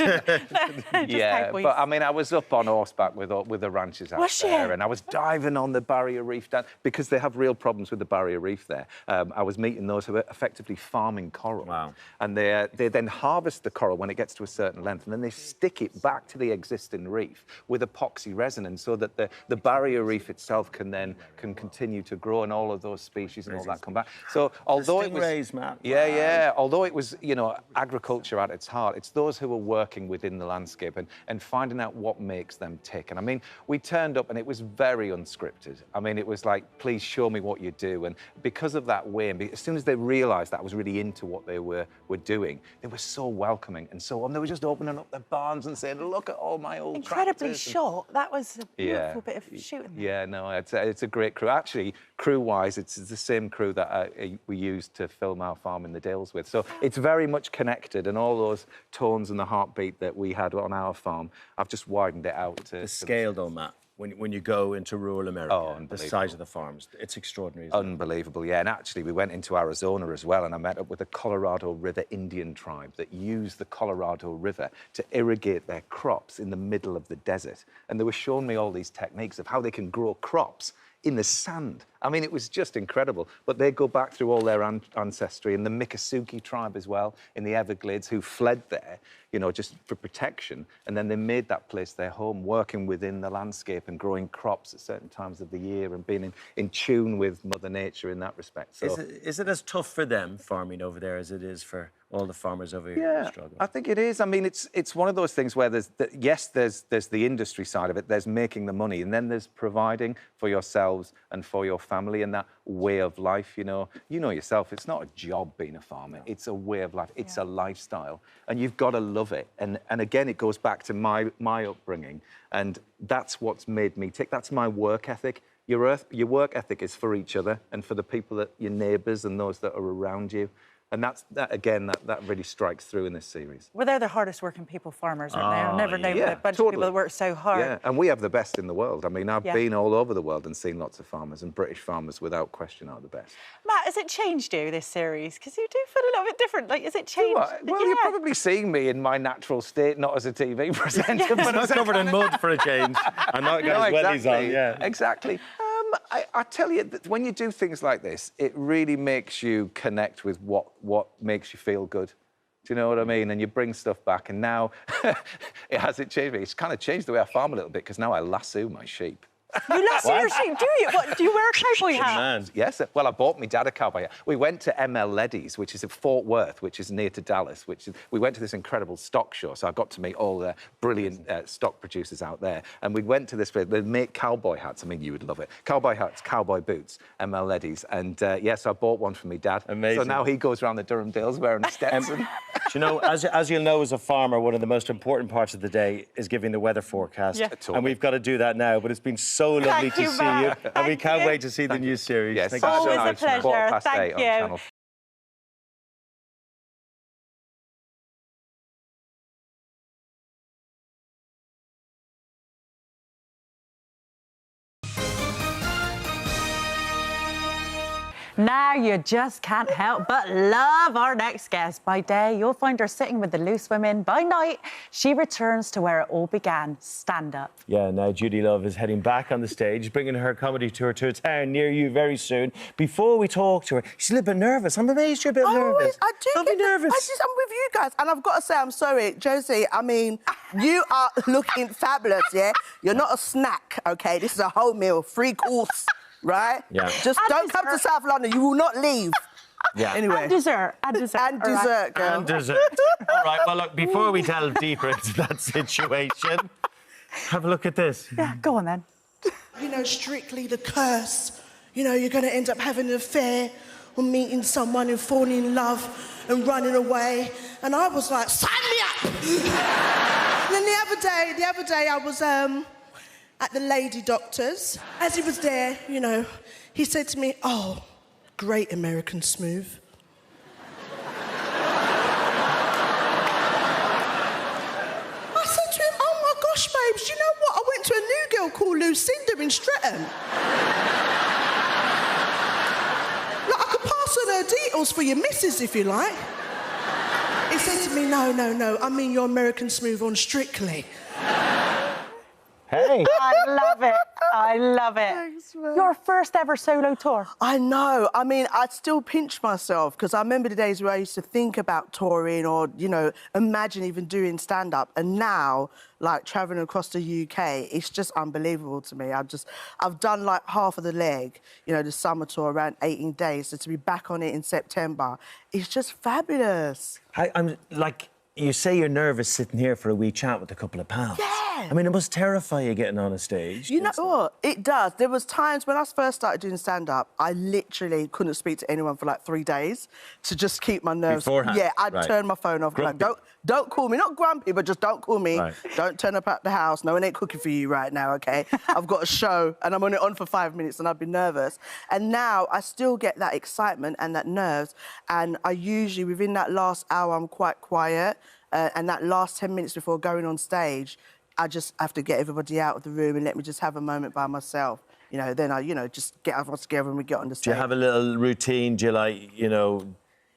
Yeah, but I mean, I was up on horseback with the ranchers out there, and I was diving on the barrier reef down because they have real problems with the barrier reef there. I was meeting those who are effectively farming coral. Wow. And they then harvest the coral when it gets to a certain length, and then they stick it back to the existing reef with epoxy resin, and so that the barrier reef itself can continue to grow, and all of those species and all that come back. So although it was stingrays, man. Yeah, although it was, you know, agriculture at its heart, it's those who are working within the landscape and finding out what makes them tick. And I mean, we turned up and it was very unscripted. I mean, it was like, please show me what you do. And because of that way, and as soon as they realised that I was really into what they were doing, they were so welcoming and so on. They were just opening up their barns and saying, look at all my old Incredibly shot. That was a beautiful bit of shooting. Yeah, no, it's a great crew. Actually, crew-wise, it's the same crew that we used to film our farm in the Dales with. So it's very much connected, and all those tones and the heartbeat that we had on our farm, I've just widened it out. The scale, though, Matt, when you go into rural America, the size of the farms, it's extraordinary. Unbelievable, yeah. And actually, we went into Arizona as well, and I met up with a Colorado River Indian tribe that use the Colorado River to irrigate their crops in the middle of the desert. And they were showing me all these techniques of how they can grow crops in the sand. I mean, it was just incredible. But they go back through all their ancestry, and the Miccosukee tribe as well in the Everglades, who fled there, you know, just for protection. And then they made that place their home, working within the landscape and growing crops at certain times of the year and being in tune with Mother Nature in that respect. So, is it as tough for them farming over there as it is for all the farmers over here yeah, who struggle? I think it is. I mean, it's one of those things where there's the industry side of it, there's making the money, and then there's providing for yourselves and for your family and that way of life. You know yourself, it's not a job being a farmer, it's a way of life, it's a lifestyle, and you've got to love it. And again, it goes back to my upbringing, and that's what's made me tick. That's my work ethic. Your work ethic is for each other and for the people that your neighbours and those that are around you. And that really strikes through in this series. Well, they're the hardest working people, farmers, aren't they? I've never known a bunch of people that work so hard. Yeah, and we have the best in the world. I mean, I've been all over the world and seen lots of farmers, and British farmers, without question, are the best. Matt, has it changed you, this series? Because you do feel a little bit different. Like, has it changed? Well, you're probably seeing me in my natural state, not as a TV presenter. But I'm covered in mud for a change. I'm not got his wellies on, yeah. Exactly. I tell you, that when you do things like this, it really makes you connect with what makes you feel good. Do you know what I mean? And you bring stuff back, and now it hasn't changed me. It's kind of changed the way I farm a little bit, because now I lasso my sheep. You lasso your sheep, do you? What, do you wear a cowboy hat? Man. Yes. Well, I bought my dad a cowboy hat. We went to ML Leddy's, which is at Fort Worth, which is near to Dallas. We went to this incredible stock show, so I got to meet all the brilliant stock producers out there. And we went to this place. They make cowboy hats. I mean, you would love it. Cowboy hats, cowboy boots, ML Leddy's. And yes, I bought one for my dad. Amazing. So now he goes around the Durham Dales wearing a Stetson. Do you know, as you'll know, as a farmer, one of the most important parts of the day is giving the weather forecast. Yeah. Totally. And we've got to do that now. But it's been so lovely to see you. And we can't wait to see the new series. Yes, Thank you so always much. a pleasure. Thank you. Now you just can't help but love our next guest. By day, you'll find her sitting with the loose women. By night, she returns to where it all began, stand-up. Yeah, now Judy Love is heading back on the stage, bringing her comedy tour to a town near you very soon. Before we talk to her, she's a little bit nervous. I'm amazed you're a bit nervous. I do Don't be nervous. I'm with you guys, and I've got to say, I'm sorry, Josie, I mean, you are looking fabulous, yeah? You're not a snack, OK? This is a whole meal, 3 course. Right? Yeah. Just don't come to South London. You will not leave. Yeah. Anyway. And dessert. And dessert. And dessert, girl. And dessert. All right, well, look, before we delve deeper into that situation, have a look at this. Yeah, go on then. You know, strictly the curse. You know, you're going to end up having an affair or meeting someone and falling in love and running away. And I was like, sign me up! And then the other day I was at the lady doctor's. As he was there, you know, he said to me, oh, great American smooth. I said to him, oh my gosh, babes, you know what? I went to a new girl called Lucinda in Streatham. Like, I could pass on her details for your missus if you like. He said to me, no, I mean your American smooth on Strictly. Hey. I love it. I love it. Thanks, man. Your first ever solo tour. I know. I mean, I still pinch myself because I remember the days where I used to think about touring or, you know, imagine even doing stand-up. And now, like, travelling across the UK, it's just unbelievable to me. I've done, like, half of the leg, you know, the summer tour, around 18 days. So to be back on it in September, it's just fabulous. I'm like... You say you're nervous sitting here for a wee chat with a couple of pals. Yeah. I mean, it must terrify you getting on a stage. You know what? It does. There was times when I first started doing stand-up, I literally couldn't speak to anyone for like 3 days to just keep my nerves. Beforehand? Yeah, I'd Right. turn my phone off. Like, don't call me. Not grumpy, but just don't call me. Right. Don't turn up at the house. No one ain't cooking for you right now, OK? I've got a show and I'm only on for 5 minutes and I'd be nervous. And now I still get that excitement and that nerves. And I usually, within that last hour, I'm quite quiet. And that last 10 minutes before going on stage, I just have to get everybody out of the room and let me just have a moment by myself. You know, then I, you know, just get everyone together and we get on the stage. Do you have a little routine? Do you, like, you know,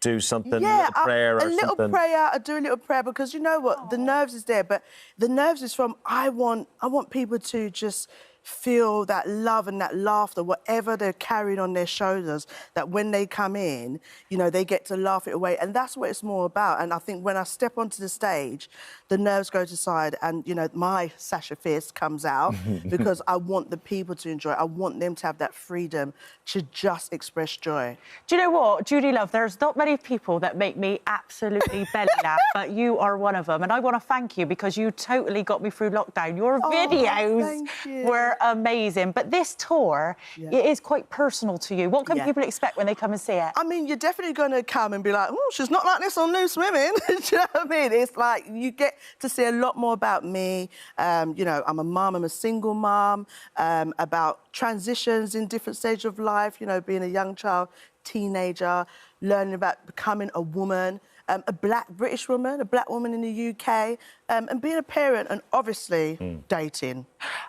do something, yeah, a prayer or something? A little prayer. I do a little prayer because you know what? The nerves is there, but the nerves is from I want people to just feel that love and that laughter, whatever they're carrying on their shoulders, that when they come in, you know, they get to laugh it away. And that's what it's more about. And I think when I step onto the stage, the nerves go to the side and, you know, my Sasha Fierce comes out because I want the people to enjoy it. I want them to have that freedom to just express joy. Do you know what, Judy Love, there's not many people that make me absolutely belly laugh, but you are one of them. And I want to thank you because you totally got me through lockdown. Your videos were amazing. But this tour, it is quite personal to you. What can people expect when they come and see it? I mean, you're definitely going to come and be like, oh, she's not like this on Loose Women. Do you know what I mean? It's like you get to see a lot more about me. You know, I'm a mum, I'm a single mum, about transitions in different stages of life, you know, being a young child, teenager, learning about becoming a woman, a black British woman, a black woman in the UK, and being a parent and obviously dating.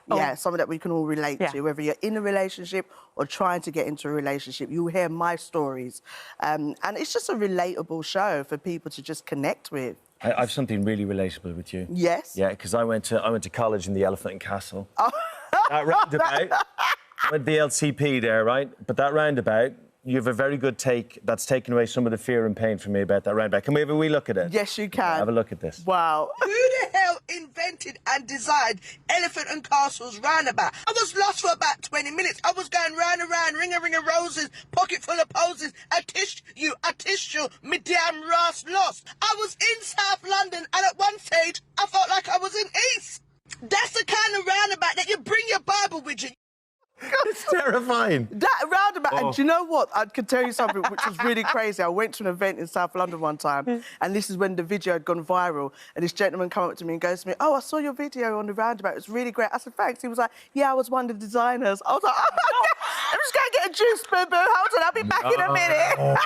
Yeah, something that we can all relate to, whether you're in a relationship or trying to get into a relationship. You'll hear my stories. And it's just a relatable show for people to just connect with. I have something really relatable with you. Yes? Yeah, because I went to college in the Elephant and Castle. Oh. That roundabout, with the LCP there, right? But that roundabout, you have a very good take that's taken away some of the fear and pain from me about that roundabout. Can we have a wee look at it? Yes, you can. Have a look at this. Wow. Who the hell invented and designed Elephant and Castle's roundabout? I was lost for about 20 minutes. I was going round and round, ring a roses, pocket full of posies. I tished you, me damn Ross lost. I was in South London and at one stage I felt like I was in East. That's the kind of roundabout that you bring your Bible with you. It's terrifying. That roundabout, and do you know what? I could tell you something which was really crazy. I went to an event in South London one time, and this is when the video had gone viral, and this gentleman came up to me and goes to me, "Oh, I saw your video on the roundabout. It was really great." I said, "Thanks." He was like, "Yeah, I was one of the designers." I was like, "Oh, my God. I'm just going to get a juice, boo-boo. Hold on, I'll be back in a minute."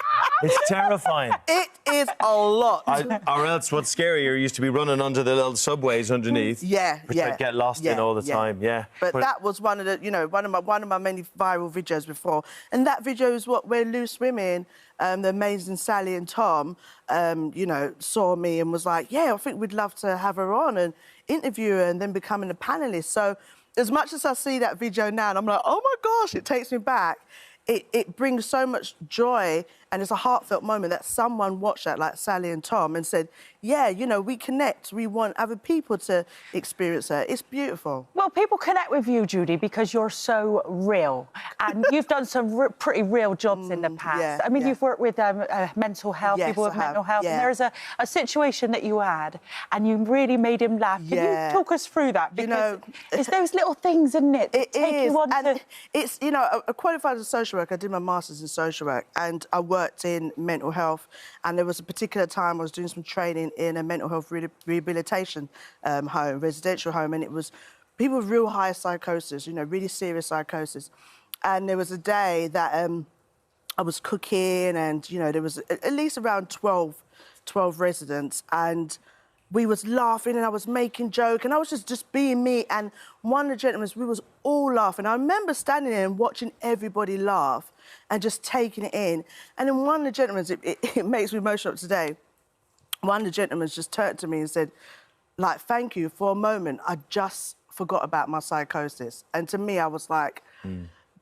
It's terrifying. It is a lot. Or else what's scarier, you used to be running under the little subways underneath. Yeah, which I'd get lost in all the time, yeah. But that was one of the, you know, one of my many viral videos before. And that video is where Loose Women, the amazing Sally and Tom, you know, saw me and was like, "Yeah, I think we'd love to have her on and interview her and then becoming a panellist." So as much as I see that video now and I'm like, "Oh, my gosh," it takes me back. It brings so much joy, and it's a heartfelt moment that someone watched that, like Sally and Tom, and said, "Yeah, you know, we connect. We want other people to experience her." It's beautiful. Well, people connect with you, Judy, because you're so real. And you've done some pretty real jobs in the past. yeah, I mean, yeah. you've worked with mental health, Yes, people with I have, mental health. yeah. And there was a situation that you had, and you really made him laugh. Can you talk us through that? Because You know, it's those little things, isn't it? It is, You on and to... it's, you know, I qualified as a social worker. I did my master's in social work, and I worked in mental health. And there was a particular time I was doing some training in a mental health rehabilitation home, residential home, and it was people with real high psychosis, you know, really serious psychosis. And there was a day that I was cooking, and you know, there was at least around 12 residents, and we was laughing and I was making joke and I was just being me, and one of the gentlemen, we was all laughing. I remember standing there and watching everybody laugh and just taking it in. And then one of the gentlemen, it makes me emotional today, one of the gentlemen just turned to me and said, like, "Thank you. For a moment, I just forgot about my psychosis." And to me, I was like,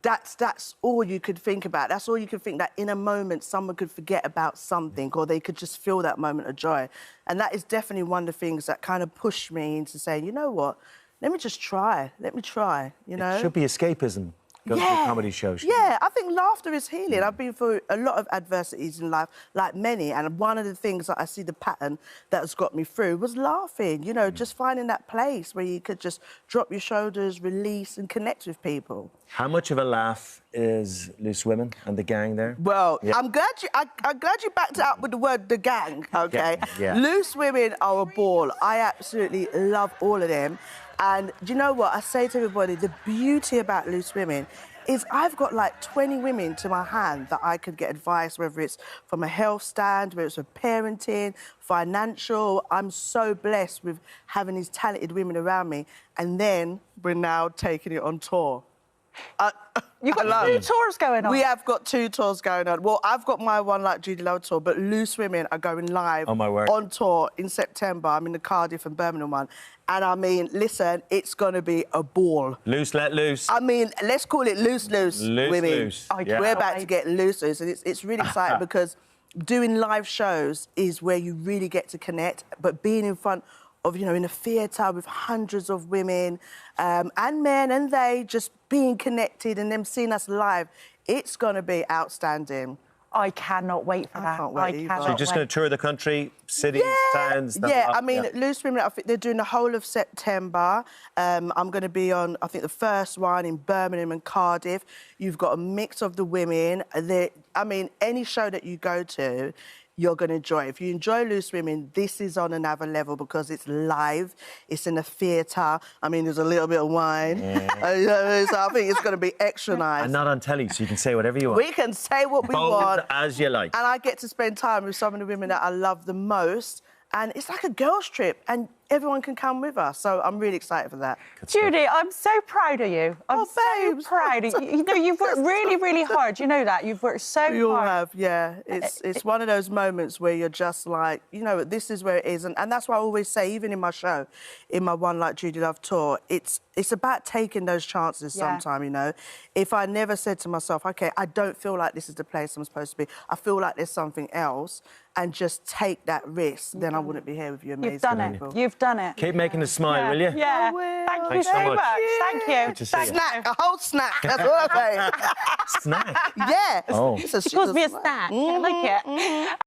that's all you could think about. That's all you could think, that in a moment someone could forget about something or they could just feel that moment of joy. And that is definitely one of the things that kind of pushed me into saying, you know what, let me just try. Let me try, you know? It should be escapism. Go to comedy shows. Yeah, I think laughter is healing. I've been through a lot of adversities in life, like many, and one of the things that I see the pattern that has got me through was laughing, you know, just finding that place where you could just drop your shoulders, release and connect with people. How much of a laugh is Loose Women and the gang there? Well, I'm glad you backed it up with the word "the gang," okay? Yeah. Loose Women are a ball. I absolutely love all of them. And do you know what? I say to everybody, the beauty about Loose Women is I've got like 20 women to my hand that I could get advice, whether it's from a health stand, whether it's for parenting, financial. I'm so blessed with having these talented women around me. And then we're now taking it on tour. You've got 2 tours going on. We have got 2 tours going on. Well, I've got my one, like Judy Lowe tour, but Loose Women are going live on tour in September. I'm in the Cardiff and Birmingham one. And I mean, listen, it's going to be a ball. Loose, let loose. I mean, let's call it loose women. Loose. We're about to get loose. And it's really exciting because doing live shows is where you really get to connect, but being in front of, you know, in a theatre with hundreds of women and men, and they just being connected and them seeing us live, it's going to be outstanding. I cannot wait for that. I can't wait either. So you're just going to tour the country, cities, towns? Yeah, I mean, Loose Women, I think they're doing the whole of September. I'm going to be on, I think, the first one in Birmingham and Cardiff. You've got a mix of the women. I mean, any show that you go to, you're going to enjoy it. If you enjoy Loose Women, this is on another level because it's live, it's in a theatre. I mean, there's a little bit of wine. So I think it's going to be extra nice. And not on telly, so you can say whatever you want. We can say what we want. As you like. And I get to spend time with some of the women that I love the most. And it's like a girls' trip, and everyone can come with us. So I'm really excited for that. Judy, I'm so proud of you. I'm so proud of you. You know, you've worked really, really hard. You know that. You've worked so hard. We all have, yeah. It's one of those moments where you're just like, you know, this is where it is. And that's why I always say, even in my show, in my One Like Judy Love tour, it's about taking those chances sometime, you know. If I never said to myself, OK, I don't feel like this is the place I'm supposed to be, I feel like there's something else, and just take that risk, then I wouldn't be here with you amazing You've done people. it. You've done it. Keep making us smile, will you? Yeah. Thank you Thanks so so much. much. Thank you. Good to see you. Snack, a whole snack. That's what I say. Snack? Yeah. Oh. She calls me a snack. I like it.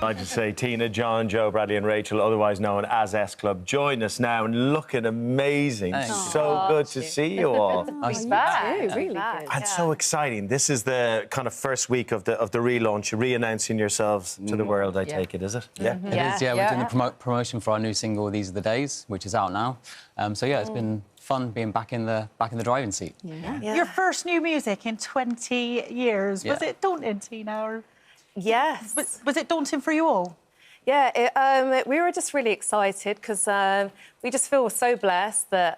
I just say Tina, John, Joe, Bradley and Rachel, otherwise known as S Club, join us now and looking amazing. So good to see you all. Nice back. Really good. And so exciting. This is the kind of first week of the relaunch. You're re-announcing yourselves to the world, I take it, is it? Yeah. It is, yeah. We're doing the promotion for our new single, These Are the Days, which is out now. So, yeah, it's been fun being back in the driving seat. Your first new music in 20 years. Was it daunting, Tina? Or... Yes. Was it daunting for you all? Yeah, we were just really excited because we just feel so blessed that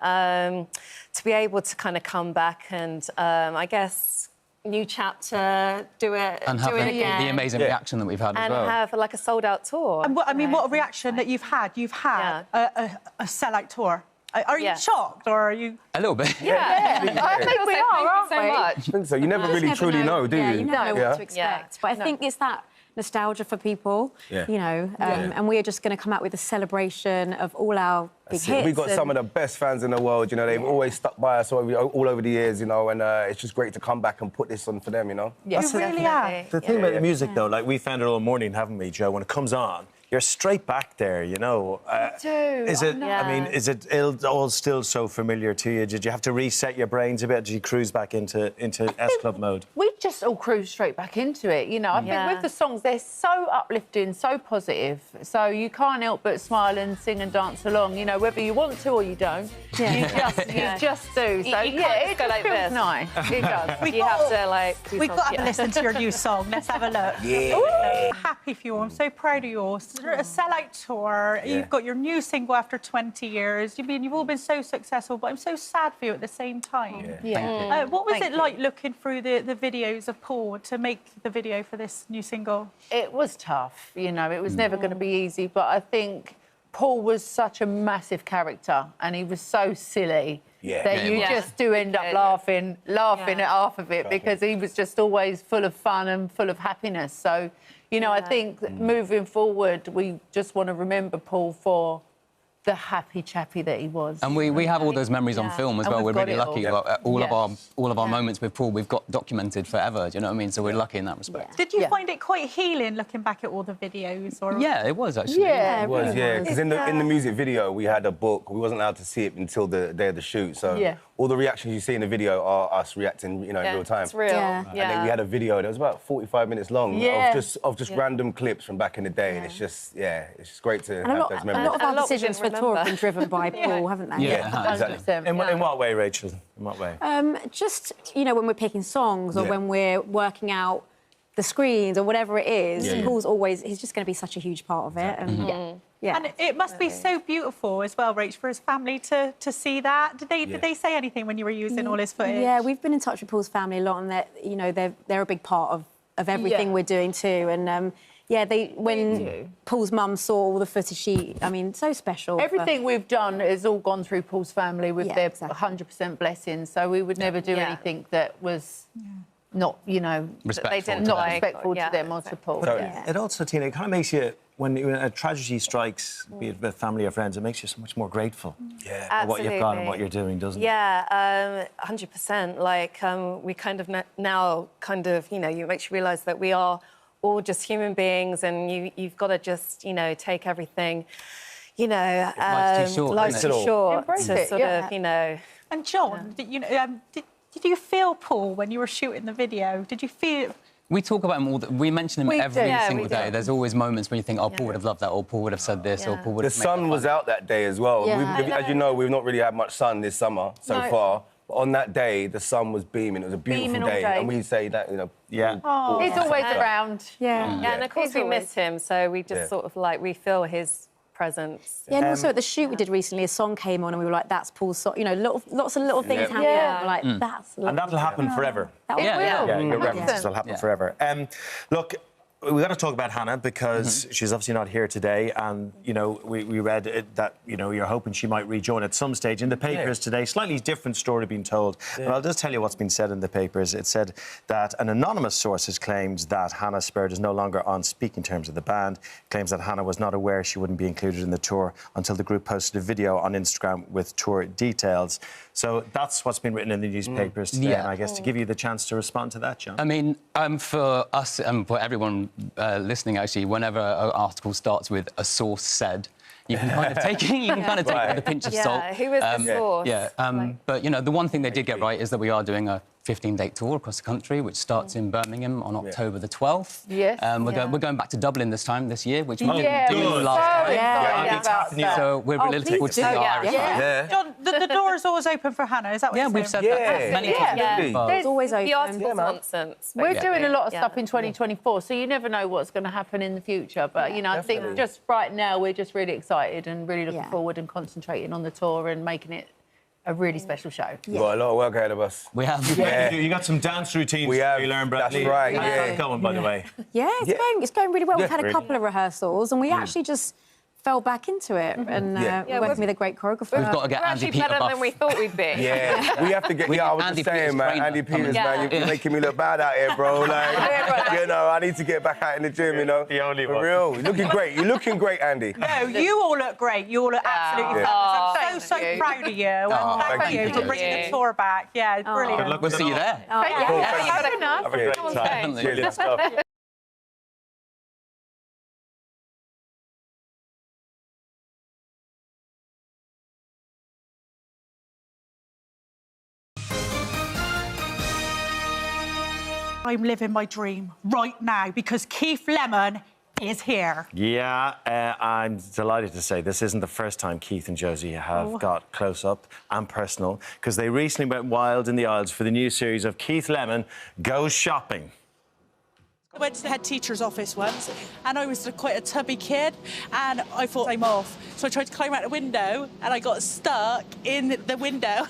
to be able to kind of come back and, I guess, new chapter, do it And have again. the amazing reaction that we've had as well. And have, like, a sold-out tour. And what a reaction that you've had. You've had a sellout tour. Are you shocked, or are you... A little bit. Yeah. I think we are, aren't we? I think so. You never really truly know, do you? Yeah, you never know what to expect. But I think it's that nostalgia for people, you know, and we are just going to come out with a celebration of all our big hits. We've got some of the best fans in the world, you know, they've always stuck by us all over the years, you know, and it's just great to come back and put this on for them, you know? Yes, you really are. The thing about the music, though, like we found it all morning, haven't we, Joe? When it comes on, you're straight back there, you know. Is it? I mean, is it all still so familiar to you? Did you have to reset your brains a bit? Did you cruise back into S Club mode? We just all cruised straight back into it, you know. I think with the songs, they're so uplifting, so positive, so you can't help but smile and sing and dance along, you know, whether you want to or you don't. You just do. So it feels like this. nice. It does. You have to, like... We've got to have a listen to your new song. Let's have a look. Yeah. Happy for you all. I'm so proud of you all. A sellout tour. You've got your new single after 20 years. You've all been so successful, but I'm so sad for you at the same time. What was it like looking through the videos of Paul to make the video for this new single? It was tough, you know. It was never going to be easy, but I think Paul was such a massive character and he was so silly that you just do end up laughing at half of it because he was just always full of fun and full of happiness. So, you know, I think that moving forward, we just want to remember Paul for the happy chappy that he was. And we have all those memories on film as well. We're really lucky. All of our moments with Paul, we've got documented forever. Do you know what I mean? So we're lucky in that respect. Did you find it quite healing looking back at all the videos? Or... Yeah, it was actually. Yeah, it was. Yeah, because in the music video we had a book. We wasn't allowed to see it until the day of the shoot. So all the reactions you see in the video are us reacting, you know, in real time. It's real. And then we had a video that was about 45 minutes long of just random clips from back in the day, and it's just it's just great to have those memories. A lot of our decisions for tour have been driven by Paul, haven't they? Yeah, exactly. In what way, Rachel? In what way? Just, you know, when we're picking songs or when we're working out the screens or whatever it is, Paul's he's just going to be such a huge part of it. And, And it must be so beautiful as well, Rach, for his family to see that. Did they say anything when you were using all his footage? Yeah, we've been in touch with Paul's family a lot, and they're a big part of everything we're doing too. And when Paul's mum saw all the footage, so special. Everything we've done has all gone through Paul's family with their 100% blessing. So we would never do anything that was not, you know, respectful, not respectful to them or to Paul. So it also, Tina, it kind of makes you, when a tragedy strikes, be it with family or friends, it makes you so much more grateful for what you've got and what you're doing, doesn't it? Yeah, 100%. Like, we kind of now kind of, you know, it makes you realise that we are all just human beings, and you've got to just, you know, take everything, you know, life's too short, life's too short Embrace to it, sort of, you know. And John, did you feel Paul when you were shooting the video? Did you feel? We talk about him all. We mention him We every do. single day. There's always moments when you think, oh, Paul would have loved that, or Paul would have said this, or Paul would have. The sun was out that day as well. Yeah. As you know, we've not really had much sun this summer so No. far. But on that day, the sun was beaming. It was a beautiful Beaming all day. day. And we say that, you know. Oh, He's always around. Yeah. Yeah. And of course we miss him, so we just Yeah. sort of like, we feel his presence. Yeah, and also at the shoot we did recently, a song came on and we were like, that's Paul's song. You know, lots of little things Yeah. happening. Yeah. We're like, that's... And that'll happen forever. That'll Yeah, your 100%. references will happen forever. Look, we've got to talk about Hannah because she's obviously not here today, and you know we read that you know you're hoping she might rejoin at some stage in the papers today. Slightly different story being told, but I'll just tell you what's been said in the papers. It said that an anonymous source has claimed that Hannah Spurd is no longer on speaking terms with the band. Claims that Hannah was not aware she wouldn't be included in the tour until the group posted a video on Instagram with tour details. So that's what's been written in the newspapers today, and I guess to give you the chance to respond to that, John. I mean, for us and for everyone listening, actually, whenever an article starts with "a source said," you can kind of take it. You can kind of take it with a pinch of salt. Who is the source? Yeah, but you know, the one thing they did get right is that we are doing a 15-day tour across the country, which starts in Birmingham on October the 12th. Yes. We're going back to Dublin this time this year, which we Yeah, didn't do we're last so time. excited about So we're really looking forward to see our Irish fans. John, the door is always open for Hannah. Is that what Yeah, you're we've saying? said that many times. There's always open. The article's nonsense. We're basically. doing a lot of Yeah. stuff in 2024, so you never know what's going to happen in the future. But, you know, I think just right now we're just really excited and really looking forward and concentrating on the tour and making it a really special show. We've got a lot of work ahead of us. We have. You got some dance routines you learn, Bradley. That's right, How's that going, by the way? Yeah, it's going really well. We've had a Really? couple of rehearsals and we actually just fell back into it and working with a great choreographer. We've got to get We're Andy actually Peter better buff. than we thought we'd be. Yeah, we have to get. I was Andy just saying, Peters' man. trainer Andy Peters, coming. man, you're making me look bad out here, bro. Like, you know, I need to get back out in the gym. You know, the only for one. real. You're looking great. You're looking great, Andy. No, you all look great. You all look absolutely fabulous. I'm so proud of you. And thank you for bringing the tour back. Yeah, it's brilliant. Good luck We'll with see it you all. there. Have a great time. Definitely. Brilliant stuff. I'm living my dream right now because Keith Lemon is here. Yeah, I'm delighted to say this isn't the first time Keith and Josie have got close up and personal, because they recently went wild in the aisles for the new series of Keith Lemon Goes Shopping. I went to the head teacher's office once and I was quite a tubby kid and I thought I'm off. So I tried to climb out the window and I got stuck in the window.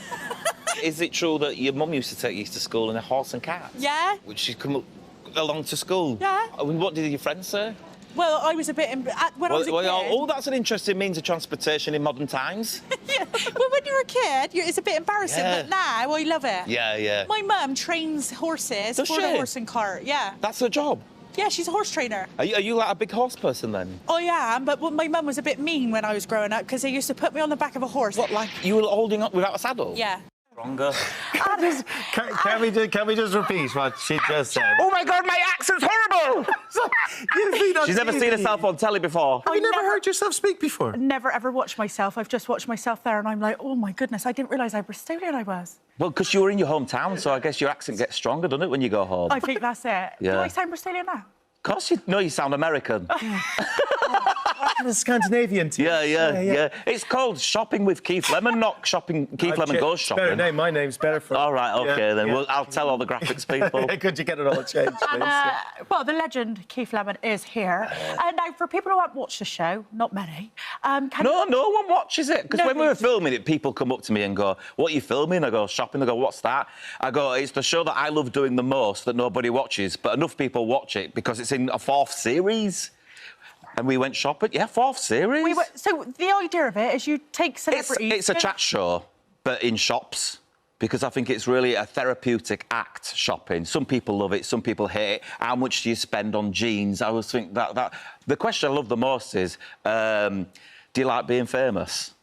Is it true that your mum used to take you to school in a horse and cart? Yeah. Would she come along to school? Yeah. I mean, what did your friends say? Well, I was a bit... when I was a kid... Oh, that's an interesting means of transportation in modern times. Yeah. Well, when you're a kid, it's a bit embarrassing, Yeah. but now I love it. Yeah, yeah. My mum trains horses Does for the she? horse and cart, yeah. That's her job. Yeah, she's a horse trainer. Are you like a big horse person then? I am, but my mum was a bit mean when I was growing up because they used to put me on the back of a horse. What, like you were holding up without a saddle? Yeah. Stronger. Can we just repeat what she just said? Oh my God, my accent's horrible! She's never seen herself on telly before. Have you never heard yourself speak before? Never ever watched myself. I've just watched myself there and I'm like, oh my goodness, I didn't realise how Bristolian I was. Well, because you were in your hometown, so I guess your accent gets stronger, doesn't it, when you go home? I think that's it. Do Yeah. I sound Bristolian now? Of course you sound American. Kind of Scandinavian too. Yeah. It's called Shopping with Keith Lemon, not shopping. Keith Lemon Goes Shopping. Better name. My name's better for. All right, okay, Yeah, then. yeah. Well, I'll tell all the graphics people. Could you get it all changed, please? And, well, the legend Keith Lemon is here. And now, for people who haven't watched the show, not many, No one watches it. Because when we were filming it, people come up to me and go, what are you filming? I go, shopping. They go, what's that? I go, it's the show that I love doing the most that nobody watches, but enough people watch it because it's in a 4th series. And we went shopping. Yeah, 4th series. So the idea of it is you take celebrities... It's a chat show, but in shops. Because I think it's really a therapeutic act, shopping. Some people love it, some people hate it. How much do you spend on jeans? I always think that... The question I love the most is, do you like being famous?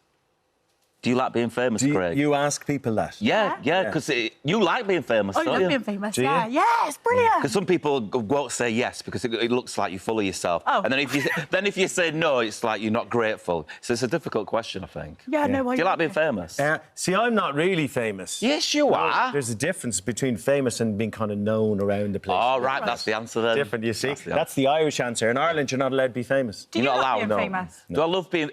Do you like being famous, Craig? You ask people that? Yeah, because you like being famous, I don't love you? being famous, Do you? yeah, it's brilliant. Because some people won't say yes because it looks like you're full of yourself. Oh. And then if you say no, it's like you're not grateful. So it's a difficult question, I think. Yeah, no, Do you like being famous? See, I'm not really famous. Yes, you are. There's a difference between famous and being kind of known around the place. Oh, right, that's the answer then. Different, you see. That's the Irish answer. In Ireland, you're not allowed to be famous. Do you You're not love allowed. being famous? Do I love being...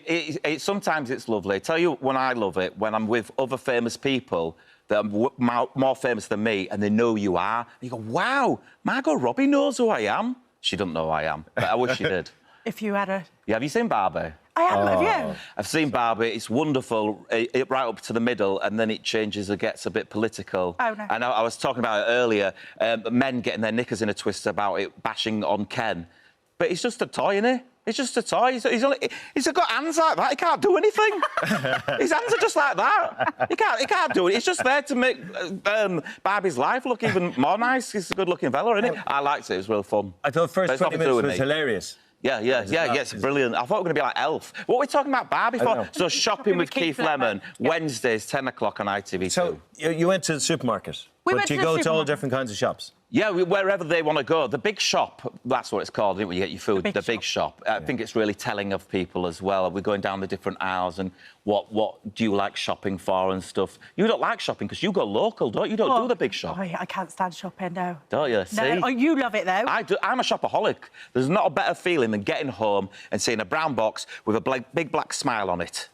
sometimes it's lovely. I tell you when I love it, when I'm with other famous people that are more famous than me and they know who you are. And you go, wow, Margot Robbie knows who I am. She doesn't know who I am, but I wish she did. If you had a... Yeah, have you seen Barbie? I haven't, have you? I've seen Barbie. It's wonderful, right up to the middle, and then it changes and gets a bit political. Oh, no. And I was talking about it earlier, men getting their knickers in a twist about it, bashing on Ken. But it's just a toy, isn't it? It's just a toy. He's got hands like that. He can't do anything. His hands are just like that. He can't do it. He's just there to make Barbie's life look even more nice. He's a good-looking fella, isn't it? I liked it. It was real fun. I thought the first 20 minutes was hilarious. Yeah, it's brilliant. I thought we were going to be like Elf. What were we talking about Barbie for? So shopping with Keith Lemon, Wednesdays, 10 o'clock on ITV2. So you went to the supermarket? But you go to all different kinds of shops? Yeah, wherever they want to go. The big shop, that's what it's called, isn't it, when you get your food? The big shop. I think it's really telling of people as well. We're going down the different aisles and what do you like shopping for and stuff. You don't like shopping because you go local, don't you? You don't do the big shop. I can't stand shopping, no. Don't you? See? No, you love it, though. I do. I'm a shopaholic. There's not a better feeling than getting home and seeing a brown box with a big black smile on it.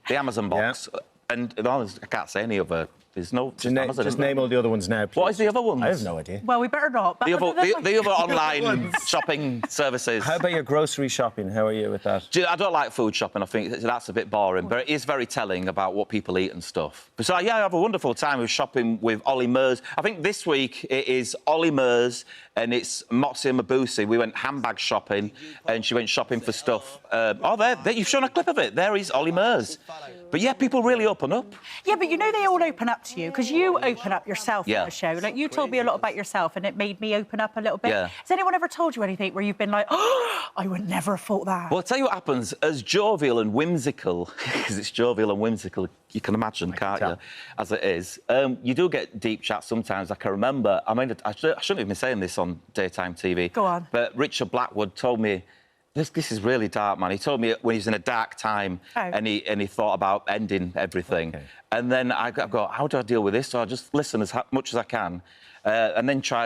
The Amazon box. Yeah. And I can't say any other... There's no... Just name all the other ones now, please. What is the other ones? I have no idea. Well, we better not. The other online shopping services. How about your grocery shopping? How are you with that? I don't like food shopping. I think that's a bit boring, but it is very telling about what people eat and stuff. So, yeah, I have a wonderful time with shopping with Ollie Murs. I think this week it is Ollie Murs and it's Moxie and Mabuse. We went handbag shopping and she went shopping for stuff. There, you've shown a clip of it. There is Ollie Murs. But, yeah, people really open up. Yeah, but you know they all open up to you because you open up yourself on the show. Like, you told me a lot about yourself and it made me open up a little bit. Yeah. Has anyone ever told you anything where you've been like, oh, I would never have thought that? Well, I'll tell you what happens. As jovial and whimsical, because it's jovial and whimsical, you can imagine, can't you, as it is, you do get deep chats sometimes. I can remember, I mean, I shouldn't have been saying this on daytime TV. Go on. But Richard Blackwood told me, this is really dark, man. He told me when he was in a dark time and he thought about ending everything. Okay. And then I go, how do I deal with this? So I just listen as much as I can and then try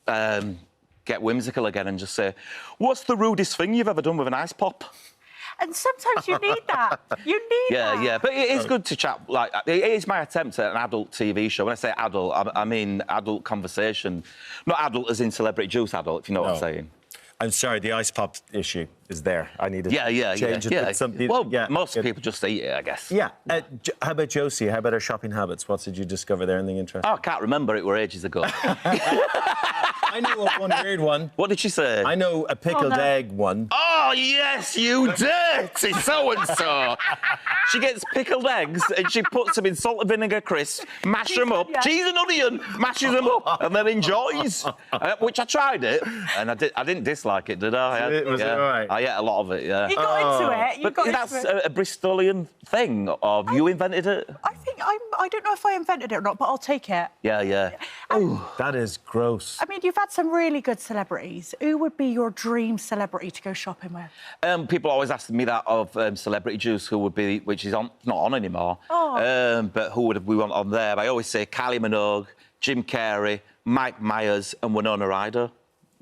and get whimsical again and just say, what's the rudest thing you've ever done with an ice pop? And sometimes you need that. You need that. Yeah, but it is good to chat. Like, it is my attempt at an adult TV show. When I say adult, I mean adult conversation. Not adult as in Celebrity Juice adult, if you know what I'm saying. I'm sorry, the ice pop issue is there. I need to change it with something. Well, most people just eat it, I guess. Yeah. How about Josie? How about her shopping habits? What did you discover there? Anything interesting? Oh, I can't remember. It were ages ago. I know one weird one. What did she say? I know a pickled egg one. Oh, yes, you dirty so-and-so. She gets pickled eggs and she puts them in salt and vinegar crisps, mash them up, cheese and onion, mashes them up, and then enjoys. Which I tried it, and I didn't dislike it, did I? Was it all right? I ate a lot of it, yeah. You got into it. But that's a Bristolian thing, or you invented it? I think I don't know if I invented it or not, but I'll take it. Yeah. Oh, that is gross. I mean, you've had some really good celebrities. Who would be your dream celebrity to go shopping with? People always ask me that of Celebrity Juice, who would be, which is not on anymore. Oh. But who would we want on there? I always say Kylie Minogue, Jim Carrey, Mike Myers and Winona Ryder.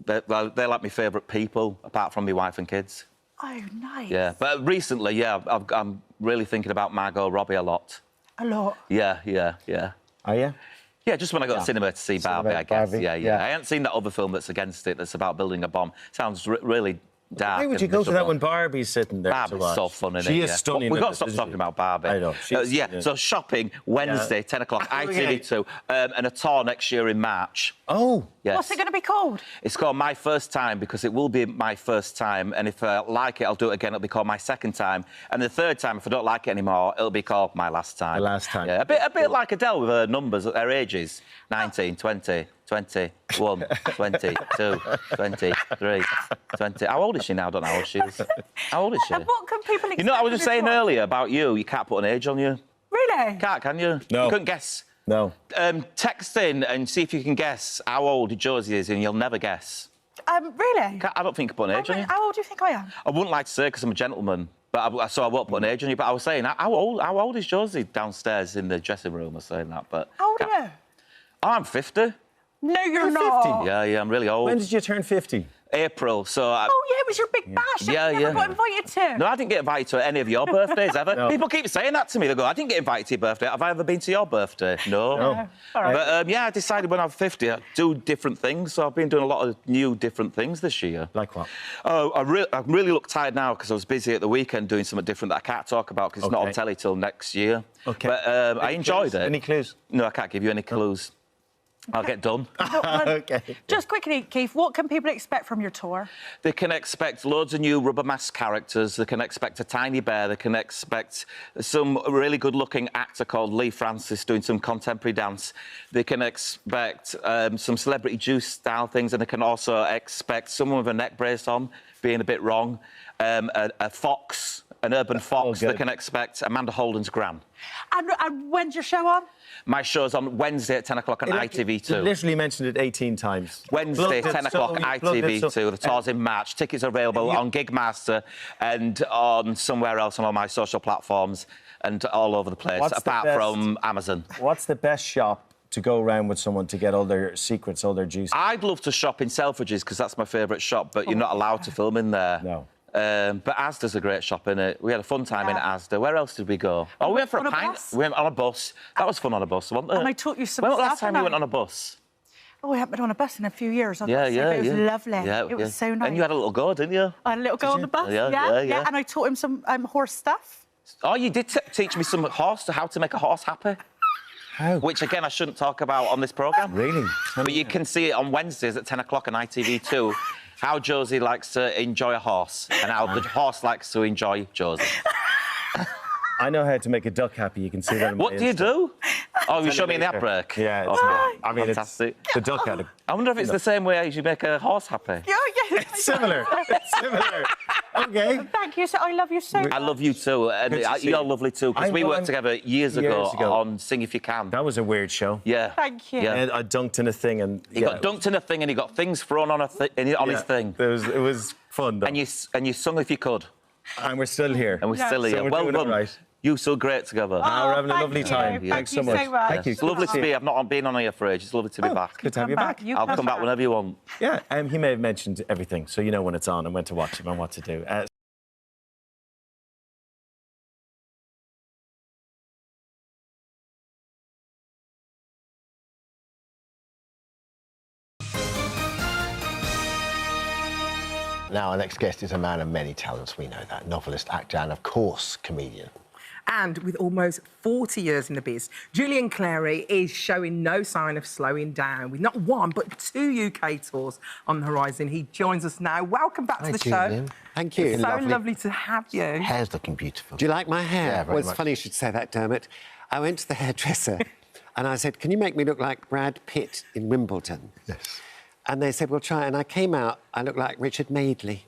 They're like my favourite people, apart from my wife and kids. Oh, nice. Yeah, but recently, I'm really thinking about Margot Robbie a lot. A lot? Yeah. Are you? Yeah, just when I go to cinema to see Barbie, I guess. Barbie. Yeah. I haven't seen that other film that's against it, that's about building a bomb. Sounds really dark. Why would you go to that when Barbie's sitting there Barbie's to watch? so fun, isn't it? She is stunning. We've got to stop talking about Barbie. I know. So shopping, Wednesday, 10 o'clock, ITV2, and a tour next year in March. Oh. Yes. What's it going to be called? It's called My First Time because it will be my first time, and if I like it, I'll do it again. It'll be called My Second Time, and the third time, if I don't like it anymore, it'll be called My Last Time. The last time. Yeah, a bit like Adele with her numbers, her ages: 19, 20, 21, 22, 23, 20. How old is she now? I don't know how old she is. How old is she? And what can people expect? You know, I was just saying earlier about you can't put an age on you. Really? Can't, can you? No. You couldn't guess. No. Text in and see if you can guess how old Josie is, and you'll never guess. Really? I don't think you put an age on you. How old do you think I am? I wouldn't like to say because I'm a gentleman, but so I won't put an age on you. But I was saying, how old is Josie downstairs in the dressing room? I was saying that, but... How old are you? I'm 50. No, you're not. 50? Yeah, I'm really old. When did you turn 50? April, so... Oh, yeah, it was your big bash. Yeah, I never got invited to. No, I didn't get invited to any of your birthdays ever. No. People keep saying that to me. They go, I didn't get invited to your birthday. Have I ever been to your birthday? No. All right. But, yeah, I decided when I'm 50, I'd do different things. So I've been doing a lot of new different things this year. Like what? Oh, I really look tired now because I was busy at the weekend doing something different that I can't talk about because it's not on telly till next year. OK. But I enjoyed it. Any clues? No, I can't give you any clues. I'll get done. OK. Just quickly, Keith, what can people expect from your tour? They can expect loads of new rubber mask characters. They can expect a tiny bear. They can expect some really good-looking actor called Lee Francis doing some contemporary dance. They can expect some celebrity juice-style things, and they can also expect someone with a neck brace on being a bit wrong, a fox, an urban fox. They can expect Amanda Holden's gran. And when's your show on? My show's on Wednesday at 10 o'clock on ITV2. You literally mentioned it 18 times. Wednesday, 10 o'clock, ITV2. The tour's in March. Tickets are available on Gigmaster and on somewhere else on all my social platforms and all over the place, apart from Amazon. What's the best shop to go around with someone to get all their secrets, all their juice? I'd love to shop in Selfridges because that's my favourite shop, but you're not allowed to film in there. No. But Asda's a great shop, innit? We had a fun time in Asda. Where else did we go? Oh, we went for a pint. We went on a bus. That was fun on a bus, wasn't it? And I taught you some When was the stuff, last time you went on a bus? Oh, I haven't been on a bus in a few years. It was lovely. Yeah, it was so nice. And you had a little go, didn't you? I had a little go on the bus, Yeah. And I taught him some horse stuff. Oh, you did teach me some how to make a horse happy. How? Which, again, I shouldn't talk about on this programme. Really? But you can see it on Wednesdays at 10 o'clock on ITV2, how Josie likes to enjoy a horse and how the horse likes to enjoy Josie. I know how to make a duck happy. You can see that on my What do you do? Oh, you showed me in the ad break. Yeah, it's I mean, fantastic. The duck had I wonder if it's the same way as you make a horse happy. Yeah. It's similar. It's similar. OK. Thank you. I love you so much. I love you too, and you're lovely too, because we worked together years ago on Sing If You Can. That was a weird show. Yeah. Thank you. Yeah. And I dunked in a thing and... He got dunked in a thing and he got things thrown on his thing. It was fun, though. And you sung If You Could. And we're still here. And we're still here. So we're well doing done. it right. You so great together. We're having a lovely time. Thanks so much. Thank you. It's lovely to be. I've not been on here for ages. It's lovely to be back. Good to have you back. I'll come back whenever you want. Yeah, he may have mentioned everything, so you know when it's on and when to watch it and what to do. Now, our next guest is a man of many talents, we know that. Novelist, actor, and, of course, comedian. And with almost 40 years in the biz, Julian Clary is showing no sign of slowing down, with not one, but 2 UK tours on the horizon. He joins us now. Welcome back to the show. Thank you. It's so lovely to have you. Hair's looking beautiful. Do you like my hair? Yeah, very well, it's much. funny you should say that, Dermot. I went to the hairdresser and I said, can you make me look like Brad Pitt in Wimbledon? Yes. And they said, well, try. And I came out, I looked like Richard Madeley.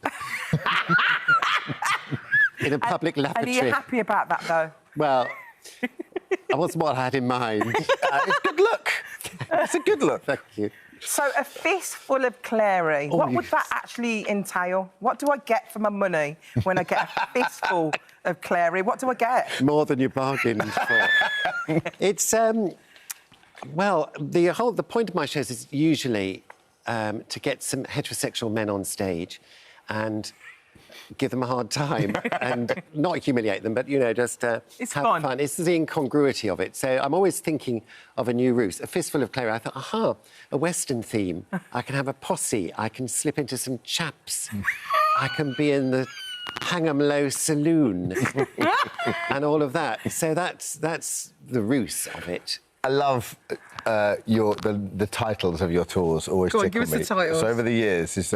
In a public lavatory. And are you happy about that, though? Well, that wasn't what I had in mind. It's a good look. It's a good look. Thank you. So, a fistful of Clary, what would that actually entail? What do I get for my money when I get a fistful of Clary? What do I get? More than you bargained for. It's, well, the point of my shows is usually to get some heterosexual men on stage and give them a hard time and not humiliate them, but, you know, just have fun. It's the incongruity of it. So I'm always thinking of a new ruse. A fistful of Clary, I thought, aha, a Western theme. I can have a posse. I can slip into some chaps. I can be in the Hang 'em Low saloon and all of that. So that's the ruse of it. I love the titles of your tours. Always Go on, tickle give us the me. titles. So over the years, it's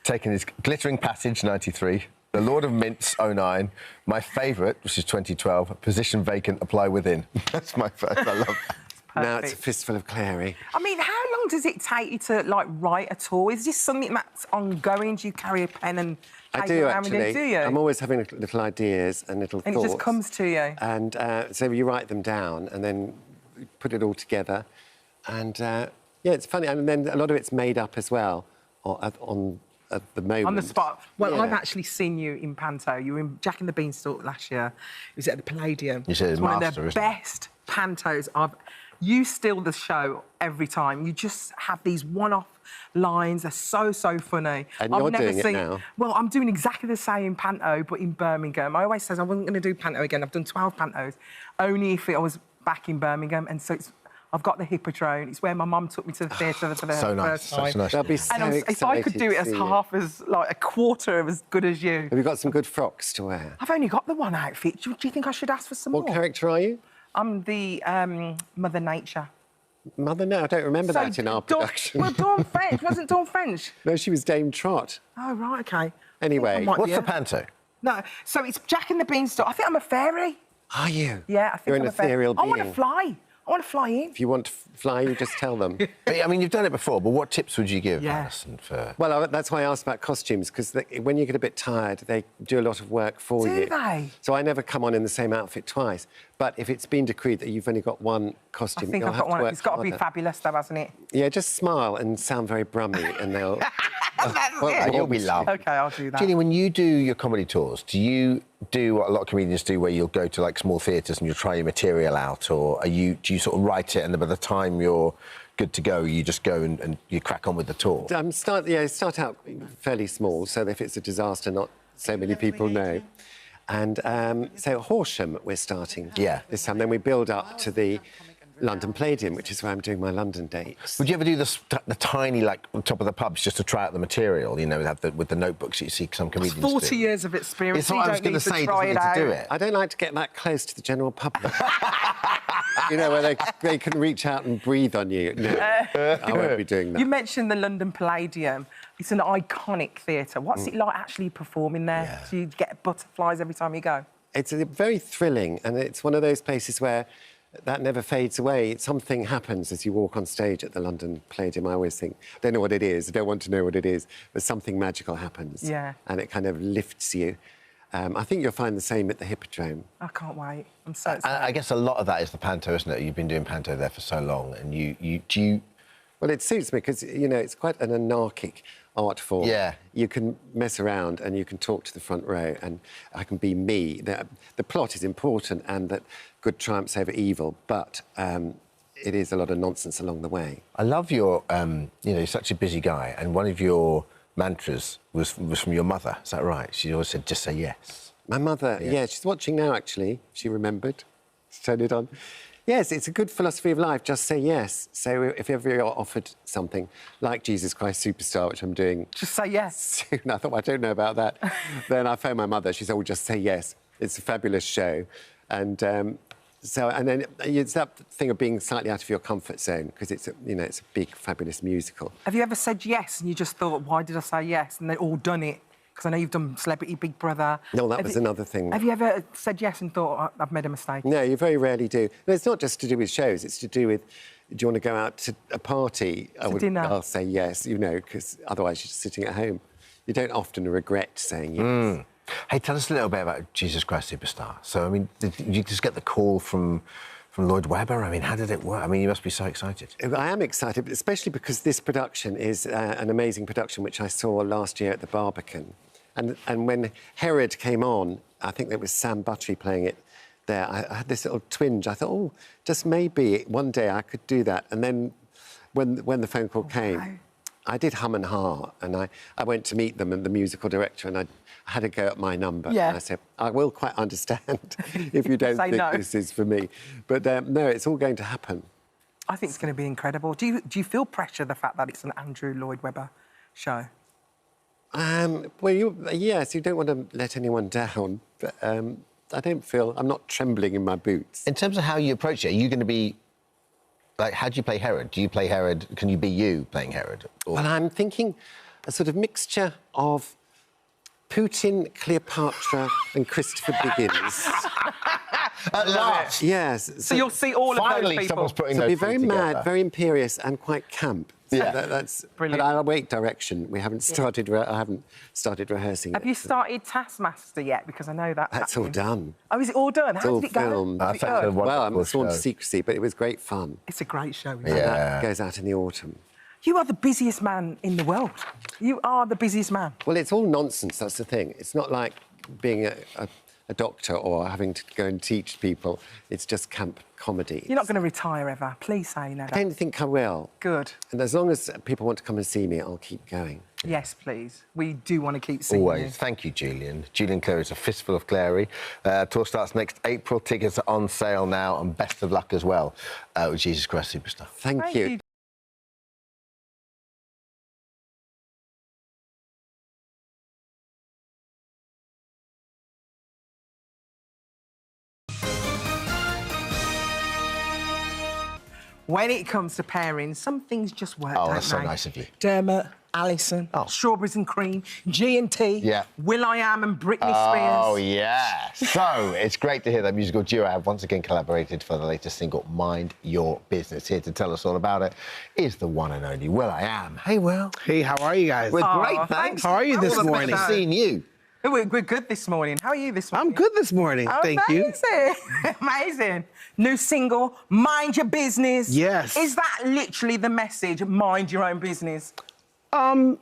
taken his Glittering Passage '93, The Lord of Mints '09, my favourite, which is 2012, Position Vacant, Apply Within. That's my first. I love that. Now it's a fistful of Clary. I mean, how long long does it take you to, like, write at all? Is this something that's ongoing? Do you carry a pen and I take do, it around with actually. you, do you? I'm always having little ideas and little And thoughts. it just comes to you? And so you write them down and then put it all together. And, yeah, it's funny. And then a lot of it's made up as well at the moment. On the spot. Well, Yeah. I've actually seen you in Panto. You were in Jack and the Beanstalk last year. It was at the Palladium. You said it's one master, of the isn't it? best Pantos I've... You steal the show every time. You just have these one-off lines. They're so, so funny. And you're doing it now. Well, I'm doing exactly the same Panto, but in Birmingham. I always says I wasn't going to do Panto again. I've done 12 Pantos, only if I was back in Birmingham. And so I've got the Hippodrome. It's where my mum took me to the theatre for the So nice, first time. such a nice They'll be so And if I could do it as half as, like, a quarter of as good as you. Have you got some good frocks to wear? I've only got the one outfit. Do you think I should ask for some more? What character are you? I'm the Mother Nature. Mother, no, I don't remember that in our production. Well, Dawn French. Wasn't Dawn French? No, she was Dame Trot. Oh, right, OK. Anyway, What's the panto? No, so it's Jack and the Beanstalk. I think I'm a fairy. Are you? Yeah, I think You're I'm an a fairy. ethereal I want to being. fly. I want to fly in. If you want to fly, you just tell them. But, I mean, you've done it before, but what tips would you give Yeah. Alison for... Well, that's why I asked about costumes, because when you get a bit tired, they do a lot of work for Do you. they? So I never come on in the same outfit twice. But if it's been decreed that you've only got one I costume, think you'll I've have got one. to work It's got to be harder. fabulous, though, hasn't it? Yeah, just smile and sound very brummy, and they'll... it. You'll be loved. OK, I'll do that. Ginny, when you do your comedy tours, do you do what a lot of comedians do, where you'll go to, like, small theatres and you'll try your material out, or do you sort of write it and then by the time you're good to go, you just go and you crack on with the tour? Start out fairly small, so that if it's a disaster, not so many people know. And so Horsham, we're starting this time. Then we build up to the London Palladium, which is where I'm doing my London dates. Would you ever do the tiny, like, on top of the pubs just to try out the material, you know, with the notebooks that you see some comedians 40 do? years of experience. It's what I was going to say, try it to out. do it. I don't like to get that close to the general public. You know, where they can reach out and breathe on you. No, I won't be doing that. You mentioned the London Palladium. It's an iconic theatre. What's it like actually performing there? Yeah. Do you get butterflies every time you go? It's very thrilling, and it's one of those places where that never fades away. Something happens as you walk on stage at the London Palladium. I always think, I don't know what it is, I don't want to know what it is, but something magical happens. Yeah. And it kind of lifts you. I think you'll find the same at the Hippodrome. I can't wait. I'm so excited. I guess a lot of that is the panto, isn't it? You've been doing panto there for so long, and do you... Well, it suits me because, you know, it's quite an anarchic art form. Yeah. You can mess around and you can talk to the front row and I can be me. The plot is important and that good triumphs over evil, but it is a lot of nonsense along the way. I love your... you know, you're such a busy guy, and one of your mantras was from your mother, is that right? She always said, just say yes. My mother, yeah, she's watching now, actually. She remembered. She turned it on. Yes, it's a good philosophy of life, just say yes. So if ever you're offered something, like Jesus Christ Superstar, which I'm doing... Just say yes. Soon. I thought, well, I don't know about that. Then I phoned my mother. She said, well, just say yes. It's a fabulous show. And then it's that thing of being slightly out of your comfort zone, because it's a big, fabulous musical. Have you ever said yes and you just thought, why did I say yes? And they've all done it? Because I know you've done Celebrity Big Brother. No, that was another thing. Have you ever said yes and thought, I've made a mistake? No, you very rarely do. No, it's not just to do with shows. It's to do with, do you want to go out to a party? Dinner. I'll say yes, you know, because otherwise you're just sitting at home. You don't often regret saying yes. Hey, tell us a little bit about Jesus Christ Superstar. So, I mean, did you just get the call from Lloyd Webber? I mean, how did it work? I mean, you must be so excited. I am excited, especially because this production is an amazing production which I saw last year at the Barbican. And when Herod came on, I think there was Sam Buttery playing it there, I had this little twinge. I thought, oh, just maybe one day I could do that. And then when the phone call came, I did hum and ha, and I went to meet them and the musical director, and I had to go at my number. Yeah. And I said, I will quite understand if you don't think no. this is for me. But no, it's all going to happen. I think it's going to be incredible. Do you feel pressure, the fact that it's an Andrew Lloyd Webber show? Well, yes, you don't want to let anyone down, but I'm not trembling in my boots. In terms of how you approach it, are you going to be... Like, how do you play Herod? Do you play Herod? Can you be you playing Herod? Or... Well, I'm thinking a sort of mixture of Putin, Cleopatra and Christopher Higgins. At last! Yes. So you'll see all of those people. Someone's putting so those be very two mad, together. very imperious and quite camp. Yeah, that's Brilliant. But I'll wait direction. We haven't started. I haven't started rehearsing. Have you started Taskmaster yet? Because I know that. That's all done. Oh, is it all done? It's How all did it go? filmed. Did it go? Well, I'm sworn to secrecy, but it was great fun. It's a great show. Isn't And it? that goes out in the autumn. You are the busiest man in the world. You are the busiest man. Well, it's all nonsense. That's the thing. It's not like being a doctor or having to go and teach people. It's just camp comedy. You're not going to retire ever. Please say no. I don't think I will. Good. And as long as people want to come and see me, I'll keep going. Yes, please. We do want to keep seeing Always. you. Thank you, Julian. Julian Clary is a fistful of Clary. Tour starts next April. Tickets are on sale now, and best of luck as well with Jesus Christ Superstar. Thank you. When it comes to pairing, some things just work, Oh, don't that's so they? nice of you. Dermot, Alison, Strawberries and Cream, G&T, Yeah. will.i.am and Britney Oh, Spears. yeah. So, it's great to hear that musical duo have once again collaborated for the latest single, Mind Your Business. Here to tell us all about it is the one and only will.i.am. Hey, Will. Hey, how are you guys? We're great, thanks. How are you this All the morning? better. Seeing you. We're good this morning. How are you this morning? I'm good this morning, thank you. Amazing. New single, Mind Your Business. Yes. Is that literally the message, mind your own business? For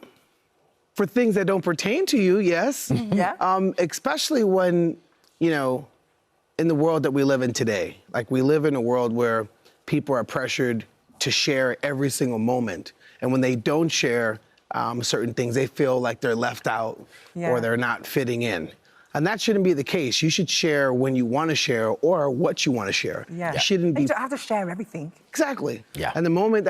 things that don't pertain to you, yes. Yeah. Especially when, you know, in the world that we live in today. Like, we live in a world where people are pressured to share every single moment. And when they don't share certain things, they feel like they're left out or they're not fitting in. And that shouldn't be the case. You should share when you want to share or what you want to share. Yeah. You shouldn't be... You don't have to share everything. Exactly. Yeah. And the moment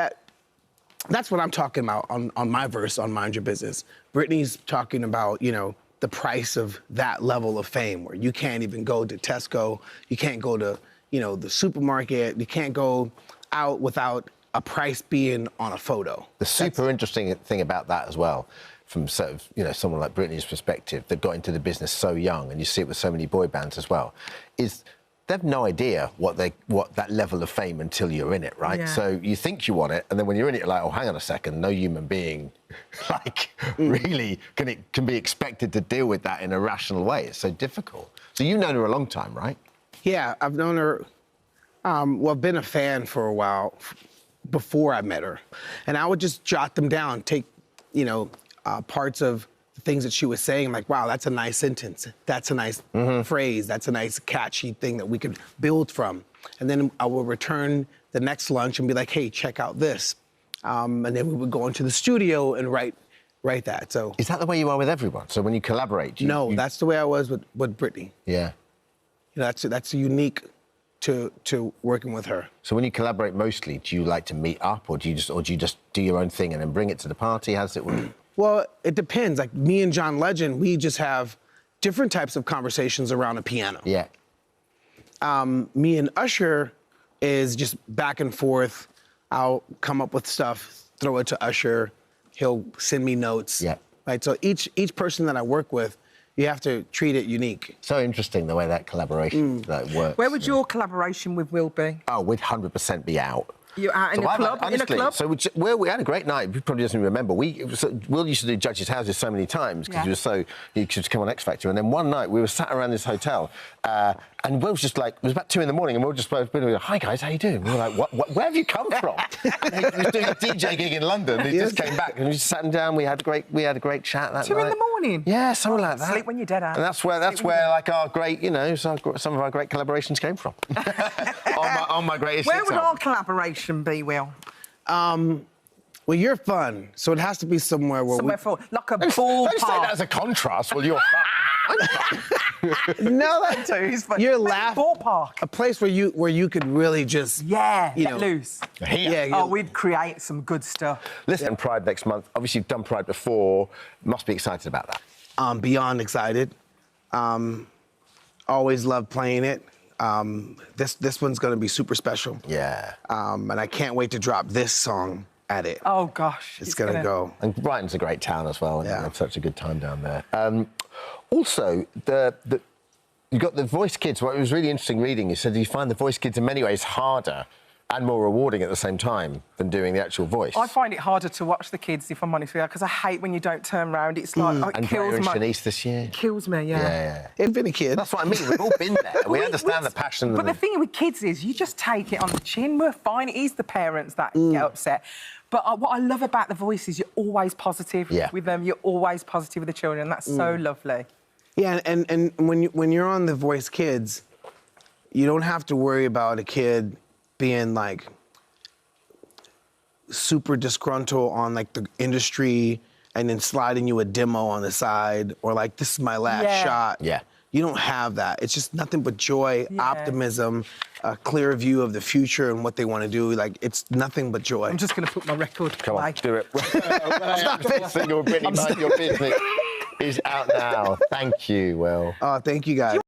that's what I'm talking about on my verse on Mind Your Business. Brittany's talking about, you know, the price of that level of fame where you can't even go to Tesco, you can't go to, you know, the supermarket, you can't go out without a price being on a photo. The super interesting thing about that as well, from sort of, you know, someone like Britney's perspective that got into the business so young, and you see it with so many boy bands as well, is they have no idea what that level of fame until you're in it, right? Yeah. So you think you want it, and then when you're in it, you're like, oh, hang on a second, no human being, like, really can be expected to deal with that in a rational way. It's so difficult. So you've known her a long time, right? Yeah, I've known her, well, I've been a fan for a while before I met her. And I would just jot them down, take, you know, parts of the things that she was saying, like, wow, that's a nice sentence. That's a nice phrase. That's a nice catchy thing that we could build from. And then I would return the next lunch and be like, hey, check out this. And then we would go into the studio and write that. So is that the way you are with everyone? So when you collaborate, that's the way I was with Britney. Yeah. You know, that's unique to working with her. So when you collaborate mostly, do you like to meet up, or do you just do your own thing and then bring it to the party? How does it work? Well, it depends. Like, me and John Legend, we just have different types of conversations around a piano. Yeah. Me and Usher is just back and forth. I'll come up with stuff, throw it to Usher. He'll send me notes. Yeah. Right. So each person that I work with, you have to treat it unique. So interesting the way that collaboration works. Where would your collaboration with Will be? Oh, we'd 100% be out. You're out in a club? Honestly, in a club? So we had a great night. You probably doesn't remember. Will used to do Judges' Houses so many times because he could come on X Factor. And then one night we were sat around this hotel, and Will was just like, it was about 2 in the morning, and we were just both like, hi guys, how you doing? We were like, where have you come from? He was doing a DJ gig in London. He just came back, and we just sat him down. We had a great chat that night. 2 in the morning? Yeah, something like that. Sleep when you're dead, Anne. And that's where like our great, you know, some of our great collaborations came from. on my greatest. Where would our collaboration be, Will? Well, you're fun, so it has to be somewhere where like a ballpark. Don't say that as a contrast. Well, you're fun. No, that too. He's fun. You're laughing. Ballpark. A place where you could really just let loose. Yeah. We'd create some good stuff. Listen, Pride next month. Obviously, you've done Pride before. Must be excited about that. Beyond excited. Always loved playing it. This one's gonna be super special. Yeah. And I can't wait to drop this song at it. Oh gosh. It's gonna go. And Brighton's a great town as well. And you have such a good time down there. Also, you got the Voice Kids. What was really interesting reading, you said you find the Voice Kids in many ways harder and more rewarding at the same time than doing the actual voice. I find it harder to watch the kids, if I'm honest with you, because I hate when you don't turn round. It's like, it and kills and me. Shanice this year. It kills me, yeah. It's been a kid. That's what I mean. We've all been there. We understand the passion. But the thing with kids is you just take it on the chin. We're fine. It is the parents that get upset. But what I love about The Voice is you're always positive with them. You're always positive with the children. That's so lovely. Yeah, and when you're on The Voice Kids, you don't have to worry about a kid being like super disgruntled on like the industry and then sliding you a demo on the side or like, this is my last shot. Yeah. You don't have that. It's just nothing but joy, optimism, a clear view of the future and what they want to do. Like, it's nothing but joy. I'm just going to put my record Come on, do it. Stop it. Single Britney, Mind Your Business is out now. Thank you, Will. Oh, thank you, guys.